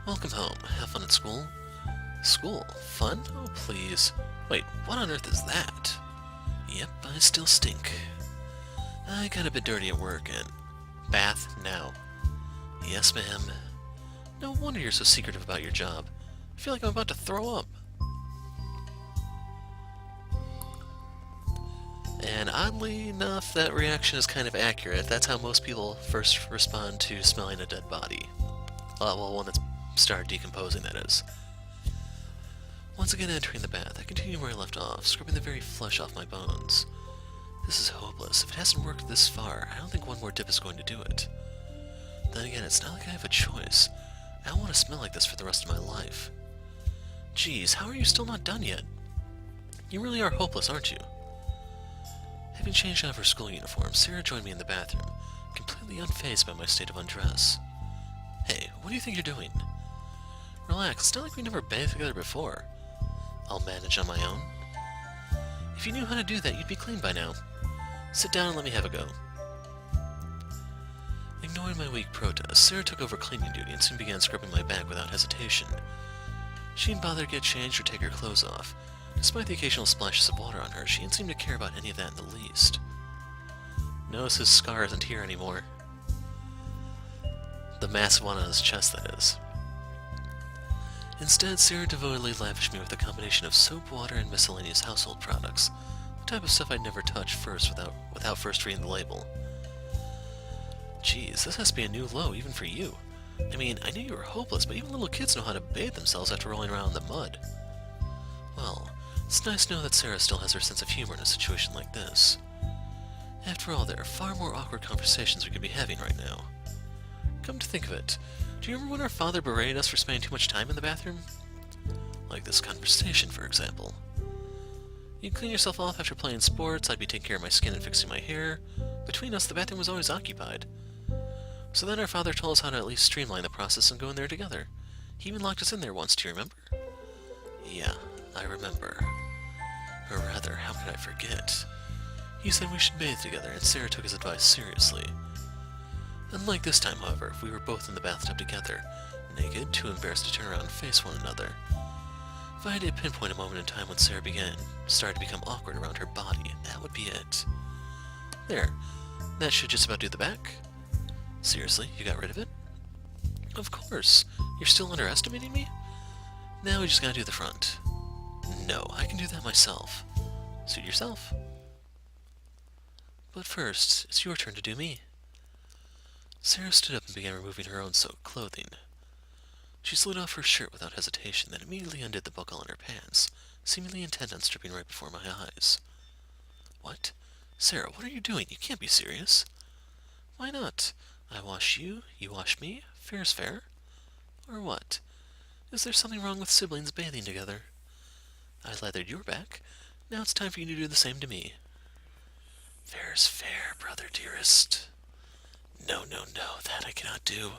Welcome home. Have fun at school? School? Fun? Oh, please. Wait, what on earth is that? Yep, I still stink. I got a bit dirty at work and... Bath now. Yes, ma'am. No wonder you're so secretive about your job. I feel like I'm about to throw up. And oddly enough, that reaction is kind of accurate. That's how most people first respond to smelling a dead body. Well, one that's started decomposing, that is. Once again entering the bath, I continue where I left off, scrubbing the very flesh off my bones. This is hopeless. If it hasn't worked this far, I don't think one more dip is going to do it. Then again, it's not like I have a choice. I don't want to smell like this for the rest of my life. Geez, how are you still not done yet? You really are hopeless, aren't you? Having changed out of her school uniform, Sara joined me in the bathroom, completely unfazed by my state of undress. Hey, what do you think you're doing? Relax, it's not like we never bathed together before. I'll manage on my own. If you knew how to do that, you'd be clean by now. Sit down and let me have a go. Ignoring my weak protest, Sara took over cleaning duty and soon began scrubbing my back without hesitation. She didn't bother to get changed or take her clothes off. Despite the occasional splashes of water on her, she didn't seem to care about any of that in the least. Notice his scar isn't here anymore. The massive one on his chest, that is. Instead, Sara devotedly lavished me with a combination of soap, water, and miscellaneous household products. The type of stuff I'd never touch first without first reading the label. Geez, this has to be a new low, even for you. I mean, I knew you were hopeless, but even little kids know how to bathe themselves after rolling around in the mud. Well, it's nice to know that Sara still has her sense of humor in a situation like this. After all, there are far more awkward conversations we could be having right now. Come to think of it, do you remember when our father berated us for spending too much time in the bathroom? Like this conversation, for example. You'd clean yourself off after playing sports, I'd be taking care of my skin and fixing my hair. Between us, the bathroom was always occupied. So then our father told us how to at least streamline the process and go in there together. He even locked us in there once, do you remember? Yeah, I remember. Or rather, how could I forget? He said we should bathe together, and Sara took his advice seriously. Unlike this time, however, we were both in the bathtub together, naked, too embarrassed to turn around and face one another. If I had to pinpoint a moment in time when Sara started to become awkward around her body, that would be it. There. That should just about do the back. Seriously, you got rid of it? Of course. You're still underestimating me? Now we just gotta do the front. No, I can do that myself. Suit yourself. But first, it's your turn to do me. Sara stood up and began removing her own soaked clothing. She slid off her shirt without hesitation, then immediately undid the buckle on her pants, seemingly intent on stripping right before my eyes. What? Sara, what are you doing? You can't be serious. Why not? I wash you, you wash me. Fair's fair. Or what? Is there something wrong with siblings bathing together? I lathered your back. Now it's time for you to do the same to me. Fair is fair, brother dearest. No, no, no, that I cannot do.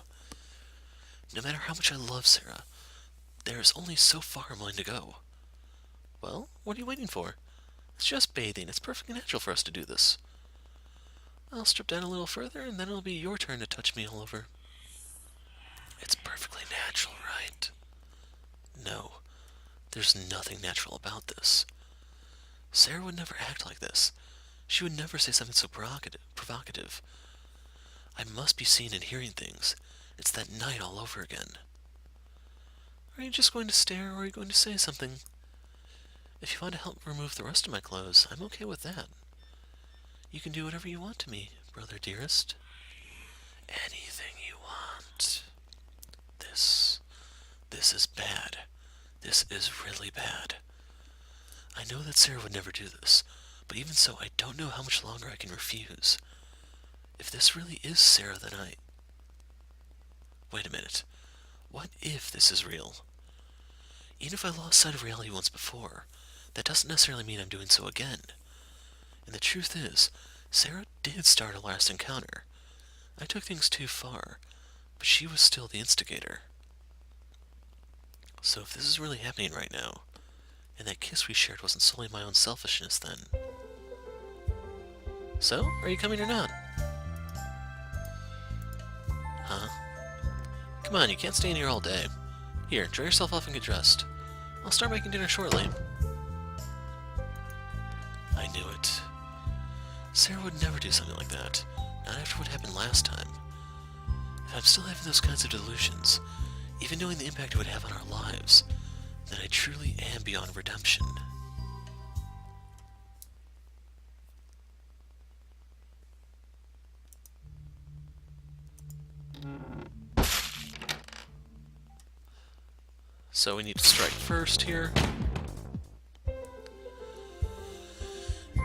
No matter how much I love Sara, there is only so far I'm willing to go. Well, what are you waiting for? It's just bathing. It's perfectly natural for us to do this. I'll strip down a little further, and then it'll be your turn to touch me all over. It's perfectly natural, right? No, there's nothing natural about this. Sara would never act like this. She would never say something so provocative. I must be seeing and hearing things. It's that night all over again. Are you just going to stare, or are you going to say something? If you want to help remove the rest of my clothes, I'm okay with that. You can do whatever you want to me, brother dearest. Anything you want. This is bad. This is really bad. I know that Sara would never do this, but even so, I don't know how much longer I can refuse. If this really is Sara, then Wait a minute. What if this is real? Even if I lost sight of reality once before, that doesn't necessarily mean I'm doing so again. And the truth is, Sara did start our last encounter. I took things too far, but she was still the instigator. So if this is really happening right now, and that kiss we shared wasn't solely my own selfishness, then... So, are you coming or not? Huh? Come on, you can't stay in here all day. Here, dry yourself off and get dressed. I'll start making dinner shortly. I knew it. Sara would never do something like that. Not after what happened last time. If I'm still having those kinds of delusions, even knowing the impact it would have on our lives, then I truly am beyond redemption. So we need to strike first here.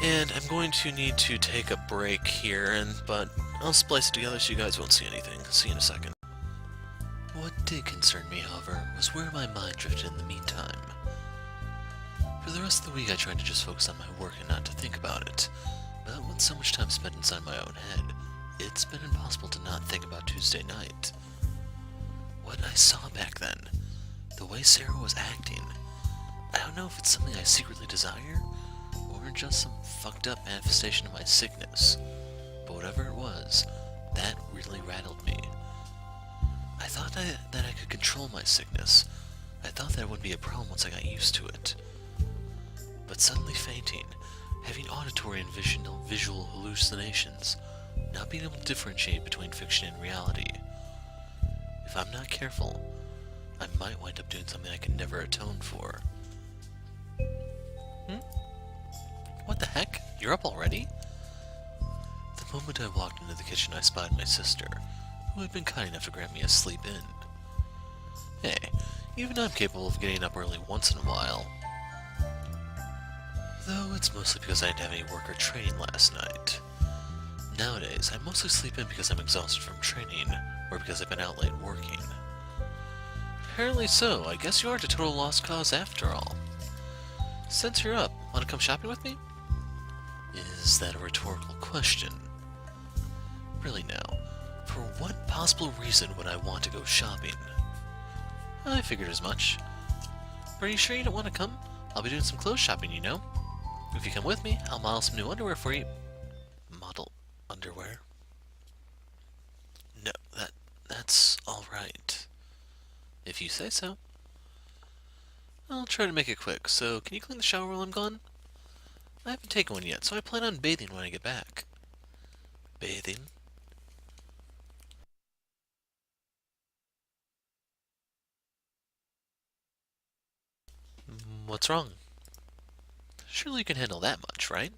And I'm going to need to take a break here, but I'll splice it together so you guys won't see anything. See you in a second. What did concern me, however, was where my mind drifted in the meantime. For the rest of the week I tried to just focus on my work and not to think about it, but with so much time spent inside my own head, it's been impossible to not think about Tuesday night. What I saw back then, the way Sara was acting, I don't know if it's something I secretly desire, or just some fucked up manifestation of my sickness, but whatever it was, that really rattled me. I thought that I could control my sickness. I thought that it wouldn't be a problem once I got used to it. But suddenly fainting, having auditory and visual hallucinations, not being able to differentiate between fiction and reality. If I'm not careful, I might wind up doing something I can never atone for. What the heck? You're up already? The moment I walked into the kitchen, I spied my sister, who had been kind enough to grant me a sleep in. Hey, even I'm capable of getting up early once in a while. Though it's mostly because I didn't have any work or training last night. Nowadays, I mostly sleep in because I'm exhausted from training, or because I've been out late working. Apparently so, I guess you aren't a total lost cause after all. Since you're up, want to come shopping with me? Is that a rhetorical question? Really now, for what possible reason would I want to go shopping? I figured as much. Are you sure you don't want to come? I'll be doing some clothes shopping, you know. If you come with me, I'll model some new underwear for you. Model underwear? No, that's alright. If you say so. I'll try to make it quick, so can you clean the shower while I'm gone? I haven't taken one yet, so I plan on bathing when I get back. Bathing? What's wrong? Surely you can handle that much, right?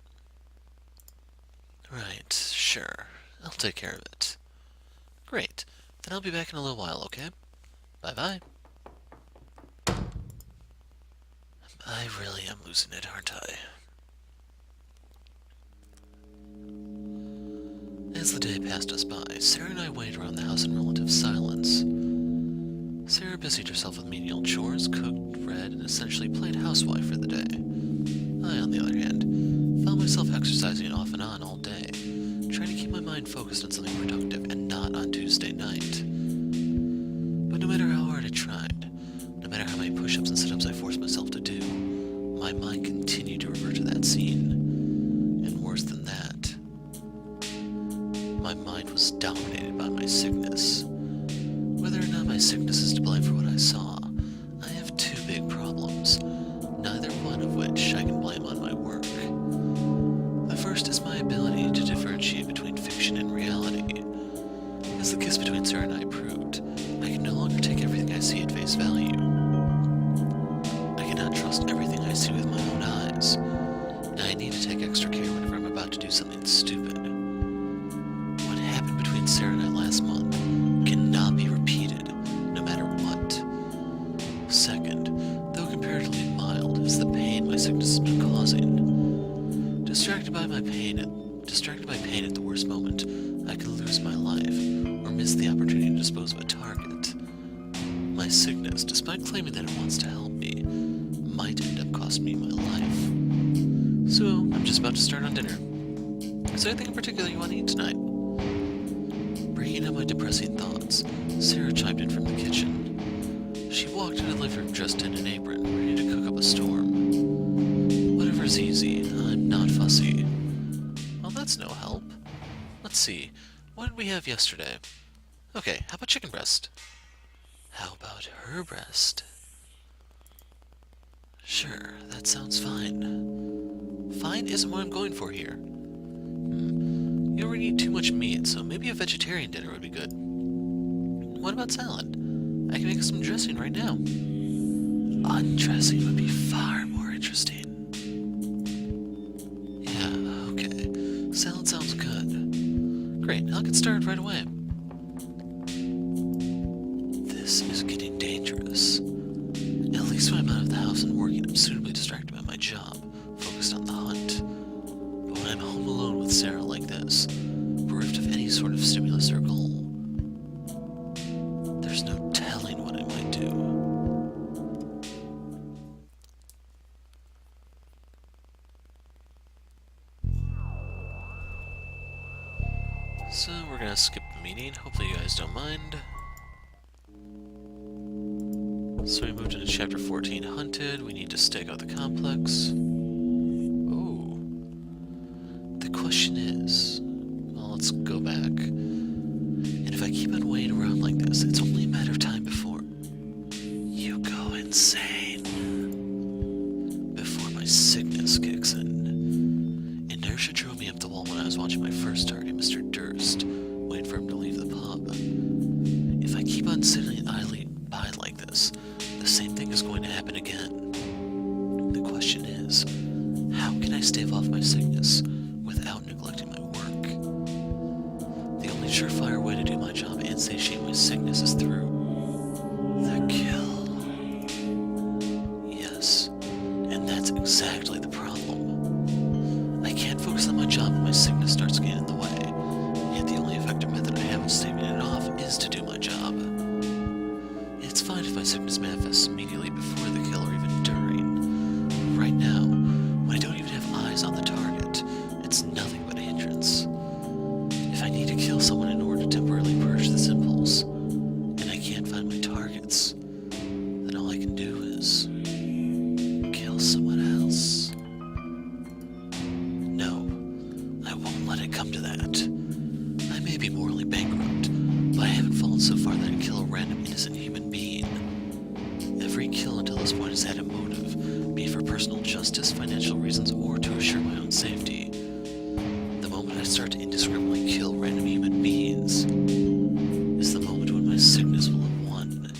Right, sure. I'll take care of it. Great. Then I'll be back in a little while, okay? Bye-bye. I really am losing it, aren't I? As the day passed us by, Sara and I waited around the house in relative silence. Sara busied herself with menial chores, cooked, read, and essentially played housewife for the day. I, on the other hand, found myself exercising off and on all day, trying to keep my mind focused on something productive and not on Tuesday night. But no matter how hard I tried, no matter how many push-ups and sit-ups I forced myself to do, my mind continued to revert to that scene. And worse than that, my mind was dominated by my sickness. Whether or not my sickness is to blame for what I saw, I have two big problems, neither one of which I can blame on my work. The first is my ability to differentiate between fiction and reality. As the kiss between Sara and I proved, I can no longer take everything I see at face value. I cannot trust everything I see with my own eyes, and I need to take extra care whenever I'm about to do something stupid. What happened between Sara and I last month cannot be repeated, no matter what. Second, though comparatively mild, is the pain my sickness has been causing. Distracted by pain at the worst moment, I could lose my life, or miss the opportunity to dispose of a target. My sickness, despite claiming that it wants to help me, might end up costing me my life. So, I'm just about to start on dinner. Is there anything in particular you want to eat tonight? Breaking up my depressing thoughts, Sara chimed in from the kitchen. She walked into the living room dressed in an apron, ready to cook up a storm. Whatever's easy, I'm not fussy. Well, that's no help. Let's see, what did we have yesterday? Okay, how about chicken breast? How about her breast? Sure, that sounds fine. Fine isn't what I'm going for here. You don't really eat too much meat, so maybe a vegetarian dinner would be good. What about salad? I can make some dressing right now. Undressing would be far more interesting. Yeah, okay. Salad sounds good. Great, I'll get started right away. This is getting dangerous. At least when I'm out of the house and working, I'm suitably distracted by my job, focused on the hunt. But when I'm home alone with Sara like this, bereft of any sort of stimulus or goal, there's no telling what I might do. So we're gonna skip the meeting. Hopefully you guys don't mind. So we moved into chapter 14, Hunted. We need to stake out the complex. Oh. The question is... Well, let's go back. And if I keep on waiting around like this, it's only a matter of time before... you go insane. Before my sickness kicks in. Inertia drove me up the wall when I was watching my first target, Mr. Durst, waiting for him to leave the pub. If I keep on sitting idly by like this, the same thing is going to happen again. The question is, how can I stave off my sickness without neglecting my work? The only surefire way to do my job and satiate my sickness is through the kill. Yes, and that's exactly the problem. I can't focus on my job when my sickness starts getting in the way, yet the only effective method I have of staving it off is to do my job. It's fine if my sickness manifests immediately before the kill or even during. Right now, when I don't even have eyes on the target, it's nothing but a hindrance. If I need to kill someone in order to temporarily purge this impulse, and I can't find my targets, then all I can do is kill someone else. No, I won't let it come to that. I may be morally bankrupt, but I haven't fallen so far that I'd kill a random innocent human being. Every kill until this point has had a motive, be it for personal justice, financial reasons, or to assure my own safety. The moment I start to indiscriminately kill random human beings is the moment when my sickness will have won.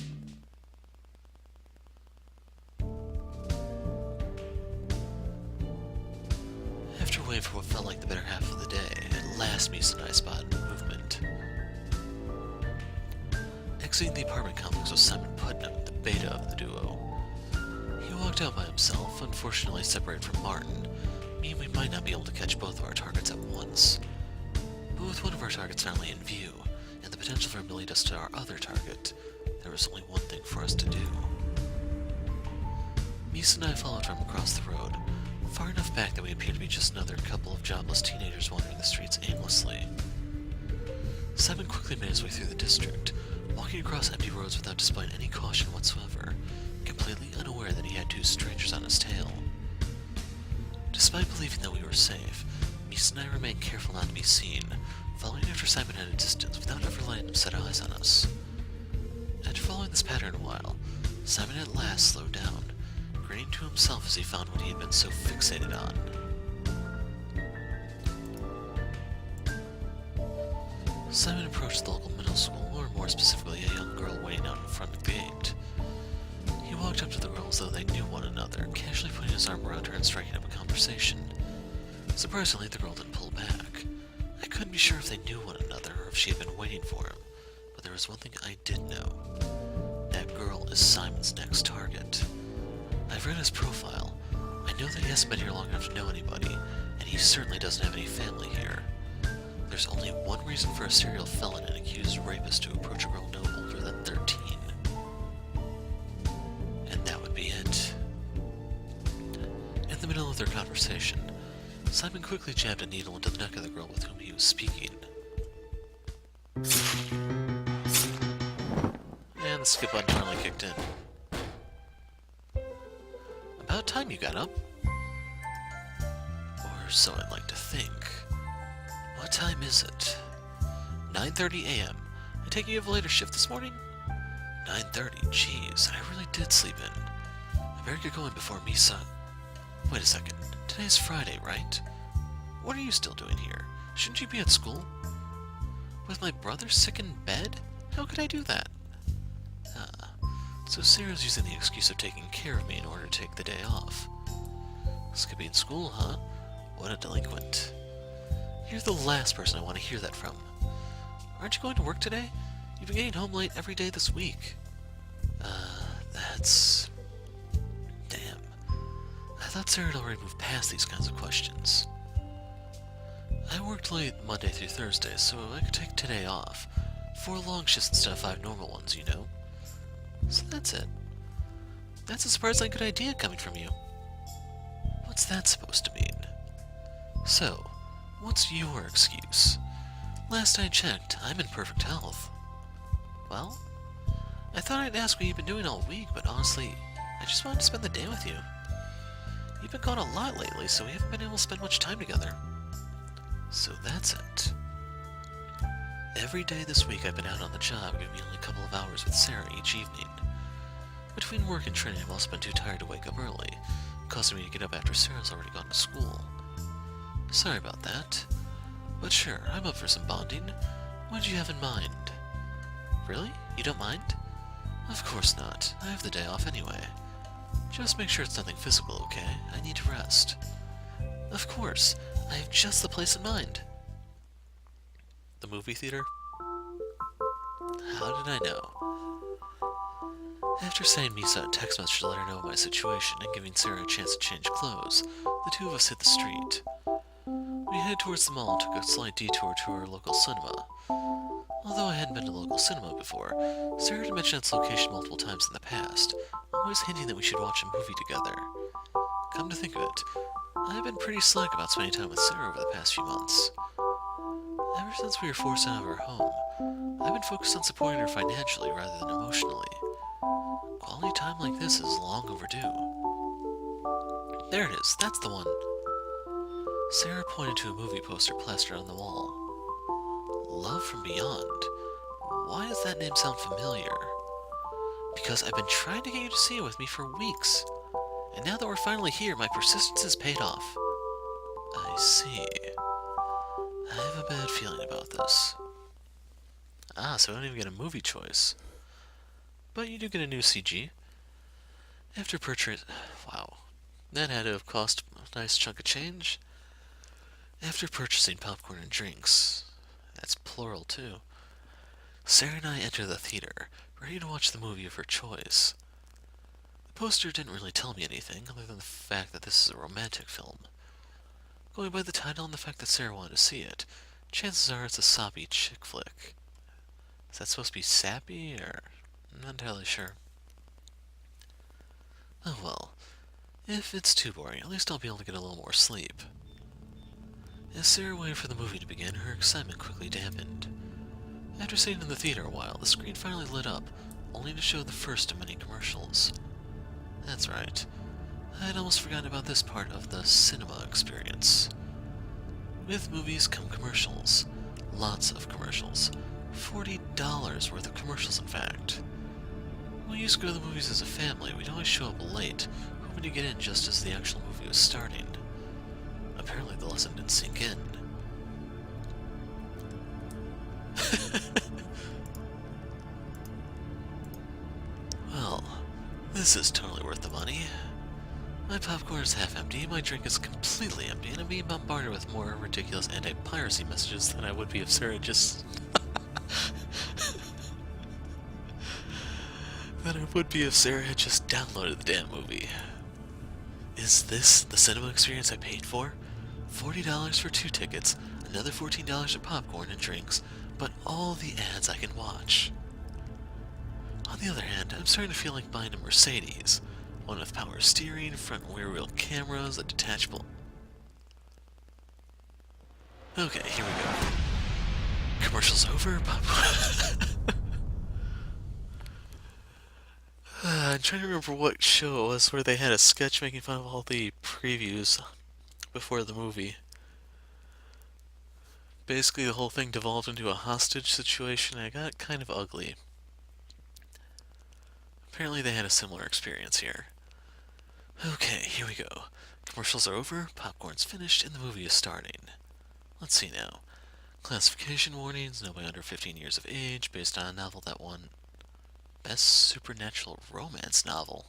After waiting for what felt like the better half of the day, at last Misa and I spotted movement. Exiting the apartment complex was Simon Putnam, the beta of the duo. He walked out by himself, unfortunately separated from Martin, meaning we might not be able to catch both of our targets at once. But with one of our targets finally in view, and the potential for him to lead us to our other target, There was only one thing for us to do. Misa and I followed from across the road, far enough back that we appeared to be just another couple of jobless teenagers wandering the streets aimlessly. Simon quickly made his way through the district, walking across empty roads without displaying any caution whatsoever, completely unaware that he had two strangers on his tail. Despite believing that we were safe, Misa and I remained careful not to be seen, following after Simon at a distance without ever letting him set eyes on us. After following this pattern a while, Simon at last slowed down, grinning to himself as he found what he had been so fixated on. Simon approached the local middle school, or more specifically a young girl waiting out in front of the gate. He walked up to the girl as though they knew one another, casually putting his arm around her and striking up a conversation. Surprisingly, the girl didn't pull back. I couldn't be sure if they knew one another or if she had been waiting for him, but there was one thing I did know. That girl is Simon's next target. I've read his profile. I know that he hasn't been here long enough to know anybody, and he certainly doesn't have any family here. There's only one reason for a serial felon and accused rapist to approach a girl no older than 13. And that would be it. In the middle of their conversation, Simon quickly jabbed a needle into the neck of the girl with whom he was speaking. And the skip button finally kicked in. About time you got up. Or so I'd like to think. What time is it? 9:30 a.m. I take it you have a later shift this morning? 9:30, jeez, I really did sleep in. I better get going before Misa... Wait a second, today's Friday, right? What are you still doing here? Shouldn't you be at school? With my brother sick in bed? How could I do that? So Sara's using the excuse of taking care of me in order to take the day off. Skipping school, huh? What a delinquent. You're the last person I want to hear that from. Aren't you going to work today? You've been getting home late every day this week. That's... Damn. I thought Sara had already moved past these kinds of questions. I worked late Monday through Thursday, so I could take today off. 4 long shifts instead of 5 normal ones, you know? So that's it. That's a surprisingly good idea coming from you. What's that supposed to mean? So, what's your excuse? Last I checked, I'm in perfect health. Well, I thought I'd ask what you've been doing all week, but honestly, I just wanted to spend the day with you. You've been gone a lot lately, so we haven't been able to spend much time together. So that's it. Every day this week I've been out on the job, giving me only a couple of hours with Sara each evening. Between work and training, I've also been too tired to wake up early, causing me to get up after Sara's already gone to school. Sorry about that. But sure, I'm up for some bonding. What did you have in mind? Really? You don't mind? Of course not. I have the day off anyway. Just make sure it's nothing physical, okay? I need to rest. Of course. I have just the place in mind. The movie theater? How did I know? After sending Misa a text message to let her know my situation and giving Sara a chance to change clothes, the two of us hit the street. We headed towards the mall and took a slight detour to our local cinema. Although I hadn't been to the local cinema before, Sara had mentioned its location multiple times in the past, always hinting that we should watch a movie together. Come to think of it, I've been pretty slack about spending time with Sara over the past few months. Ever since we were forced out of our home, I've been focused on supporting her financially rather than emotionally. Quality time like this is long overdue. There it is, that's the one. Sara pointed to a movie poster plastered on the wall. Love from Beyond. Why does that name sound familiar? Because I've been trying to get you to see it with me for weeks. And now that we're finally here, my persistence has paid off. I see. I have a bad feeling about this. Ah, so I don't even get a movie choice. But you do get a new CG. After purchasing... Wow. That had to have cost a nice chunk of change. After purchasing popcorn and drinks, that's plural too, Sara and I enter the theater, ready to watch the movie of her choice. The poster didn't really tell me anything, other than the fact that this is a romantic film. Going by the title and the fact that Sara wanted to see it, chances are it's a soppy chick flick. Is that supposed to be sappy, or... I'm not entirely sure. Oh well. If it's too boring, at least I'll be able to get a little more sleep. As Sara waited for the movie to begin, her excitement quickly dampened. After sitting in the theater a while, the screen finally lit up, only to show the first of many commercials. That's right. I had almost forgotten about this part of the cinema experience. With movies come commercials. Lots of commercials. $40 worth of commercials, in fact. When we used to go to the movies as a family, we'd always show up late, hoping to get in just as the actual movie was starting. Apparently the lesson didn't sink in. Well, this is totally worth the money. My popcorn is half empty, my drink is completely empty, and I'm being bombarded with more ridiculous anti-piracy messages than I would be if Sara just... than I would be if Sara had just downloaded the damn movie. Is this the cinema experience I paid for? $40 for 2 tickets, another $14 for popcorn and drinks, but all the ads I can watch. On the other hand, I'm starting to feel like buying a Mercedes. One with power steering, front and rear wheel cameras, a detachable... Okay, here we go. Commercials over, popcorn... I'm trying to remember what show it was where they had a sketch making fun of all the previews before the movie. Basically, the whole thing devolved into a hostage situation, and it got kind of ugly. Apparently they had a similar experience here. Okay, here we go. Commercials are over, popcorn's finished, and the movie is starting. Let's see now. Classification warnings, nobody under 15 years of age, based on a novel that won Best Supernatural Romance Novel.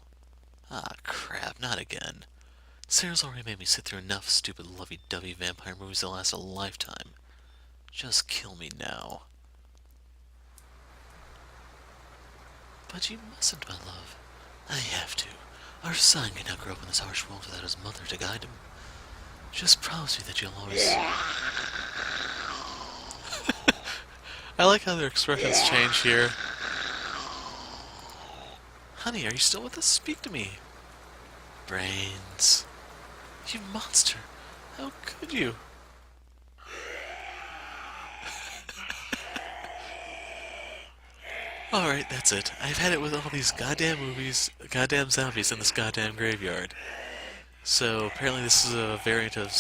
Ah, crap, not again. Sara's already made me sit through enough stupid lovey-dovey vampire movies that last a lifetime. Just kill me now. But you mustn't, my love. I have to. Our son cannot grow up in this harsh world without his mother to guide him. Just promise me that you'll always... I like how their expressions change here. Honey, are you still with us? Speak to me. Brains. You monster. How could you? Alright, that's it. I've had it with all these goddamn movies, goddamn zombies in this goddamn graveyard. So, apparently this is a variant of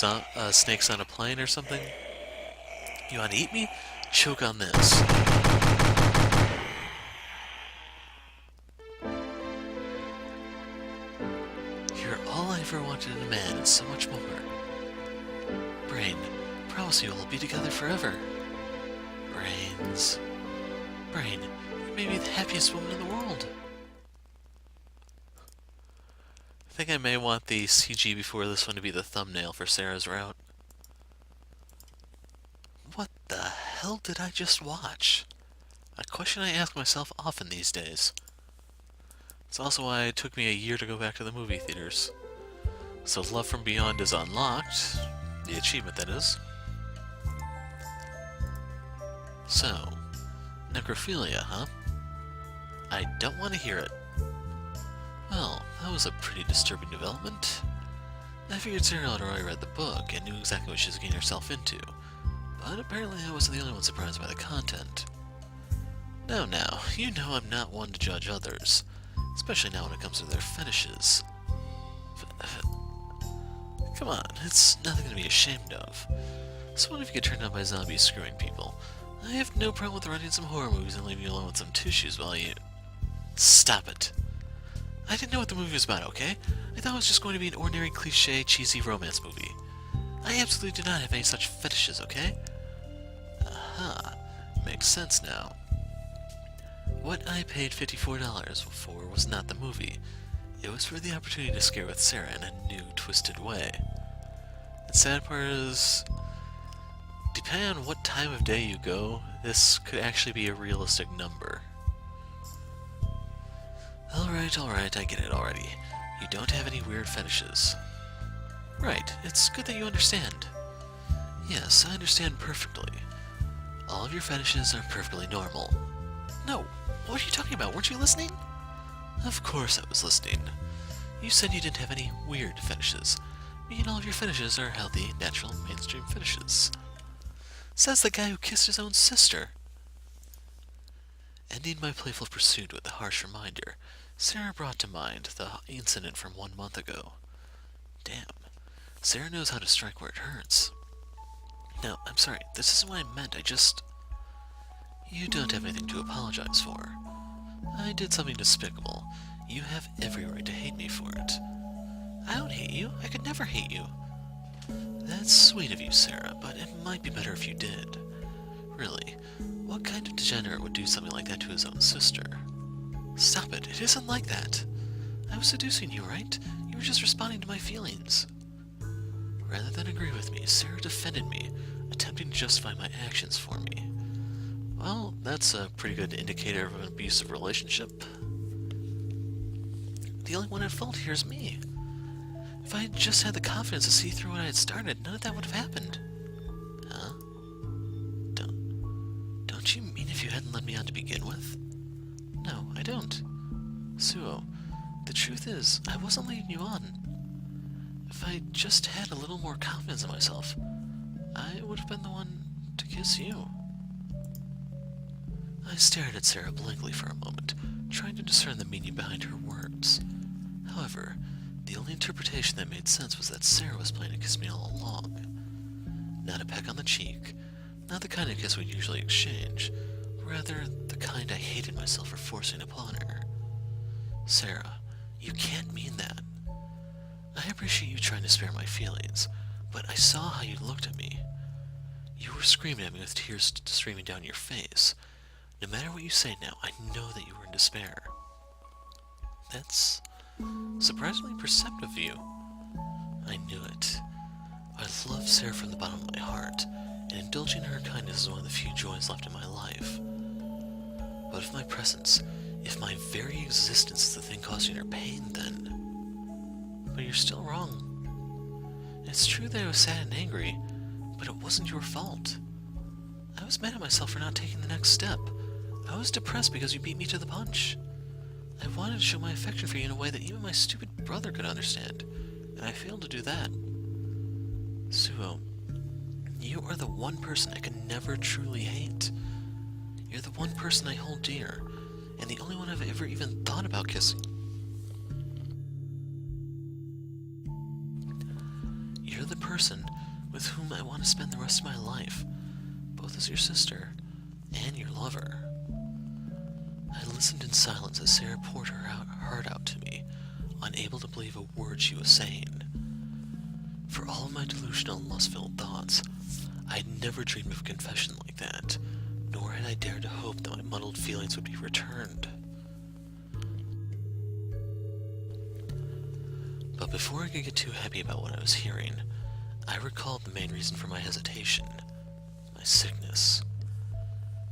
snakes on a plane or something. You want to eat me? Choke on this. You're all I ever wanted in a man and so much more. Brain, promise you we'll be together forever. Brains. Brain, you may be the happiest woman in the world. I think I may want the CG before this one to be the thumbnail for Sara's route. What the hell did I just watch? A question I ask myself often these days. It's also why it took me a year to go back to the movie theaters. So Love from Beyond is unlocked. The achievement, that is. So, necrophilia, huh? I don't want to hear it. Well, that was a pretty disturbing development. I figured Sara had already read the book and knew exactly what she was getting herself into, but apparently I wasn't the only one surprised by the content. Now, you know I'm not one to judge others, especially now when it comes to their fetishes. Come on, it's nothing to be ashamed of. So what if you get turned on by zombies screwing people? I have no problem with renting some horror movies and leaving you alone with some tissues while you... Stop it. I didn't know what the movie was about, okay? I thought it was just going to be an ordinary, cliché, cheesy romance movie. I absolutely do not have any such fetishes, okay? Aha. Makes sense now. What I paid $54 for was not the movie. It was for the opportunity to scare with Sara in a new, twisted way. The sad part is, depending on what time of day you go, this could actually be a realistic number. Alright, I get it already. You don't have any weird fetishes. Right, it's good that you understand. Yes, I understand perfectly. All of your fetishes are perfectly normal. No, what What are you talking about? Weren't you listening? Of course I was listening. You said you didn't have any weird fetishes. Me and all of your fetishes are healthy, natural, mainstream fetishes. Says the guy who kissed his own sister. Ending my playful pursuit with a harsh reminder, Sara brought to mind the incident from 1 month ago. Damn, Sara knows how to strike where it hurts. No, I'm sorry, this isn't what I meant, You don't have anything to apologize for. I did something despicable. You have every right to hate me for it. I don't hate you. I could never hate you. That's sweet of you, Sara, but it might be better if you did. Really, what kind of degenerate would do something like that to his own sister? Stop it, it isn't like that. I was seducing you, right? You were just responding to my feelings. Rather than agree with me, Sara defended me, attempting to justify my actions for me. Well, that's a pretty good indicator of an abusive relationship. The only one at fault here is me. If I had just had the confidence to see through what I had started, none of that would have happened. Huh? Don't you mean if you hadn't led me on to begin with? No, I don't. Suo, the truth is, I wasn't leading you on. If I just had a little more confidence in myself, I would have been the one to kiss you. I stared at Sara blankly for a moment, trying to discern the meaning behind her words. However, the only interpretation that made sense was that Sara was planning to kiss me all along. Not a peck on the cheek, not the kind of kiss we'd usually exchange, rather the kind I hated myself for forcing upon her. Sara, you can't mean that. I appreciate you trying to spare my feelings, but I saw how you looked at me. You were screaming at me with tears streaming down your face. No matter what you say now, I know that you were in despair. That's surprisingly perceptive of you. I knew it. I love Sara from the bottom of my heart, and indulging in her kindness is one of the few joys left in my life. But if my presence, if my very existence is the thing causing her pain, then... But you're still wrong. It's true that I was sad and angry, but it wasn't your fault. I was mad at myself for not taking the next step. I was depressed because you beat me to the punch. I wanted to show my affection for you in a way that even my stupid brother could understand, and I failed to do that. Suo, you are the one person I can never truly hate. You're the one person I hold dear, and the only one I've ever even thought about kissing. You're the person with whom I want to spend the rest of my life, both as your sister and your lover. I listened in silence as Sara poured her heart out to me, unable to believe a word she was saying. For all of my delusional and lust-filled thoughts, I had never dreamed of a confession like that, nor had I dared to hope that my muddled feelings would be returned. But before I could get too happy about what I was hearing, I recalled the main reason for my hesitation. My sickness.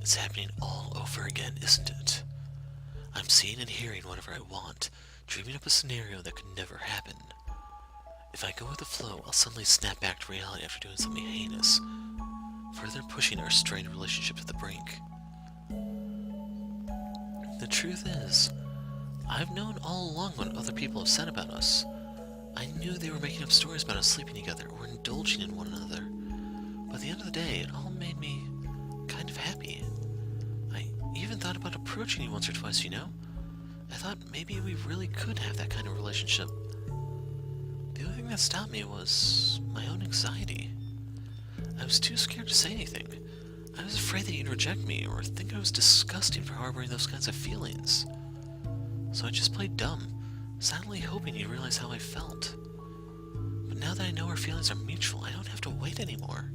It's happening all over again, isn't it? I'm seeing and hearing whatever I want, dreaming up a scenario that could never happen. If I go with the flow, I'll suddenly snap back to reality after doing something heinous, further pushing our strained relationship to the brink. The truth is, I've known all along what other people have said about us. I knew they were making up stories about us sleeping together or indulging in one another. But at the end of the day, it all made me kind of happy. I even thought about approaching you once or twice, you know? I thought maybe we really could have that kind of relationship. The only thing that stopped me was my own anxiety. I was too scared to say anything. I was afraid that you'd reject me or think I was disgusting for harboring those kinds of feelings. So I just played dumb, silently hoping you'd realize how I felt. But now that I know our feelings are mutual, I don't have to wait anymore.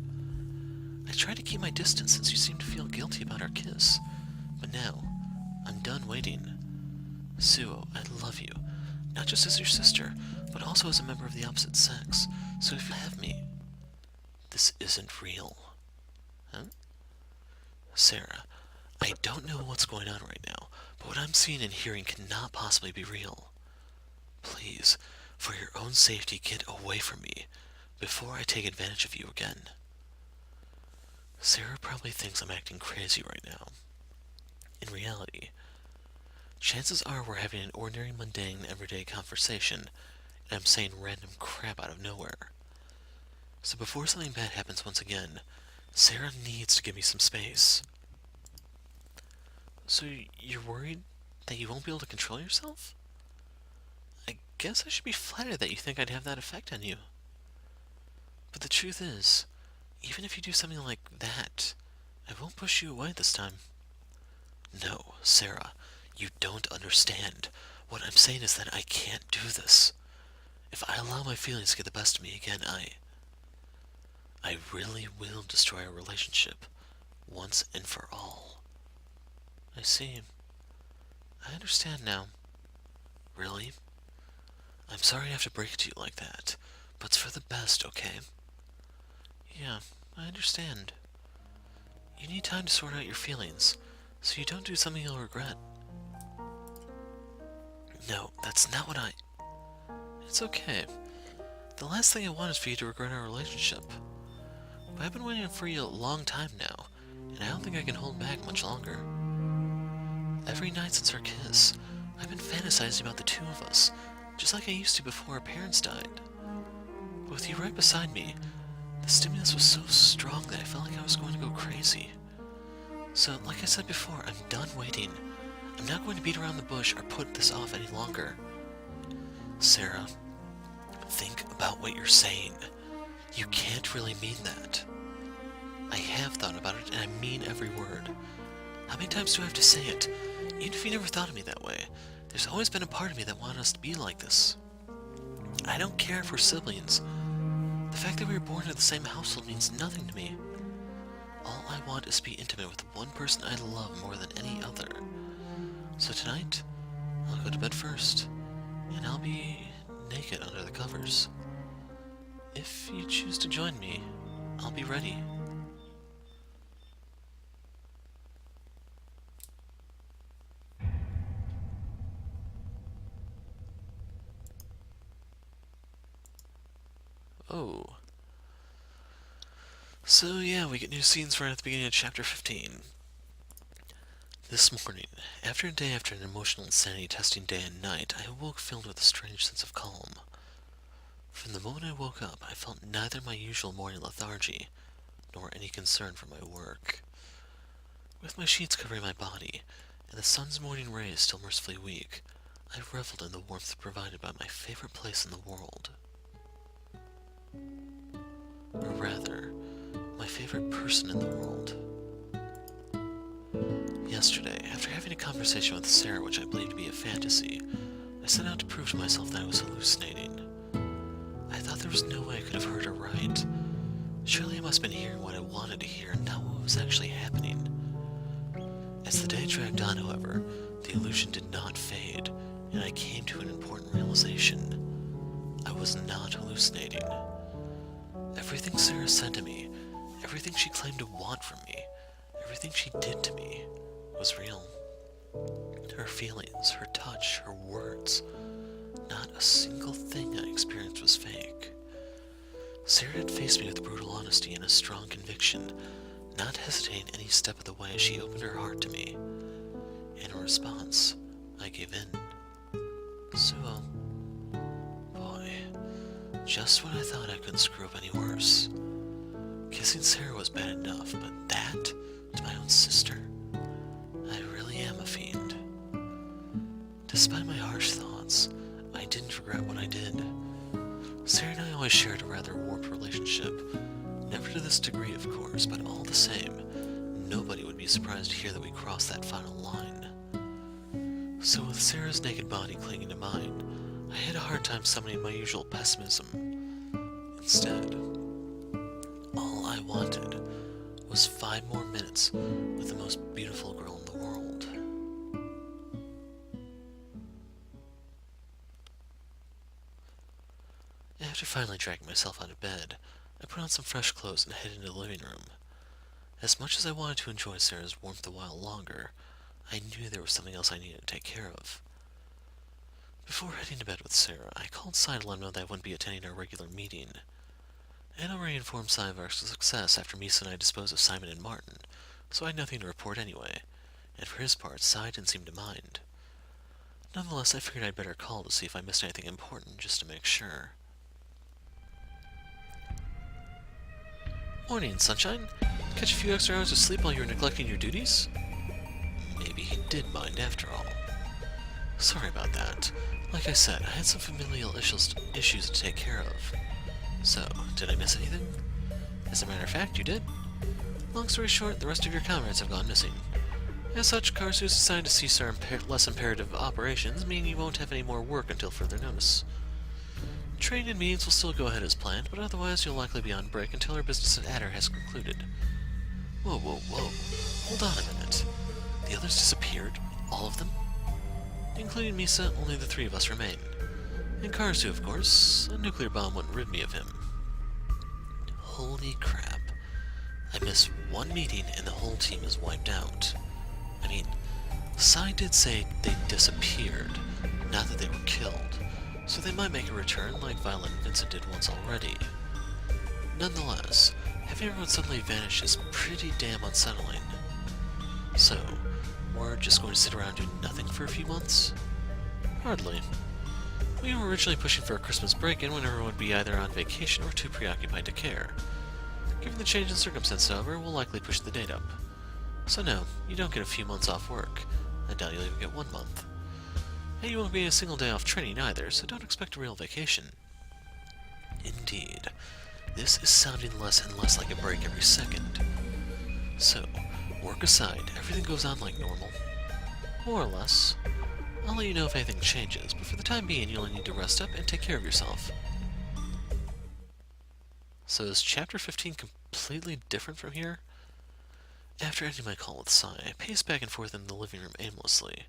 I tried to keep my distance since you seemed to feel guilty about our kiss, but now, I'm done waiting. Suo, I love you, not just as your sister, but also as a member of the opposite sex, so if you have me, this isn't real. Huh? Sara, I don't know what's going on right now, but what I'm seeing and hearing cannot possibly be real. Please, for your own safety, get away from me, before I take advantage of you again. Sara probably thinks I'm acting crazy right now. In reality, Chances are we're having an ordinary, mundane, everyday conversation, and I'm saying random crap out of nowhere. So before something bad happens once again, Sara needs to give me some space. So you're worried that you won't be able to control yourself? I guess I should be flattered that you think I'd have that effect on you. But the truth is, even if you do something like that, I won't push you away this time. No, Sara, you don't understand. What I'm saying is that I can't do this. If I allow my feelings to get the best of me again, I really will destroy our relationship, once and for all. I see. I understand now. Really? I'm sorry I have to break it to you like that, but it's for the best, okay? Yeah, I understand. You need time to sort out your feelings, so you don't do something you'll regret. No, that's not what I... It's okay. The last thing I want is for you to regret our relationship. But I've been waiting for you a long time now, and I don't think I can hold back much longer. Every night since our kiss, I've been fantasizing about the two of us, just like I used to before our parents died. But with you right beside me, the stimulus was so strong that I felt like I was going to go crazy. So, like I said before, I'm done waiting. I'm not going to beat around the bush or put this off any longer. Sara, think about what you're saying. You can't really mean that. I have thought about it, and I mean every word. How many times do I have to say it? Even if you never thought of me that way, there's always been a part of me that wanted us to be like this. I don't care if we're siblings. The fact that we were born into the same household means nothing to me. All I want is to be intimate with one person I love more than any other. So tonight, I'll go to bed first, and I'll be naked under the covers. If you choose to join me, I'll be ready. Oh. So yeah, we get new scenes right at the beginning of chapter 15. This morning, after a day after an emotional insanity testing day and night, I awoke filled with a strange sense of calm. From the moment I woke up, I felt neither my usual morning lethargy, nor any concern for my work. With my sheets covering my body, and the sun's morning rays still mercifully weak, I reveled in the warmth provided by my favorite place in the world. Or rather, my favorite person in the world. Yesterday, after having a conversation with Sara which I believed to be a fantasy, I set out to prove to myself that I was hallucinating. I thought there was no way I could have heard her right. Surely I must have been hearing what I wanted to hear and not what was actually happening. As the day dragged on, however, the illusion did not fade, and I came to an important realization. I was not hallucinating. Everything Sara said to me, everything she claimed to want from me, everything she did to me, was real. Her feelings, her touch, her words, not a single thing I experienced was fake. Sara had faced me with brutal honesty and a strong conviction, not hesitating any step of the way as she opened her heart to me. In response, I gave in. So, boy, just when I thought I couldn't screw up any worse. Kissing Sara was bad enough, but that, to my own sister, I really am a fiend. Despite my harsh thoughts, I didn't regret what I did. Sara and I always shared a rather warped relationship. Never to this degree, of course, but all the same, nobody would be surprised to hear that we crossed that final line. So with Sara's naked body clinging to mine, I had a hard time summoning my usual pessimism. Instead, all I wanted was 5 more minutes with the most beautiful girl in the world. After finally dragging myself out of bed, I put on some fresh clothes and headed into the living room. As much as I wanted to enjoy Sara's warmth a while longer, I knew there was something else I needed to take care of. Before heading to bed with Sara, I called Sai to let him know that I wouldn't be attending our regular meeting. I had already informed Sai of our success after Misa and I disposed of Simon and Martin, so I had nothing to report anyway, and for his part, Sai didn't seem to mind. Nonetheless, I figured I'd better call to see if I missed anything important, just to make sure. Morning, sunshine. Catch a few extra hours of sleep while you were neglecting your duties? Maybe he did mind after all. Sorry about that. Like I said, I had some familial issues to take care of. So, did I miss anything? As a matter of fact, you did. Long story short, the rest of your comrades have gone missing. As such, Karsu's assigned to cease our less imperative operations, meaning you won't have any more work until further notice. Training and meetings will still go ahead as planned, but otherwise you'll likely be on break until our business at Adder has concluded. Whoa, whoa, whoa. Hold on a minute. The others disappeared? All of them? Including Misa, only the three of us remain. And Karsu, of course. A nuclear bomb wouldn't rid me of him. Holy crap. I missed one meeting and the whole team is wiped out. I mean, Sai did say they disappeared, not that they were killed, so they might make a return like Violent Vincent did once already. Nonetheless, having everyone suddenly vanish is pretty damn unsettling. So, we're just going to sit around doing nothing for a few months? Hardly. We were originally pushing for a Christmas break-in when everyone would be either on vacation or too preoccupied to care. Given the change in circumstance, however, we'll likely push the date up. So no, you don't get a few months off work. I doubt you'll even get 1 month. And you won't be a single day off training either, so don't expect a real vacation. Indeed. This is sounding less and less like a break every second. So, work aside, everything goes on like normal. More or less. I'll let you know if anything changes, but for the time being, you'll need to rest up and take care of yourself. So is Chapter 15 completely different from here? After ending my call with Sai, I paced back and forth in the living room aimlessly.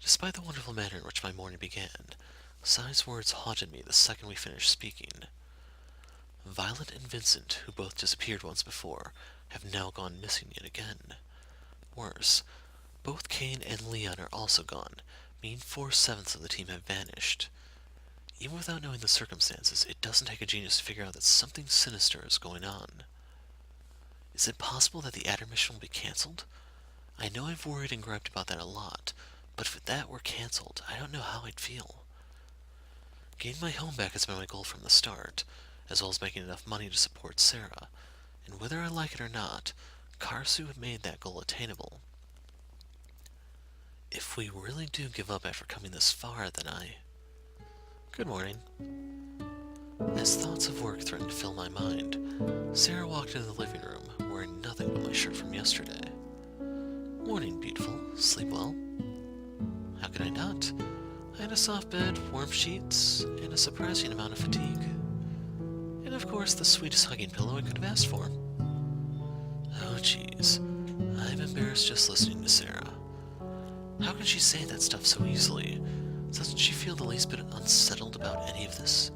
Despite the wonderful manner in which my morning began, Sai's words haunted me the second we finished speaking. Violet and Vincent, who both disappeared once before, have now gone missing yet again. Worse, both Kane and Leon are also gone, meaning 4/7 of the team have vanished. Even without knowing the circumstances, it doesn't take a genius to figure out that something sinister is going on. Is it possible that the Adder mission will be cancelled? I know I've worried and griped about that a lot, but if that were cancelled, I don't know how I'd feel. Getting my home back has been my goal from the start, as well as making enough money to support Sara, and whether I like it or not, Karsu made that goal attainable. If we really do give up after coming this far, then Good morning. As thoughts of work threatened to fill my mind, Sara walked into the living room, wearing nothing but my shirt from yesterday. Morning, beautiful. Sleep well? How could I not? I had a soft bed, warm sheets, and a surprising amount of fatigue. And of course, the sweetest hugging pillow I could have asked for. Oh, jeez. I'm embarrassed just listening to Sara. How can she say that stuff so easily? Doesn't she feel the least bit unsettled about any of this?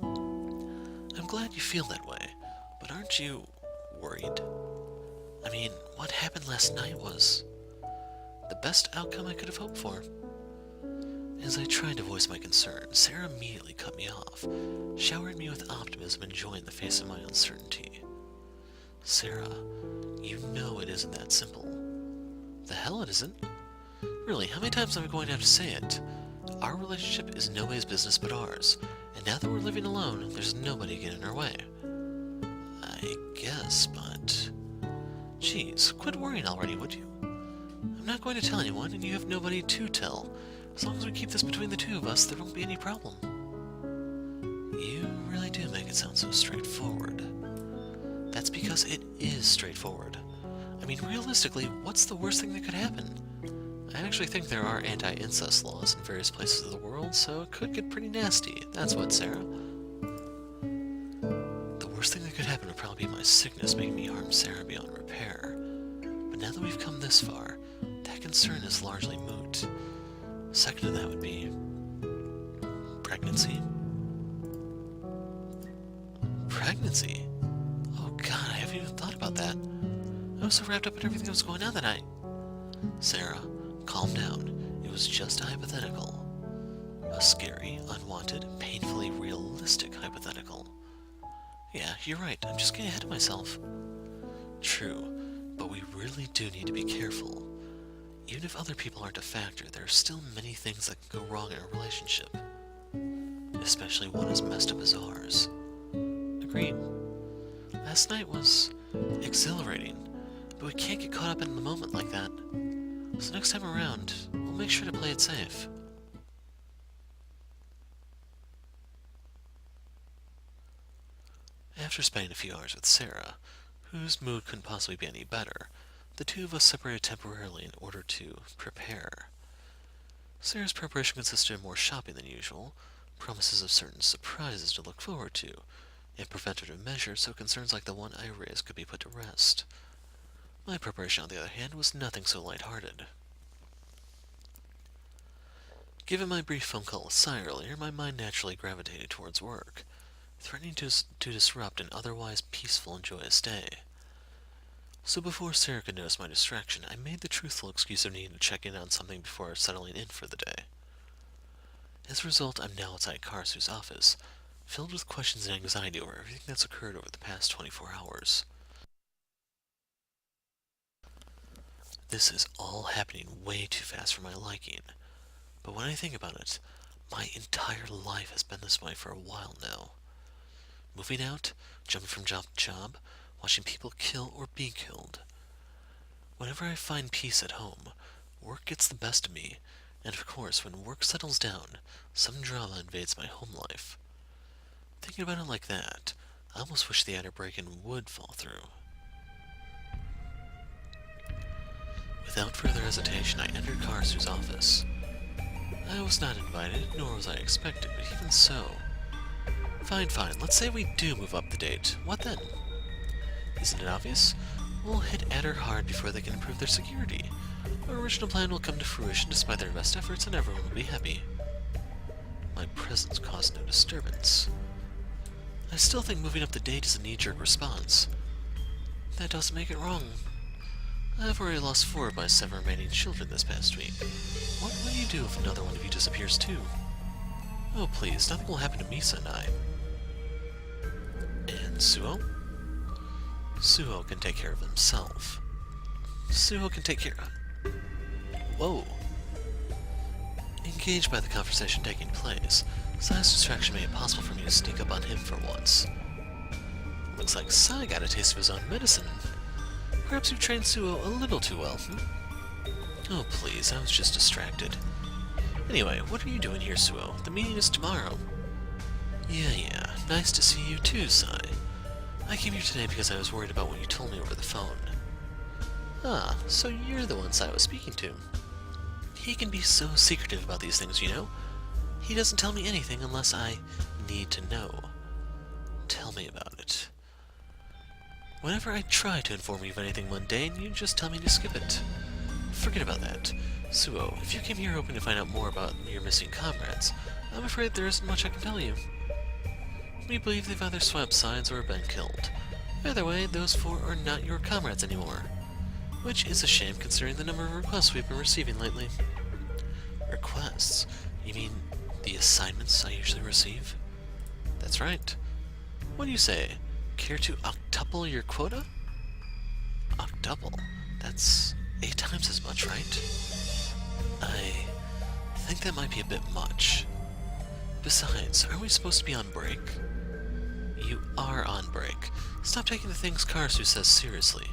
I'm glad you feel that way, but aren't you worried? I mean, what happened last night was the best outcome I could have hoped for. As I tried to voice my concern, Sara immediately cut me off, showering me with optimism and joy in the face of my uncertainty. Sara, you know it isn't that simple. The hell it isn't? Really, how many times am I going to have to say it? Our relationship is nobody's business but ours, and now that we're living alone, there's nobody getting in our way. I guess, but... Geez, quit worrying already, would you? I'm not going to tell anyone, and you have nobody to tell. As long as we keep this between the two of us, there won't be any problem. You really do make it sound so straightforward. That's because it is straightforward. I mean, realistically, what's the worst thing that could happen? I actually think there are anti-incest laws in various places of the world, so it could get pretty nasty. That's what, Sara. The worst thing that could happen would probably be my sickness making me harm Sara beyond repair. But now that we've come this far, that concern is largely moot. Second to that would be... pregnancy. Pregnancy? Oh god, I haven't even thought about that. I was so wrapped up in everything that was going on that night. Sara, calm down. It was just a hypothetical. A scary, unwanted, painfully realistic hypothetical. Yeah, you're right. I'm just getting ahead of myself. True, but we really do need to be careful. Even if other people aren't a factor, there are still many things that can go wrong in a relationship. Especially one as messed up as ours. Agreed. Last night was exhilarating, but we can't get caught up in the moment like that. So next time around, we'll make sure to play it safe. After spending a few hours with Sara, whose mood couldn't possibly be any better, the two of us separated temporarily in order to prepare. Sara's preparation consisted of more shopping than usual, promises of certain surprises to look forward to, and preventative measures so concerns like the one I raised could be put to rest. My preparation, on the other hand, was nothing so light-hearted. Given my brief phone call with Sara earlier, my mind naturally gravitated towards work, threatening to disrupt an otherwise peaceful and joyous day. So before Sara could notice my distraction, I made the truthful excuse of needing to check in on something before settling in for the day. As a result, I'm now outside Karsu's office, filled with questions and anxiety over everything that's occurred over the past 24 hours. This is all happening way too fast for my liking, but when I think about it, my entire life has been this way for a while now. Moving out, jumping from job to job, watching people kill or be killed. Whenever I find peace at home, work gets the best of me, and of course, when work settles down, some drama invades my home life. Thinking about it like that, I almost wish the adder break-in would fall through. Without further hesitation, I entered Karsu's office. I was not invited, nor was I expected, but even so... Fine, let's say we do move up the date. What then? Isn't it obvious? We'll hit Adder hard before they can improve their security. Our original plan will come to fruition despite their best efforts, and everyone will be happy. My presence caused no disturbance. I still think moving up the date is a knee-jerk response. That doesn't make it wrong. I've already lost 4 of my 7 remaining children this past week. What will you do if another one of you disappears too? Oh please, nothing will happen to Misa and I. And Suo? Suo can take care of himself. Suo can take care of... Whoa. Engaged by the conversation taking place, Sai's distraction made it possible for me to sneak up on him for once. Looks like Sai got a taste of his own medicine. Perhaps you trained Suo a little too well, Oh please, I was just distracted. Anyway, what are you doing here, Suo? The meeting is tomorrow. Yeah, nice to see you too, Sai. I came here today because I was worried about what you told me over the phone. Ah, so you're the one Sai was speaking to. He can be so secretive about these things, you know? He doesn't tell me anything unless I need to know. Tell me about it. Whenever I try to inform you of anything mundane, you just tell me to skip it. Forget about that. Suo, if you came here hoping to find out more about your missing comrades, I'm afraid there isn't much I can tell you. We believe they've either swapped sides or been killed. Either way, those 4 are not your comrades anymore. Which is a shame considering the number of requests we've been receiving lately. Requests? You mean the assignments I usually receive? That's right. What do you say? Care to octuple your quota? Octuple? That's 8 times as much, right? I think that might be a bit much. Besides, aren't we supposed to be on break? You are on break. Stop taking the things Karsu says seriously.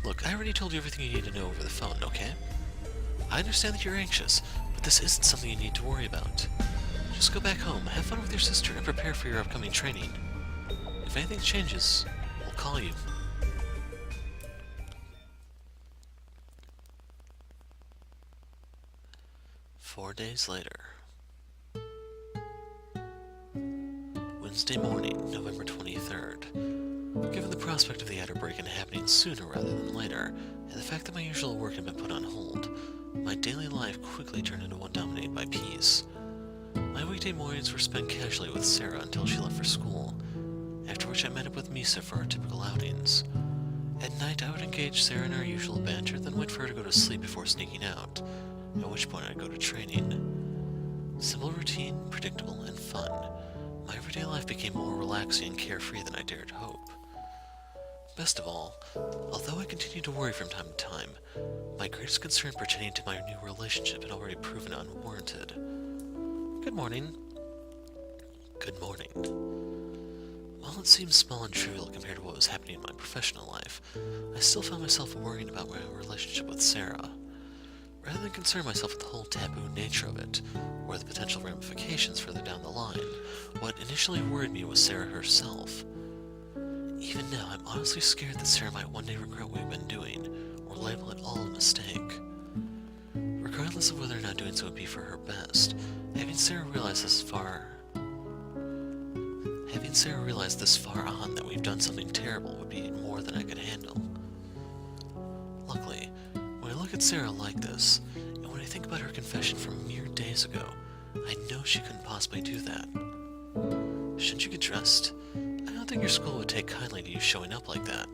Look, I already told you everything you need to know over the phone, okay? I understand that you're anxious, but this isn't something you need to worry about. Just go back home, have fun with your sister, and prepare for your upcoming training. If anything changes, we'll call you. Four days later. Wednesday morning, November 23rd. Given the prospect of the Adder break-in happening sooner rather than later, and the fact that my usual work had been put on hold, my daily life quickly turned into one dominated by peace. My weekday mornings were spent casually with Sara until she left for school, after which I met up with Misa for our typical outings. At night, I would engage Sara in our usual banter, then wait for her to go to sleep before sneaking out, at which point I'd go to training. Simple routine, predictable, and fun. My everyday life became more relaxing and carefree than I dared hope. Best of all, although I continue to worry from time to time, my greatest concern pertaining to my new relationship had already proven unwarranted. Good morning. Good morning. While it seems small and trivial compared to what was happening in my professional life, I still found myself worrying about my relationship with Sara. Rather than concern myself with the whole taboo nature of it, or the potential ramifications further down the line, what initially worried me was Sara herself. Even now, I'm honestly scared that Sara might one day regret what we've been doing, or label it all a mistake. Regardless of whether or not doing so would be for her best, having Sara realize this far on that we've done something terrible would be more than I could handle. Luckily, when I look at Sara like this, and when I think about her confession from mere days ago, I know she couldn't possibly do that. Shouldn't you get dressed? I don't think your school would take kindly to you showing up like that.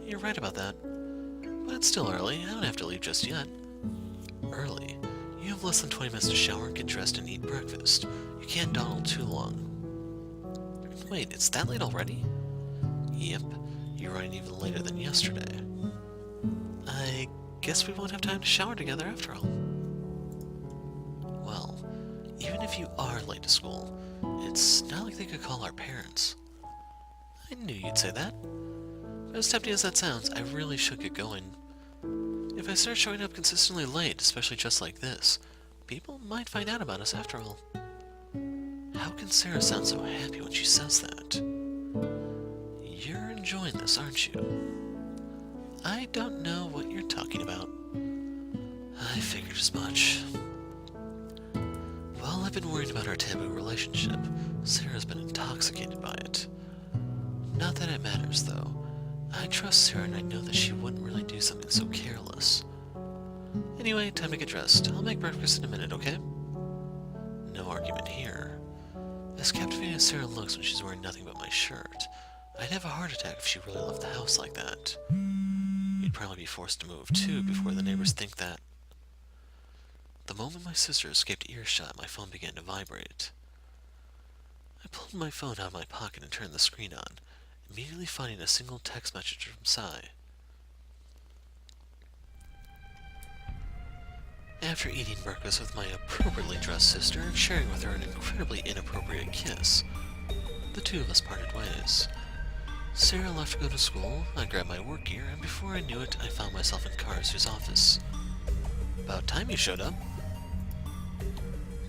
You're right about that. But it's still early. I don't have to leave just yet. Early? You have less than 20 minutes to shower, get dressed, and eat breakfast. You can't dawdle too long. Wait, it's that late already? Yep. You're running even later than yesterday. I guess we won't have time to shower together after all. Well, even if you are late to school, it's not like they could call our parents. I knew you'd say that. But as tempting as that sounds, I really should get going. If I start showing up consistently late, especially just like this, people might find out about us after all. How can Sara sound so happy when she says that? You're enjoying this, aren't you? I don't know what you're talking about. I figured as much. While I've been worried about our taboo relationship, Sara's been intoxicated by it. Not that it matters, though. I trust Sara and I know that she wouldn't really do something so careless. Anyway, time to get dressed. I'll make breakfast in a minute, okay? No argument here. As captivating as Sara looks when she's wearing nothing but my shirt, I'd have a heart attack if she really left the house like that. We'd probably be forced to move, too, before the neighbors think that. The moment my sister escaped earshot, my phone began to vibrate. I pulled my phone out of my pocket and turned the screen on, immediately finding a single text message from Sai. After eating breakfast with my appropriately dressed sister and sharing with her an incredibly inappropriate kiss, the two of us parted ways. Sara left to go to school, I grabbed my work gear, and before I knew it, I found myself in Kara's office. About time you showed up.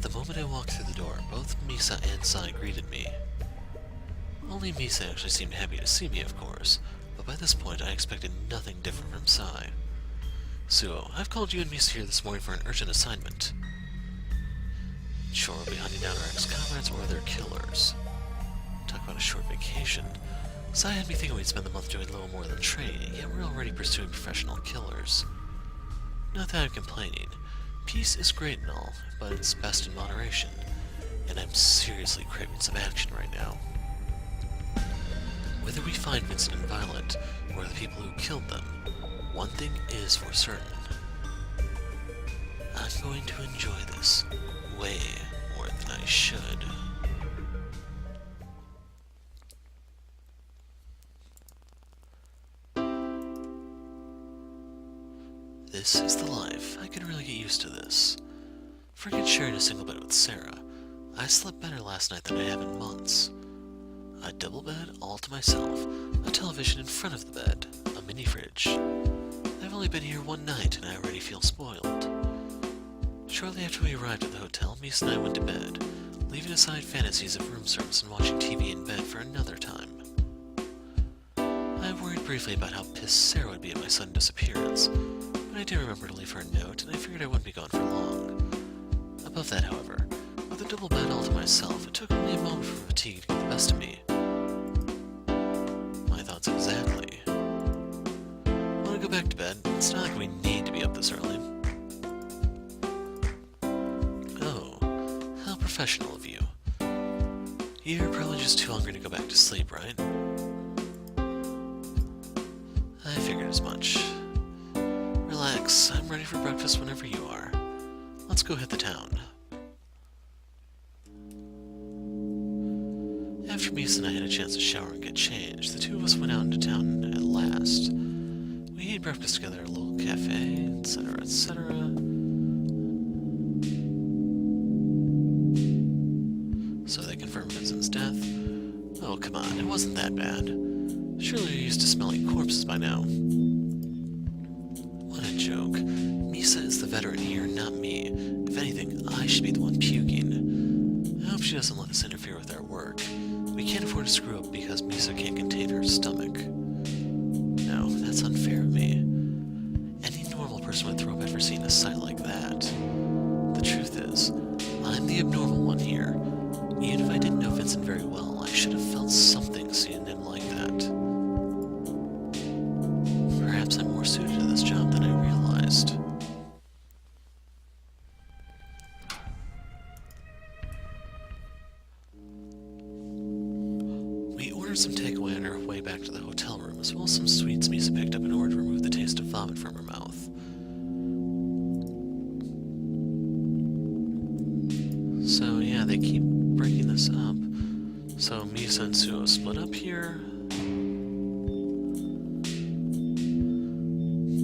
The moment I walked through the door, both Misa and Sai greeted me. Only Misa actually seemed happy to see me, of course, but by this point I expected nothing different from Sai. Suo, I've called you and Misa here this morning for an urgent assignment. Sure, we'll be hunting down our ex-comrades or their killers. Talk about a short vacation. Sai had me thinking we'd spend the month doing little more than training, yet we're already pursuing professional killers. Not that I'm complaining. Peace is great and all, but it's best in moderation, and I'm seriously craving some action right now. Whether we find Vincent and Violet, or the people who killed them, one thing is for certain. I'm going to enjoy this way more than I should. This is the life. I can really get used to this. Forget sharing a single bed with Sara. I slept better last night than I have in months. A double bed all to myself, a television in front of the bed, a mini fridge. I've only been here one night and I already feel spoiled. Shortly after we arrived at the hotel, Misa and I went to bed, leaving aside fantasies of room service and watching TV in bed for another time. I worried briefly about how pissed Sara would be at my sudden disappearance, but I did remember to leave her a note and I figured I wouldn't be gone for long. Above that, however, with a double bed all to myself, it took only a moment for fatigue to get the best of me. My thoughts exactly. Want to go back to bed? It's not like we need to be up this early. Oh, how professional of you. You're probably just too hungry to go back to sleep, right? I figured as much. Relax, I'm ready for breakfast whenever you are. Let's go hit the town. After Misa and I had a chance to shower and get changed, the two of us went out into town at last. We ate breakfast together at a local cafe, etc., etc. So they confirmed Vincent's death. Oh, come on, it wasn't that bad. Surely you're used to smelling corpses by now. What a joke. Misa is the veteran here, not me. If anything, I should be the one puking. I hope she doesn't let us interfere with our work. We can't afford to screw up because Misa can't contain her stomach. No, that's unfair of me. Any normal person would throw up after seeing a sight like that. The truth is, I'm the abnormal one here. Even if I didn't know Vincent very well, I should have felt something seeing him like that. Perhaps I'm more suited to this job than I realized. We ordered some takeaway on our way back to the hotel room, as well as some sweets Misa picked up in order to remove the taste of vomit from her mouth. So yeah, they keep breaking this up. So Misa and Suo split up here.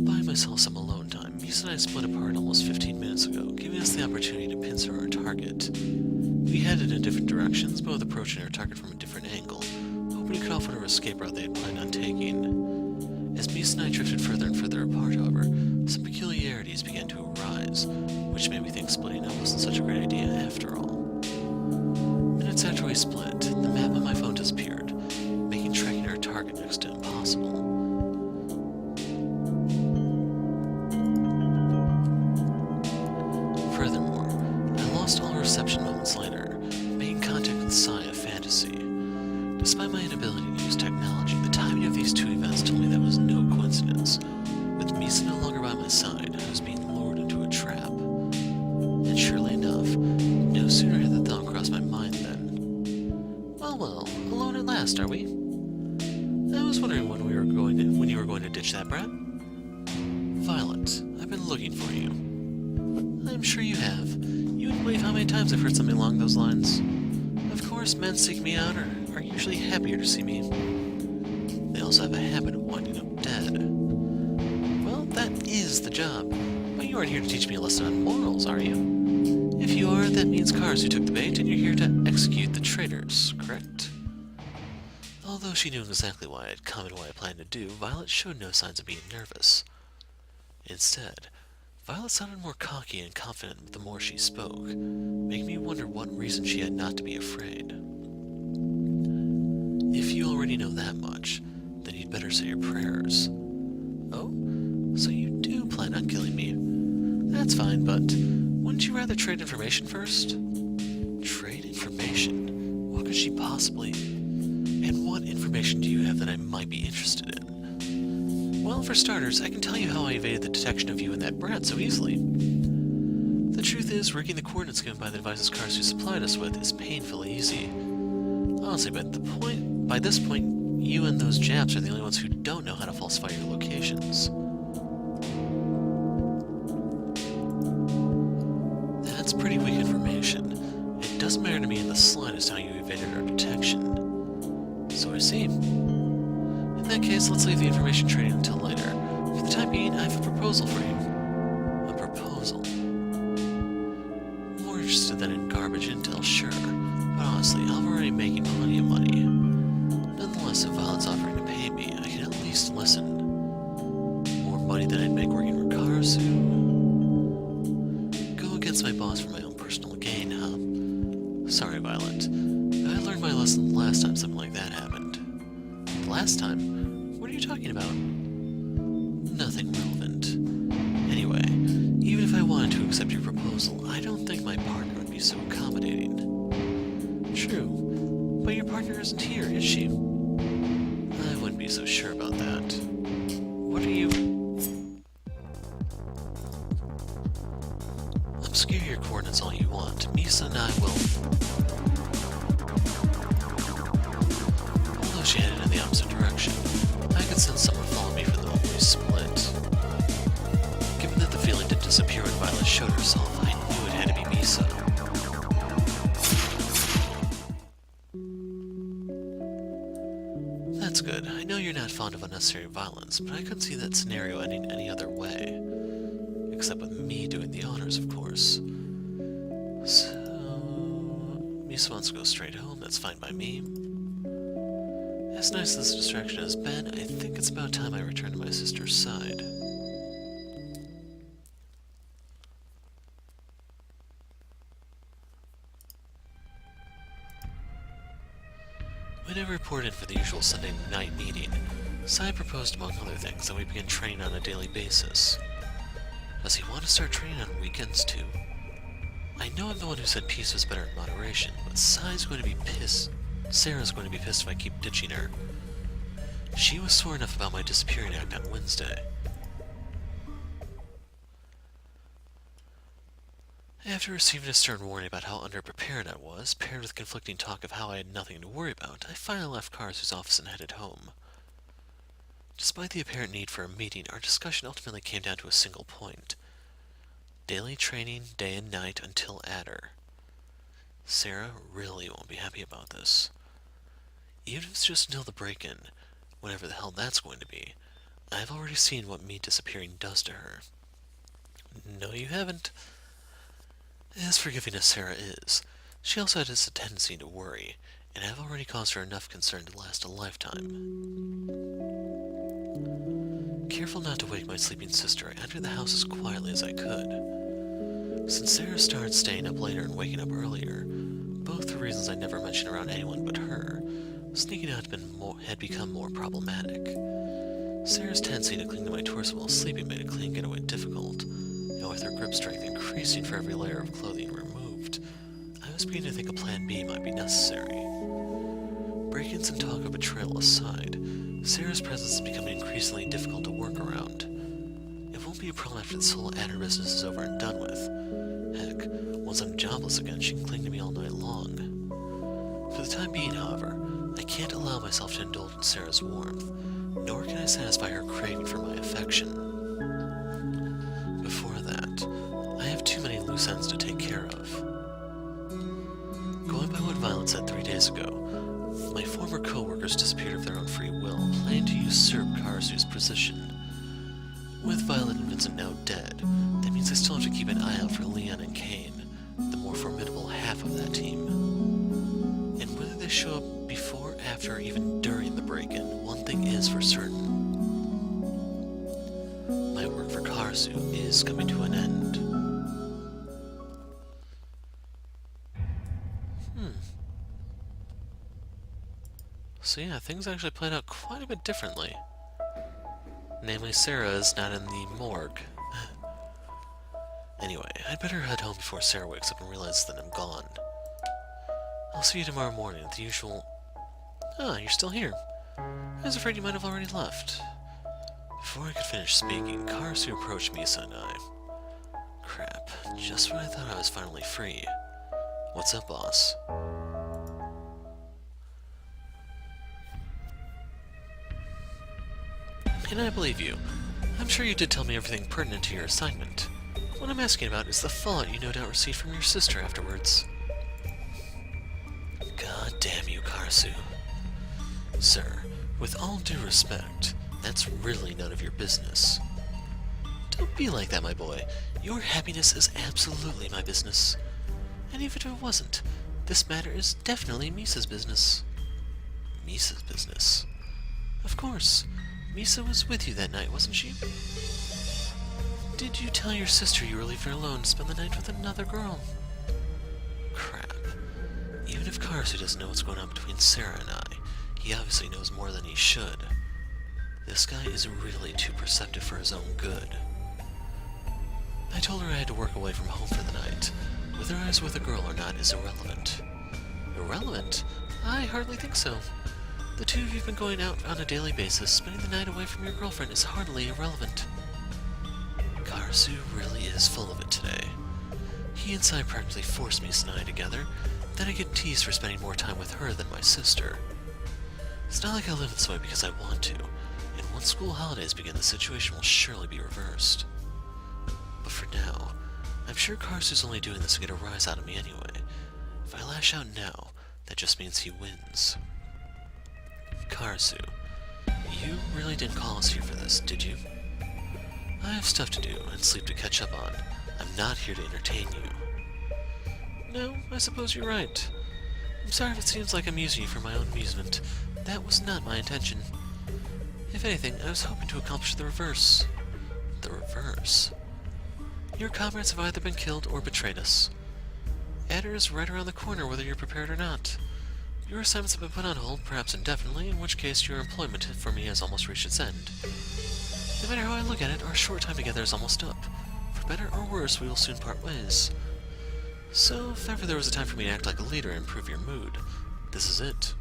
Buy myself some alone time. Misa and I split apart almost 15 minutes ago, giving us the opportunity to pincer our target. We headed in different directions, both approaching our target from a different angle, hoping to cut off whatever escape route they had planned on taking. As Misa and I drifted further and further apart, however, some peculiarities began to arise, which made me think splitting up wasn't such a great idea after all. Minutes after we split, the map on my phone disappeared, making tracking our target next to impossible. Furthermore, I lost all reception moments later, making contact with Sara a fantasy. Despite my inability to use technology, the timing of these two events told me that was no coincidence. With Misa no longer by my side, I was being lured into a trap. And surely enough, no sooner had the thought crossed my mind than, well, alone at last, are we? I was wondering when you were going to ditch that brat. Violet, I've been looking for you. I'm sure you have. You wouldn't believe how many times I've heard something along those lines. Of course, men seek me out are usually happier to see me. They also have a habit of winding up dead. Well, that is the job. But you aren't here to teach me a lesson on morals, are you? If you are, that means Karasu took the bait, and you're here to execute the traitors, correct? Although she knew exactly why I'd come and what I planned to do, Violet showed no signs of being nervous. Instead, Violet sounded more cocky and confident the more she spoke, making me wonder what reason she had not to be afraid. If you already know that much, then you'd better say your prayers. Oh? So you do plan on killing me? That's fine, but wouldn't you rather trade information first? Trade information? What could she possibly... And what information do you have that I might be interested in? Well, for starters, I can tell you how I evaded the detection of you and that brat so easily. The truth is, rigging the coordinates given by the devices Karasu supplied us with is painfully easy. Honestly, by this point, you and those Japs are the only ones who don't know how to falsify your locations. That's pretty weak information. It doesn't matter to me in the slightest how you evaded our detection. So I see. In that case, let's leave the information trading until later. For the time being, I have a proposal for you. A proposal. More interested than in garbage intel, sure. But honestly, I'm already making plenty of money. Nonetheless, if Violet's offering to pay me, I can at least listen. More money than I'd make working for Karasu? Go against my boss for my own personal gain, huh? Sorry, Violet. I learned my lesson the last time something like that happened. The last time? What are you talking about? Nothing relevant. Anyway, even if I wanted to accept your proposal, I don't think my partner would be so accommodating. True, but your partner isn't here, is she? I wouldn't be so sure about that. What are you... Obscure your coordinates all you want. Misa and I will... Although she headed in the opposite direction, I could sense someone following me from the moment we split. Given that the feeling didn't disappear when Violet showed herself, I knew it had to be Misa. Granted, I know you're not fond of unnecessary violence, but I couldn't see that scenario ending any other way. Except with me doing the honors, of course. So... Misa wants to go straight home, that's fine by me. As nice as this distraction has been, I think it's about time I return to my sister's side. When I reported for the usual Sunday night meeting, Sai proposed, among other things, that we begin training on a daily basis. Does he want to start training on weekends too? I know I'm the one who said peace was better in moderation, but Sai's going to be pissed. Sara's going to be pissed if I keep ditching her. She was sore enough about my disappearing act on Wednesday. After receiving a stern warning about how underprepared I was, paired with conflicting talk of how I had nothing to worry about, I finally left Karasu's office and headed home. Despite the apparent need for a meeting, our discussion ultimately came down to a single point. Daily training, day and night, until Adder. Sara really won't be happy about this. Even if it's just until the break-in, whatever the hell that's going to be, I've already seen what me disappearing does to her. No, you haven't. As forgiving as Sara is, she also has a tendency to worry, and I've already caused her enough concern to last a lifetime. Careful not to wake my sleeping sister, I entered the house as quietly as I could. Since Sara started staying up later and waking up earlier, both for reasons I never mentioned around anyone but her, sneaking out had become more problematic. Sara's tendency to cling to my torso while sleeping made a clean getaway difficult, and with her grip strength increasing for every layer of clothing removed, I was beginning to think a plan B might be necessary. Break-ins and talk of betrayal aside, Sara's presence is becoming increasingly difficult to work around. It won't be a problem after this whole Adder business is over and done with. Heck, once I'm jobless again, she can cling to me all night long. For the time being, however, I can't allow myself to indulge in Sara's warmth, nor can I satisfy her craving for my affection. Before that, I have too many loose ends to take care of. Going by what Violet said 3 days ago, my former co-workers disappeared of their own free will, planning to usurp Karasu's position. With Violet and Vincent now dead, that means I still have to keep an eye out for Leon and Kane, the more formidable half of that team. And whether they show up before, after, or even during the break-in, one thing is for certain. My work for Karasu is coming to an end. So yeah, things actually played out quite a bit differently. Namely, Sara is not in the morgue. Anyway, I'd better head home before Sara wakes up and realizes that I'm gone. I'll see you tomorrow morning at the usual... Ah, you're still here. I was afraid you might have already left. Before I could finish speaking, Karasu approached Misa and I. Crap, just when I thought I was finally free. What's up, boss? And I believe you. I'm sure you did tell me everything pertinent to your assignment. What I'm asking about is the fallout you no doubt received from your sister afterwards. God damn you, Karasu. Sir, with all due respect, that's really none of your business. Don't be like that, my boy. Your happiness is absolutely my business. And even if it wasn't, this matter is definitely Misa's business. Misa's business? Of course. Misa was with you that night, wasn't she? Did you tell your sister you were leaving her alone to spend the night with another girl? Crap. Even if Karasu doesn't know what's going on between Sara and I, he obviously knows more than he should. This guy is really too perceptive for his own good. I told her I had to work away from home for the night. Whether I was with a girl or not is irrelevant. Irrelevant? I hardly think so. The two of you have been going out on a daily basis. Spending the night away from your girlfriend is hardly irrelevant. Karasu really is full of it today. He and Sai practically forced Misa and I together, then I get teased for spending more time with her than my sister. It's not like I live this way because I want to, and once school holidays begin, the situation will surely be reversed. But for now, I'm sure Karasu's only doing this to get a rise out of me anyway. If I lash out now, that just means he wins. Karasu, You really didn't call us here for this, did you? I have stuff to do and sleep to catch up on. I'm not here to entertain you. No, I suppose you're right. I'm sorry if it seems like I'm using you for my own amusement. That was not my intention. If anything, I was hoping to accomplish the reverse. The reverse? Your comrades have either been killed or betrayed us. Adder is right around the corner whether you're prepared or not. Your assignments have been put on hold, perhaps indefinitely, in which case your employment for me has almost reached its end. No matter how I look at it, our short time together is almost up. For better or worse, we will soon part ways. So, if ever there was a time for me to act like a leader and improve your mood, this is it.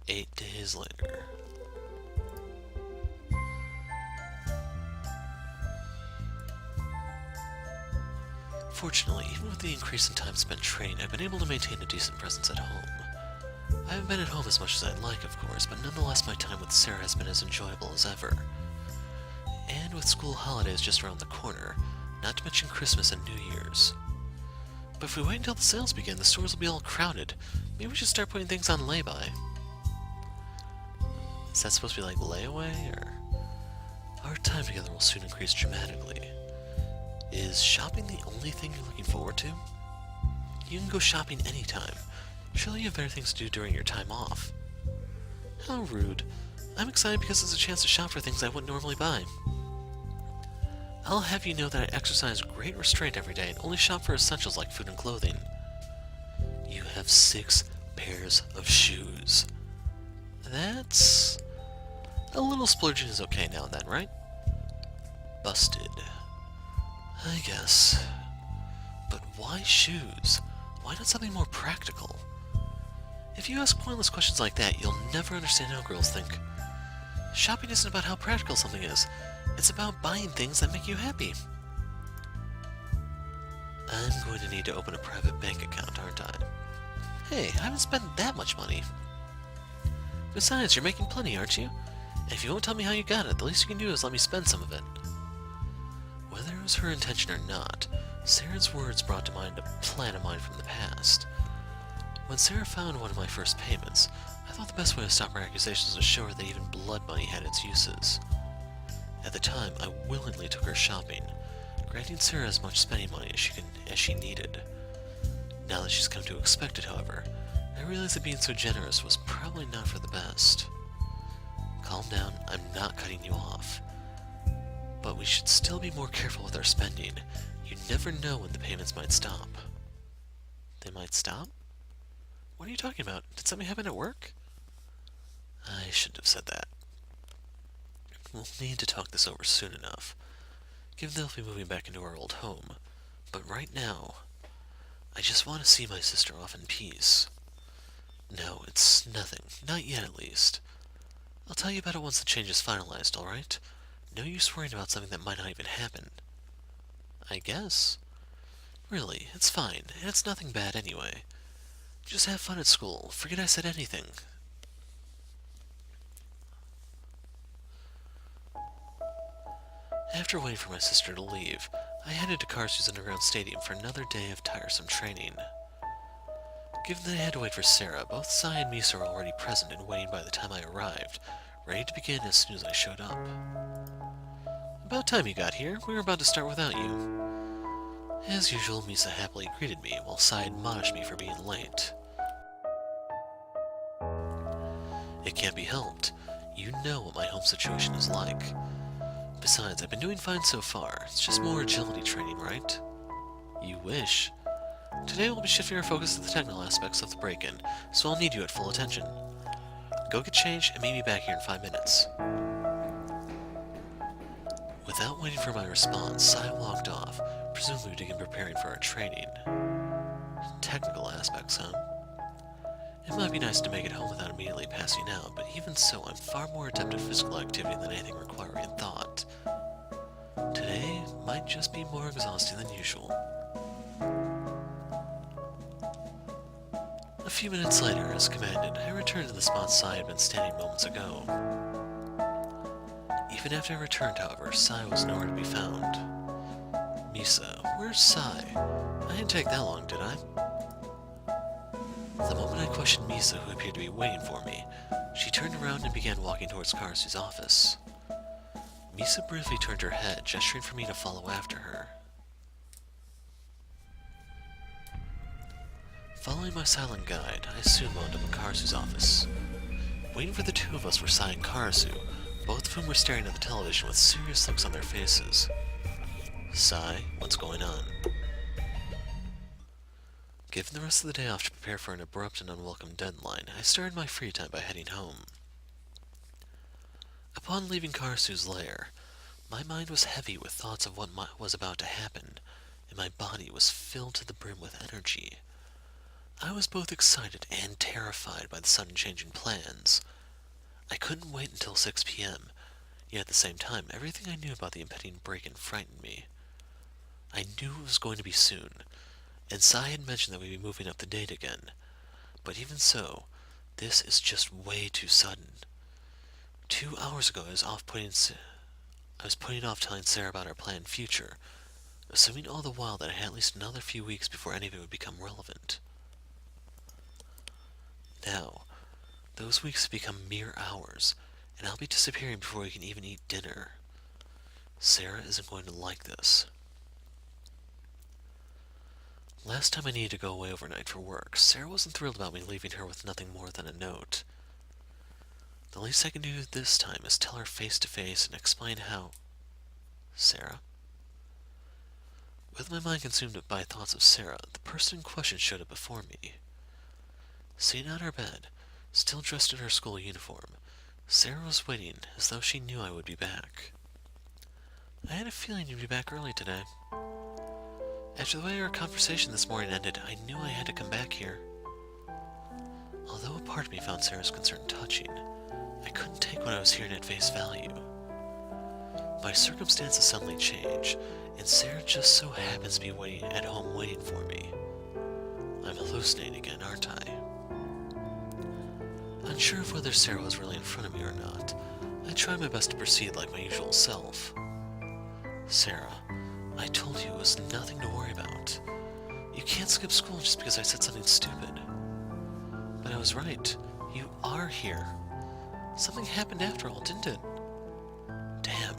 Eight days later. Fortunately, even with the increase in time spent training, I've been able to maintain a decent presence at home. I haven't been at home as much as I'd like, of course, but nonetheless my time with Sara has been as enjoyable as ever. And with school holidays just around the corner, not to mention Christmas and New Year's. But if we wait until the sales begin, the stores will be all crowded. Maybe we should start putting things on lay-by. Is that supposed to be like layaway, or...? Our time together will soon increase dramatically. Is shopping the only thing you're looking forward to? You can go shopping anytime. Surely you have better things to do during your time off. How rude. I'm excited because it's a chance to shop for things I wouldn't normally buy. I'll have you know that I exercise great restraint every day and only shop for essentials like food and clothing. You have 6 pairs of shoes. That's... a little splurging is okay now and then, right? Busted. I guess. But why shoes? Why not something more practical? If you ask pointless questions like that, you'll never understand how girls think. Shopping isn't about how practical something is. It's about buying things that make you happy. I'm going to need to open a private bank account, aren't I? Hey, I haven't spent that much money. Besides, you're making plenty, aren't you? And if you won't tell me how you got it, the least you can do is let me spend some of it. Whether it was her intention or not, Sara's words brought to mind a plan of mine from the past. When Sara found one of my first payments, I thought the best way to stop her accusations was to show her that even blood money had its uses. At the time, I willingly took her shopping, granting Sara as much spending money as she needed. Now that she's come to expect it, however, I realize that being so generous was probably not for the best. Calm down, I'm not cutting you off. But we should still be more careful with our spending. You never know when the payments might stop. They might stop? What are you talking about? Did something happen at work? I shouldn't have said that. We'll need to talk this over soon enough, given they'll be moving back into our old home. But right now, I just want to see my sister off in peace. No, it's nothing. Not yet, at least. I'll tell you about it once the change is finalized, alright? No use worrying about something that might not even happen. I guess. Really, it's fine, and it's nothing bad anyway. Just have fun at school. Forget I said anything. After waiting for my sister to leave, I headed to Karsu's Underground Stadium for another day of tiresome training. Given that I had to wait for Sara, both Sai and Misa were already present and waiting by the time I arrived, ready to begin as soon as I showed up. About time you got here. We were about to start without you. As usual, Misa happily greeted me, while Sai admonished me for being late. It can't be helped. You know what my home situation is like. Besides, I've been doing fine so far. It's just more agility training, right? You wish. Today we'll be shifting our focus to the technical aspects of the break-in, so I'll need you at full attention. Go get changed and meet me back here in 5 minutes. Without waiting for my response, Sai walked off, presumably to begin preparing for our training. Technical aspects, huh? It might be nice to make it home without immediately passing out, but even so, I'm far more adept at physical activity than anything requiring thought. Today might just be more exhausting than usual. A few minutes later, as commanded, I returned to the spot Sai had been standing moments ago. Even after I returned, however, Sai was nowhere to be found. Misa, where's Sai? I didn't take that long, did I? The moment I questioned Misa, who appeared to be waiting for me, she turned around and began walking towards Karasu's office. Misa briefly turned her head, gesturing for me to follow after her. Following my silent guide, I soon wound up in Karasu's office. Waiting for the two of us were Sai and Karasu, both of whom were staring at the television with serious looks on their faces. Sai, what's going on? Given the rest of the day off to prepare for an abrupt and unwelcome deadline, I started my free time by heading home. Upon leaving Karasu's lair, my mind was heavy with thoughts of what was about to happen, and my body was filled to the brim with energy. I was both excited and terrified by the sudden change in plans. I couldn't wait until 6 p.m., yet at the same time, everything I knew about the impending break-in frightened me. I knew it was going to be soon, and Sai had mentioned that we'd be moving up the date again. But even so, this is just way too sudden. 2 hours ago, I was putting off telling Sara about our planned future, assuming all the while that I had at least another few weeks before any of it would become relevant. Now, those weeks have become mere hours, and I'll be disappearing before we can even eat dinner. Sara isn't going to like this. Last time I needed to go away overnight for work, Sara wasn't thrilled about me leaving her with nothing more than a note. The least I can do this time is tell her face to face and explain how... Sara? With my mind consumed by thoughts of Sara, the person in question showed up before me. Sitting on her bed, still dressed in her school uniform, Sara was waiting as though she knew I would be back. I had a feeling you'd be back early today. After the way our conversation this morning ended, I knew I had to come back here. Although a part of me found Sara's concern touching, I couldn't take what I was hearing at face value. My circumstances suddenly change, and Sara just so happens to be at home waiting for me. I'm hallucinating again, aren't I? Unsure of whether Sara was really in front of me or not, I tried my best to proceed like my usual self. Sara, I told you it was nothing to worry about. You can't skip school just because I said something stupid. But I was right. You are here. Something happened after all, didn't it? Damn.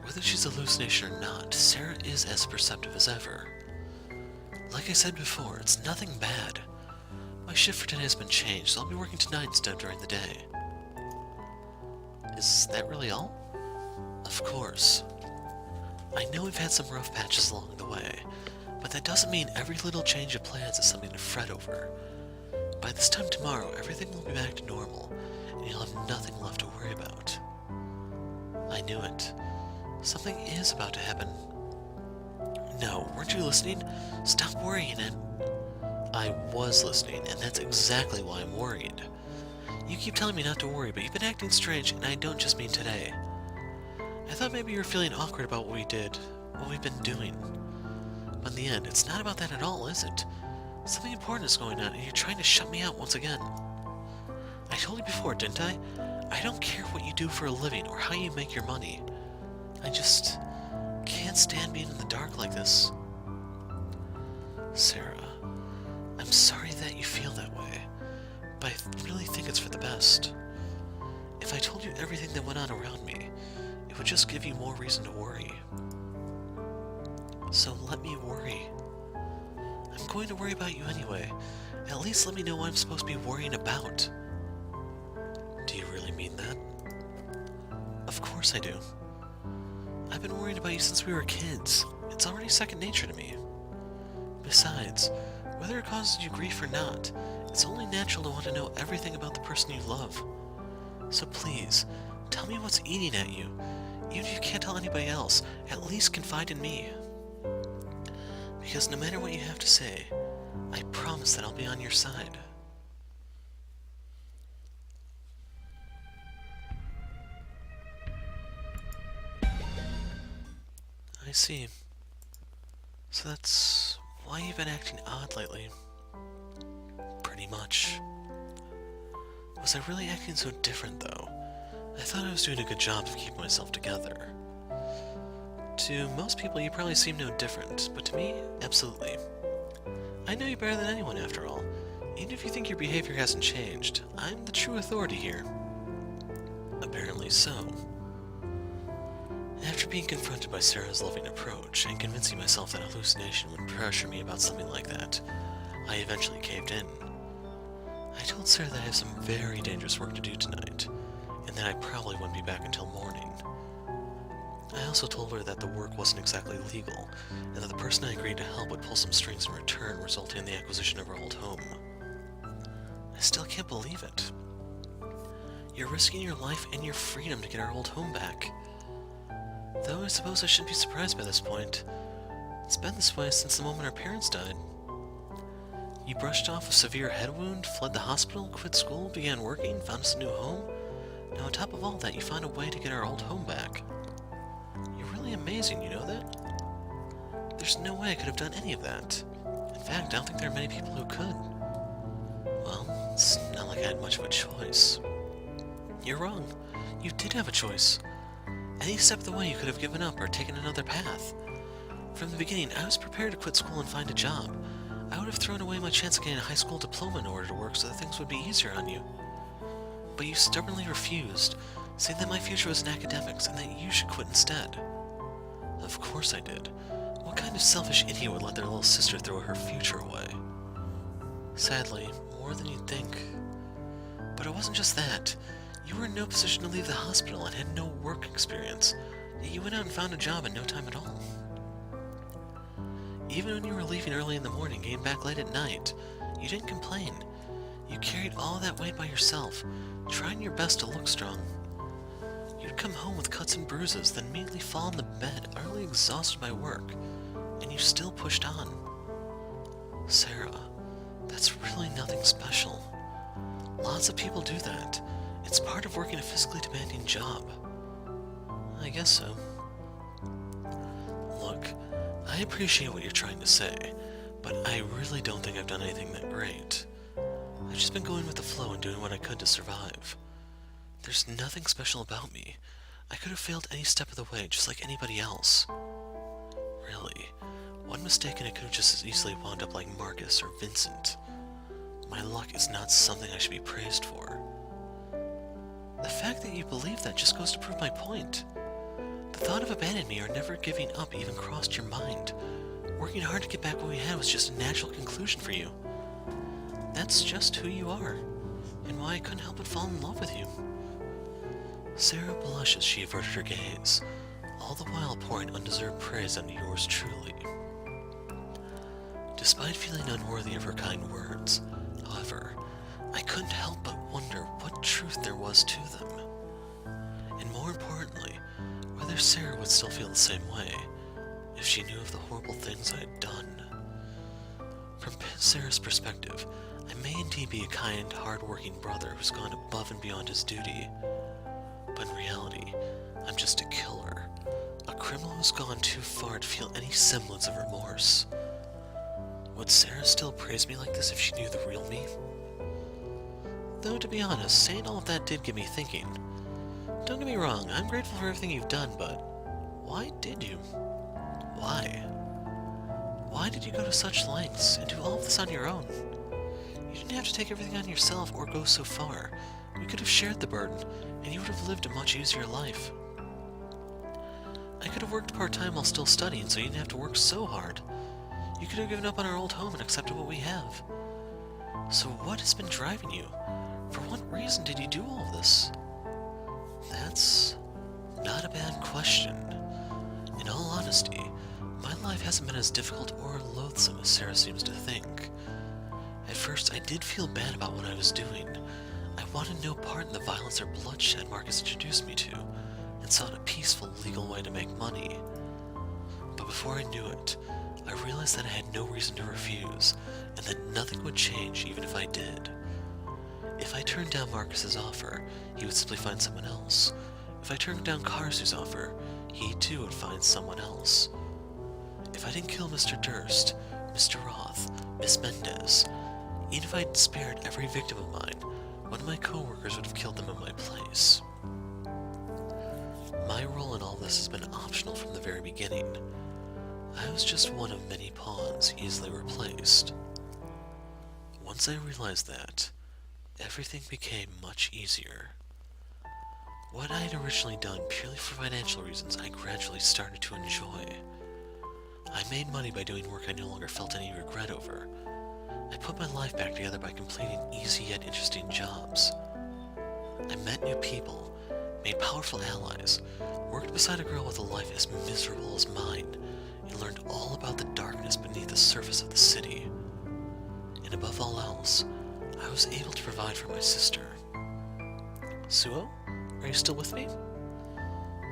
Whether she's a hallucination or not, Sara is as perceptive as ever. Like I said before, it's nothing bad. My shift for today has been changed, so I'll be working tonight instead of during the day. Is that really all? Of course. I know we've had some rough patches along the way, but that doesn't mean every little change of plans is something to fret over. By this time tomorrow, everything will be back to normal, and you'll have nothing left to worry about. I knew it. Something is about to happen. No, weren't you listening? Stop worrying and... I was listening, and that's exactly why I'm worried. You keep telling me not to worry, but you've been acting strange, and I don't just mean today. I thought maybe you were feeling awkward about what we've been doing. But in the end, it's not about that at all, is it? Something important is going on, and you're trying to shut me out once again. I told you before, didn't I? I don't care what you do for a living or how you make your money. I just can't stand being in the dark like this. Sara, I'm sorry that you feel that way, but I really think it's for the best. If I told you everything that went on around me, it would just give you more reason to worry. So let me worry. I'm going to worry about you anyway. At least let me know what I'm supposed to be worrying about. Do you really mean that? Of course I do. I've been worrying about you since we were kids. It's already second nature to me. Besides, whether it causes you grief or not, it's only natural to want to know everything about the person you love. So please, tell me what's eating at you. Even if you can't tell anybody else, at least confide in me. Because no matter what you have to say, I promise that I'll be on your side. I see. So that's why you've been acting odd lately. Pretty much. Was I really acting so different, though? I thought I was doing a good job of keeping myself together. To most people, you probably seem no different, but to me, absolutely. I know you better than anyone, after all. Even if you think your behavior hasn't changed, I'm the true authority here. Apparently so. After being confronted by Sara's loving approach and convincing myself that hallucination would pressure me about something like that, I eventually caved in. I told Sara that I have some very dangerous work to do tonight, and that I probably wouldn't be back until morning. I also told her that the work wasn't exactly legal, and that the person I agreed to help would pull some strings in return, resulting in the acquisition of her old home. I still can't believe it. You're risking your life and your freedom to get our old home back. Though I suppose I shouldn't be surprised by this point. It's been this way since the moment our parents died. You brushed off a severe head wound, fled the hospital, quit school, began working, found us a new home. Now on top of all that, you found a way to get our old home back. You're really amazing, you know that? There's no way I could have done any of that. In fact, I don't think there are many people who could. Well, it's not like I had much of a choice. You're wrong. You did have a choice. Any step of the way you could have given up or taken another path. From the beginning, I was prepared to quit school and find a job. I would have thrown away my chance of getting a high school diploma in order to work so that things would be easier on you. But you stubbornly refused, saying that my future was in academics and that you should quit instead. Of course I did. What kind of selfish idiot would let their little sister throw her future away? Sadly, more than you'd think. But it wasn't just that. You were in no position to leave the hospital and had no work experience, yet you went out and found a job in no time at all. Even when you were leaving early in the morning, getting back late at night, you didn't complain. You carried all that weight by yourself, trying your best to look strong. You'd come home with cuts and bruises, then immediately fall on the bed, utterly exhausted by work, and you still pushed on. Sara, that's really nothing special. Lots of people do that. It's part of working a physically demanding job. I guess so. Look, I appreciate what you're trying to say, but I really don't think I've done anything that great. I've just been going with the flow and doing what I could to survive. There's nothing special about me. I could have failed any step of the way, just like anybody else. Really, one mistake and I could have just as easily wound up like Marcus or Vincent. My luck is not something I should be praised for. The fact that you believe that just goes to prove my point. The thought of abandoning me or never giving up even crossed your mind. Working hard to get back what we had was just a natural conclusion for you. That's just who you are, and why I couldn't help but fall in love with you. Sara blushed as she averted her gaze, all the while pouring undeserved praise onto yours truly. Despite feeling unworthy of her kind words, however, I couldn't help but wonder what truth there was to them. And more importantly, whether Sara would still feel the same way, if she knew of the horrible things I had done. From Sara's perspective, I may indeed be a kind, hard-working brother who's gone above and beyond his duty. But in reality, I'm just a killer. A criminal who's gone too far to feel any semblance of remorse. Would Sara still praise me like this if she knew the real me? Though, to be honest, saying all of that did get me thinking. Don't get me wrong, I'm grateful for everything you've done, but why did you? Why? Why did you go to such lengths and do all of this on your own? You didn't have to take everything on yourself or go so far. We could have shared the burden, and you would have lived a much easier life. I could have worked part-time while still studying, so you didn't have to work so hard. You could have given up on our old home and accepted what we have. So what has been driving you? For what reason did you do all of this? That's not a bad question. In all honesty, my life hasn't been as difficult or loathsome as Sara seems to think. At first, I did feel bad about what I was doing. I wanted no part in the violence or bloodshed Marcus introduced me to, and sought a peaceful, legal way to make money. But before I knew it, I realized that I had no reason to refuse, and that nothing would change even if I did. If I turned down Marcus's offer, he would simply find someone else. If I turned down Karsu's offer, he too would find someone else. If I didn't kill Mr. Durst, Mr. Roth, Miss Mendez, even if I'd spared every victim of mine, one of my co-workers would have killed them in my place. My role in all this has been optional from the very beginning. I was just one of many pawns easily replaced. Once once I realized that, everything became much easier. What I had originally done purely for financial reasons, I gradually started to enjoy. I made money by doing work I no longer felt any regret over. I put my life back together by completing easy yet interesting jobs. I met new people, made powerful allies, worked beside a girl with a life as miserable as mine, and learned all about the darkness beneath the surface of the city. And above all else, I was able to provide for my sister. Suo, are you still with me?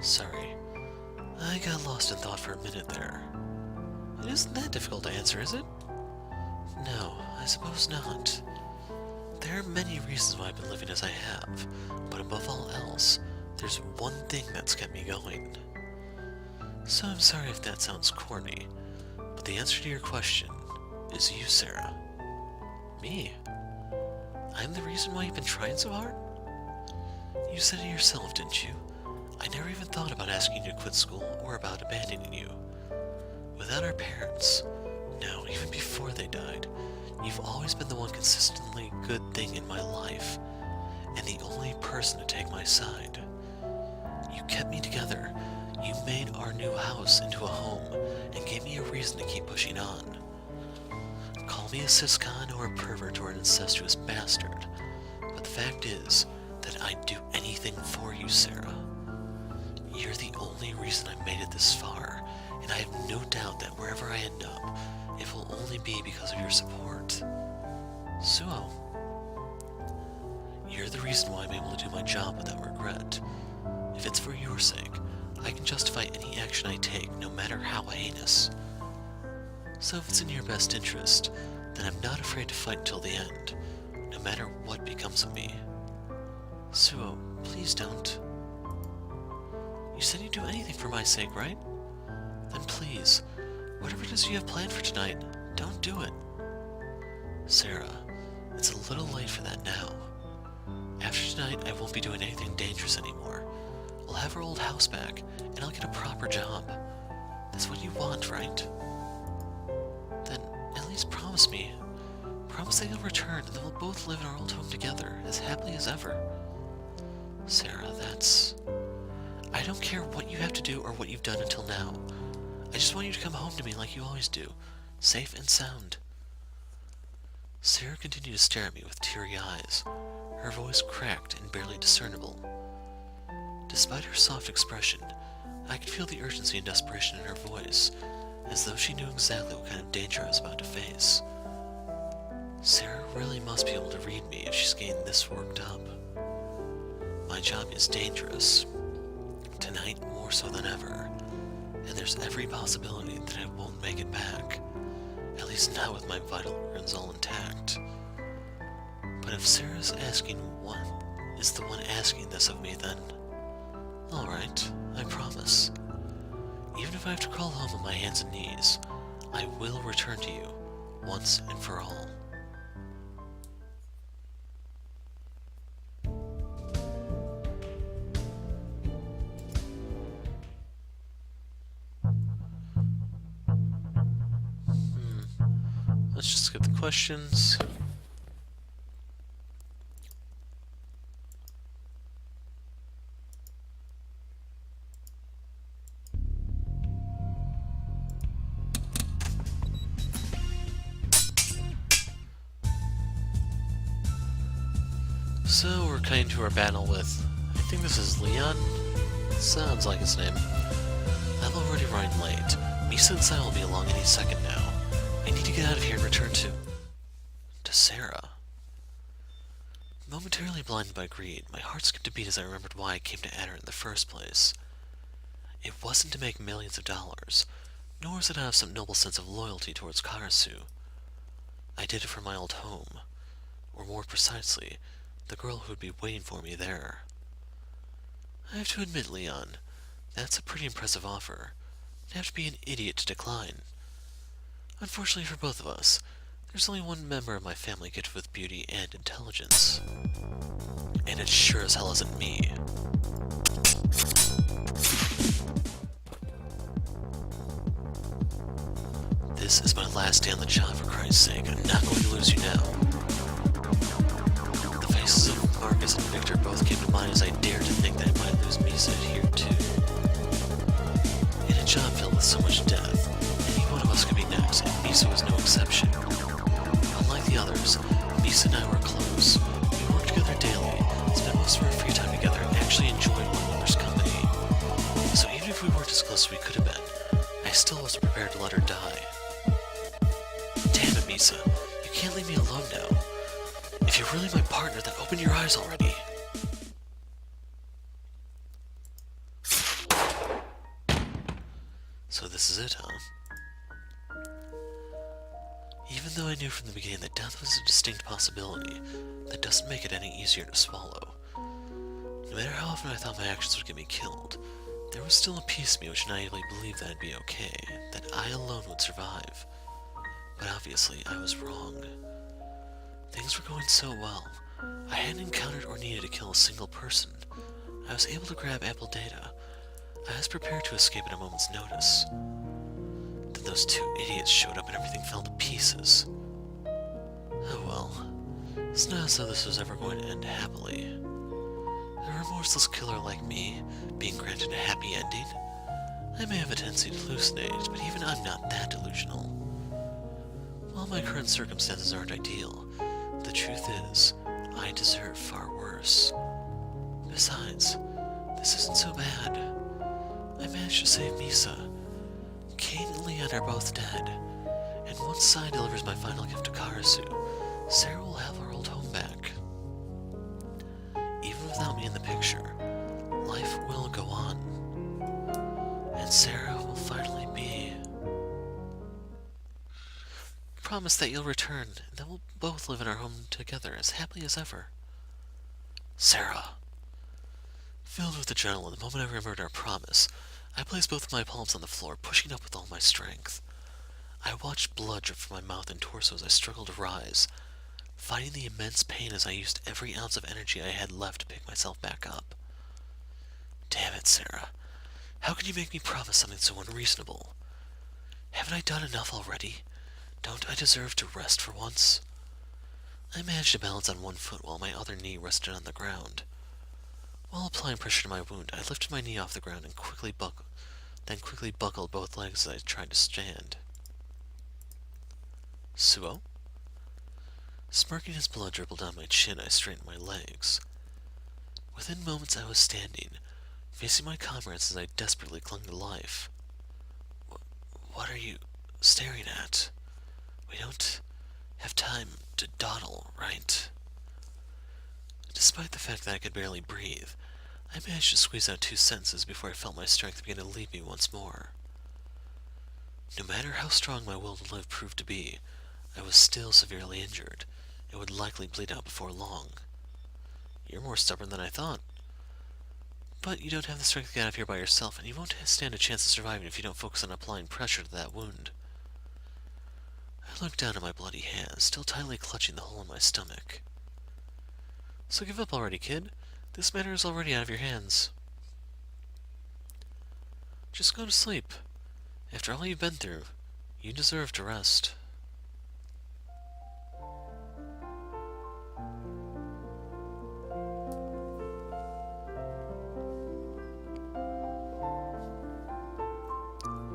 Sorry, I got lost in thought for a minute there. It isn't that difficult to answer, is it? No, I suppose not. There are many reasons why I've been living as I have, but above all else, there's one thing that's kept me going. So I'm sorry if that sounds corny, but the answer to your question is you, Sara. Me? I'm the reason why you've been trying so hard? You said it yourself, didn't you? I never even thought about asking you to quit school or about abandoning you. Without our parents, no, even before they died, you've always been the one consistently good thing in my life, and the only person to take my side. You kept me together, you made our new house into a home, and gave me a reason to keep pushing on. Call me a siscon or a pervert or an incestuous bastard, but the fact is that I'd do anything for you, Sara. You're the only reason I've made it this far, and I have no doubt that wherever I end up, it will only be because of your support. Suo, you're the reason why I'm able to do my job without regret. If it's for your sake, I can justify any action I take, no matter how heinous. So if it's in your best interest, then I'm not afraid to fight until the end, no matter what becomes of me. Suo, please don't. You said you'd do anything for my sake, right? Then please, whatever it is you have planned for tonight, don't do it. Sara, it's a little late for that now. After tonight, I won't be doing anything dangerous anymore. I'll have our old house back, and I'll get a proper job. That's what you want, right? Then, at least promise me. Promise that you'll return, and then we'll both live in our old home together, as happily as ever. Sara, that's... I don't care what you have to do or what you've done until now. I just want you to come home to me like you always do, safe and sound. Sara continued to stare at me with teary eyes, her voice cracked and barely discernible. Despite her soft expression, I could feel the urgency and desperation in her voice, as though she knew exactly what kind of danger I was about to face. Sara really must be able to read me if she's getting this worked up. My job is dangerous, tonight more so than ever, and there's every possibility that I won't make it back, at least not with my vital organs all intact. But if Sara's asking what is the one asking this of me, then alright, I promise. Even if I have to crawl home on my hands and knees, I will return to you, once and for all. Let's just skip the questions. So we're cutting to our battle with, I think this is Leon? Sounds like his name. I'm already running late. Misa and Sara will be along any second now. I need to get out of here and return to Sara. Momentarily blinded by greed, my heart skipped a beat as I remembered why I came to Adder in the first place. It wasn't to make millions of dollars, nor was it to have some noble sense of loyalty towards Karasu. I did it for my old home, or more precisely, the girl who would be waiting for me there. I have to admit, Leon, that's a pretty impressive offer. I'd have to be an idiot to decline. Unfortunately for both of us, there's only one member of my family gifted with beauty and intelligence. And it sure as hell isn't me. This is my last day on the job, for Christ's sake. I'm not going to lose you now. faces of Marcus and Victor both came to mind as I dared to think that I might lose Misa here too. In a job filled with so much death, any one of us could be next, and Misa was no exception. Unlike the others, Misa and I were close. We worked together daily, spent most of our free time together, and actually enjoyed one another's company. So even if we weren't as close as we could have been, I still wasn't prepared to let her die. Damn it, Misa. You can't leave me alone now. If you're really my partner, then open your eyes already. So this is it, huh? Even though I knew from the beginning that death was a distinct possibility, that doesn't make it any easier to swallow. No matter how often I thought my actions would get me killed, there was still a piece of me which naively believed that I'd be okay, that I alone would survive. But obviously, I was wrong. Things were going so well. I hadn't encountered or needed to kill a single person. I was able to grab ample data. I was prepared to escape at a moment's notice. Then those two idiots showed up and everything fell to pieces. Oh well. It's not as though this was ever going to end happily. A remorseless killer like me, being granted a happy ending? I may have a tendency to hallucinate, but even I'm not that delusional. While my current circumstances aren't ideal, the truth is, I deserve far worse. Besides, this isn't so bad. I managed to save Misa. Kate and Leon are both dead, and once Sai delivers my final gift to Karasu, Sara will have her old home back. Even without me in the picture, life will go on, and Sara will finally be. Promise that you'll return, and that we'll both live in our home together as happily as ever. Sara. Filled with adrenaline, the moment I remembered our promise, I placed both of my palms on the floor, pushing up with all my strength. I watched blood drip from my mouth and torso as I struggled to rise, fighting the immense pain as I used every ounce of energy I had left to pick myself back up. Damn it, Sara. How can you make me promise something so unreasonable? Haven't I done enough already? Don't I deserve to rest for once? I managed to balance on one foot while my other knee rested on the ground. While applying pressure to my wound, I lifted my knee off the ground and quickly buckled both legs as I tried to stand. Suo? Smirking as blood dribbled down my chin, I straightened my legs. Within moments I was standing, facing my comrades as I desperately clung to life. What are you staring at? We don't have time to dawdle, right? Despite the fact that I could barely breathe, I managed to squeeze out 2 sentences before I felt my strength begin to leave me once more. No matter how strong my will to live proved to be, I was still severely injured, and would likely bleed out before long. You're more stubborn than I thought. But you don't have the strength to get out of here by yourself, and you won't stand a chance of surviving if you don't focus on applying pressure to that wound. I looked down at my bloody hands, still tightly clutching the hole in my stomach. So give up already, kid. This matter is already out of your hands. Just go to sleep. After all you've been through, you deserve to rest.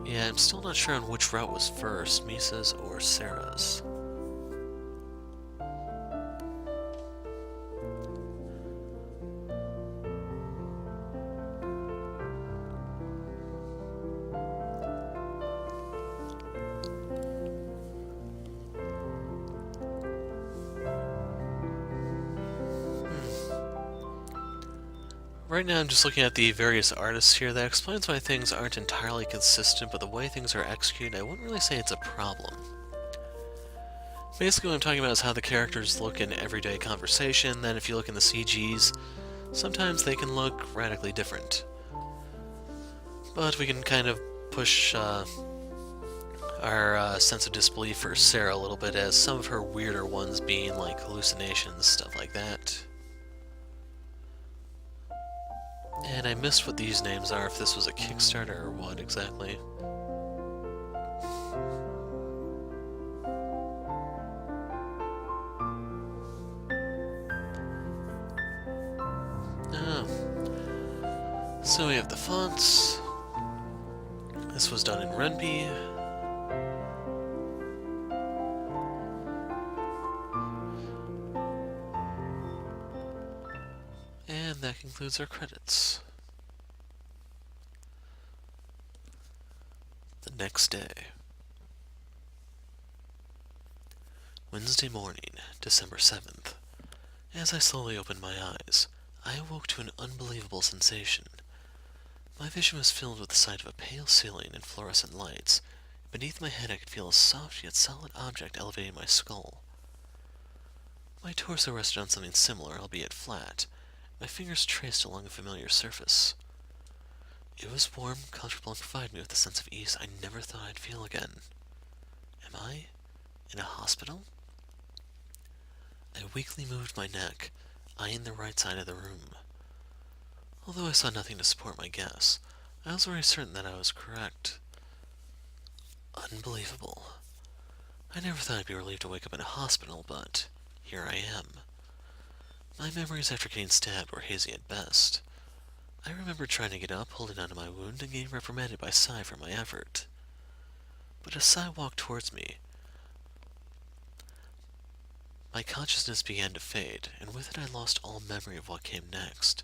Yeah, I'm still not sure on which route was first, Misa's or Sara's. Right now I'm just looking at the various artists here. That explains why things aren't entirely consistent, but the way things are executed, I wouldn't really say it's a problem. Basically what I'm talking about is how the characters look in everyday conversation, then if you look in the CGs, sometimes they can look radically different. But we can kind of push our sense of disbelief for Sara a little bit, as some of her weirder ones being like hallucinations, stuff like that. And I missed what these names are, if this was a Kickstarter or what exactly. So we have the fonts. This was done in Ren'Py. And that concludes our credits. The next day. Wednesday morning, December 7th. As I slowly opened my eyes, I awoke to an unbelievable sensation. My vision was filled with the sight of a pale ceiling and fluorescent lights. Beneath my head I could feel a soft yet solid object elevating my skull. My torso rested on something similar, albeit flat. My fingers traced along a familiar surface. It was warm, comfortable, and provided me with a sense of ease I never thought I'd feel again. Am I in a hospital? I weakly moved my neck, eyeing the right side of the room. Although I saw nothing to support my guess, I was very certain that I was correct. Unbelievable. I never thought I'd be relieved to wake up in a hospital, but here I am. My memories after getting stabbed were hazy at best. I remember trying to get up, holding onto my wound, and getting reprimanded by Sai for my effort. But as Sai walked towards me, my consciousness began to fade, and with it I lost all memory of what came next.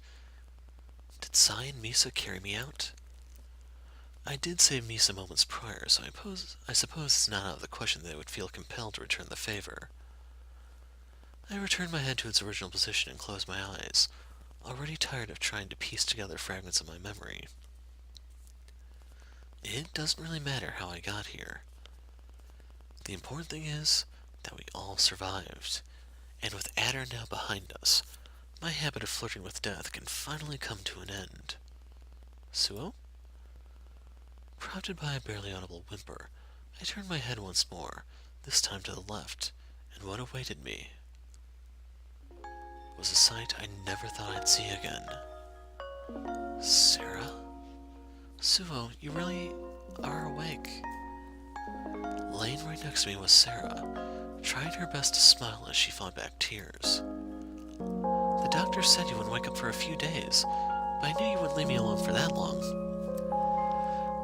Did Sai and Misa carry me out? I did save Misa moments prior, so I suppose it's not out of the question that they would feel compelled to return the favor. I returned my head to its original position and closed my eyes, already tired of trying to piece together fragments of my memory. It doesn't really matter how I got here. The important thing is that we all survived, and with Adder now behind us, my habit of flirting with death can finally come to an end. Suo? Prompted by a barely audible whimper, I turned my head once more, this time to the left, and what awaited me was a sight I never thought I'd see again. Sara? Suo, you really are awake. Laying right next to me was Sara, trying her best to smile as she fought back tears. The doctor said you wouldn't wake up for a few days, but I knew you wouldn't leave me alone for that long.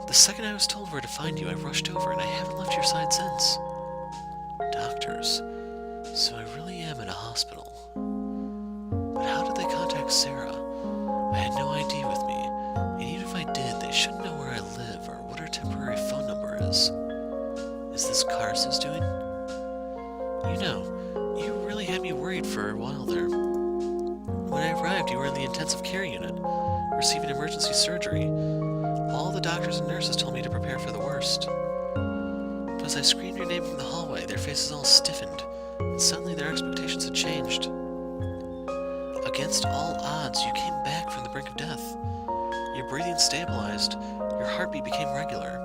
The second I was told where to find you, I rushed over, and I haven't left your side since. Doctors. So I really am in a hospital. But how did they contact Sara? I had no ID with me, and even if I did, they shouldn't know where I live or what her temporary phone number is. Is this Karasu's doing? You know, you really had me worried for a while there. When I arrived, you were in the intensive care unit, receiving emergency surgery. All the doctors and nurses told me to prepare for the worst. But as I screamed your name from the hallway, their faces all stiffened, and suddenly their expectations had changed. Against all odds, you came back from the brink of death. Your breathing stabilized, your heartbeat became regular.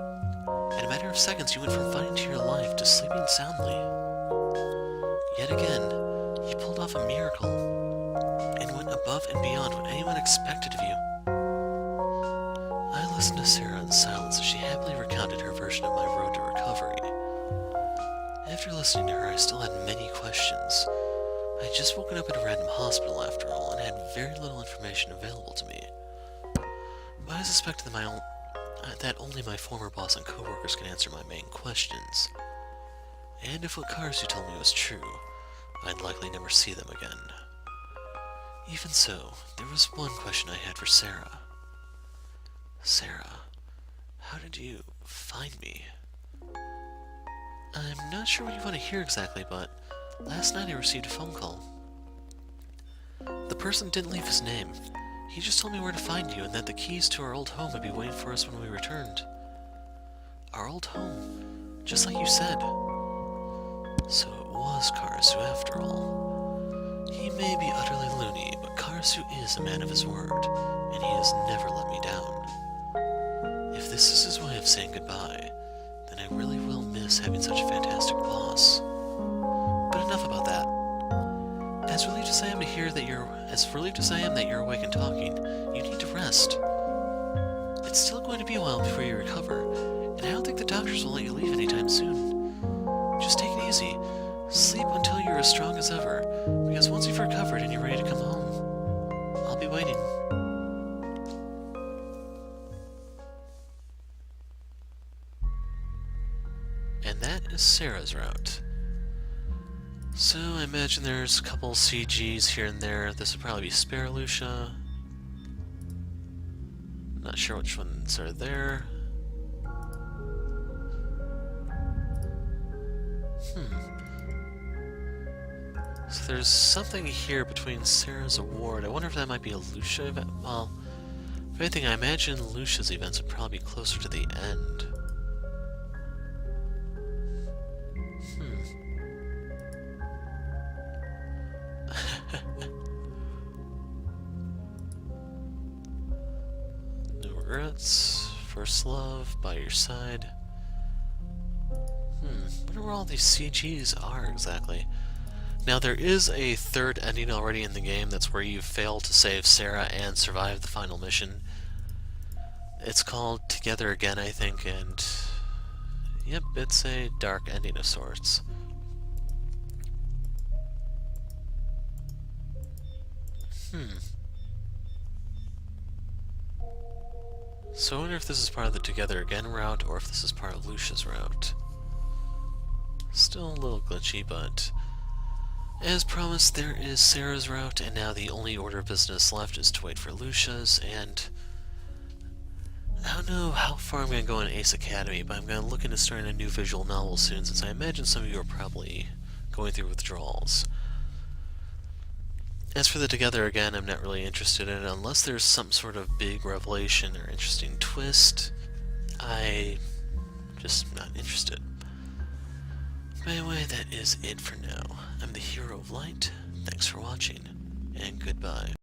In a matter of seconds, you went from fighting to your life to sleeping soundly. Yet again, you pulled off a miracle, and went above and beyond what anyone expected of you. I listened to Sara in silence as she happily recounted her version of my road to recovery. After listening to her, I still had many questions. I had just woken up in a random hospital after all, and had very little information available to me. But I suspected that only my former boss and co-workers could answer my main questions. And if what Karasu told me was true, I'd likely never see them again. Even so, there was one question I had for Sara. Sara, how did you find me? I'm not sure what you want to hear exactly, but last night I received a phone call. The person didn't leave his name. He just told me where to find you and that the keys to our old home would be waiting for us when we returned. Our old home, just like you said. So it was Karasu after all. He may be utterly loony, but Karasu is a man of his word, and he has never let me down. If this is his way of saying goodbye, then I really will miss having such a fantastic boss. But enough about that. As relieved as I am that you're awake and talking, you need to rest. It's still going to be a while before you recover, and I don't think the doctors will let you leave anytime soon. Just take it easy. Sleep until you're as strong as ever, because once you've recovered and you're ready to come home, I'll be waiting. and that is Sara's route. So I imagine there's a couple CGs here and there. This would probably be Spare Lucia. Not sure which ones are there. So there's something here between Sara's award. I wonder if that might be a Lucia event. Well, if anything, I imagine Lucia's events would probably be closer to the end. No regrets. First love, by your side. Wonder where all these CGs are exactly. Now, there is a third ending already in the game. That's where you fail to save Sara and survive the final mission. It's called Together Again, I think, and yep, it's a dark ending of sorts. So I wonder if this is part of the Together Again route, or if this is part of Lucia's route. Still a little glitchy, but as promised, there is Sara's route, and now the only order of business left is to wait for Lucia's, and I don't know how far I'm going to go in Ace Academy, but I'm going to look into starting a new visual novel soon, since I imagine some of you are probably going through withdrawals. As for the Together Again, I'm not really interested in it, unless there's some sort of big revelation or interesting twist. I'm just not interested. But anyway, that is it for now. I'm the Hero of Light. Thanks for watching, and goodbye.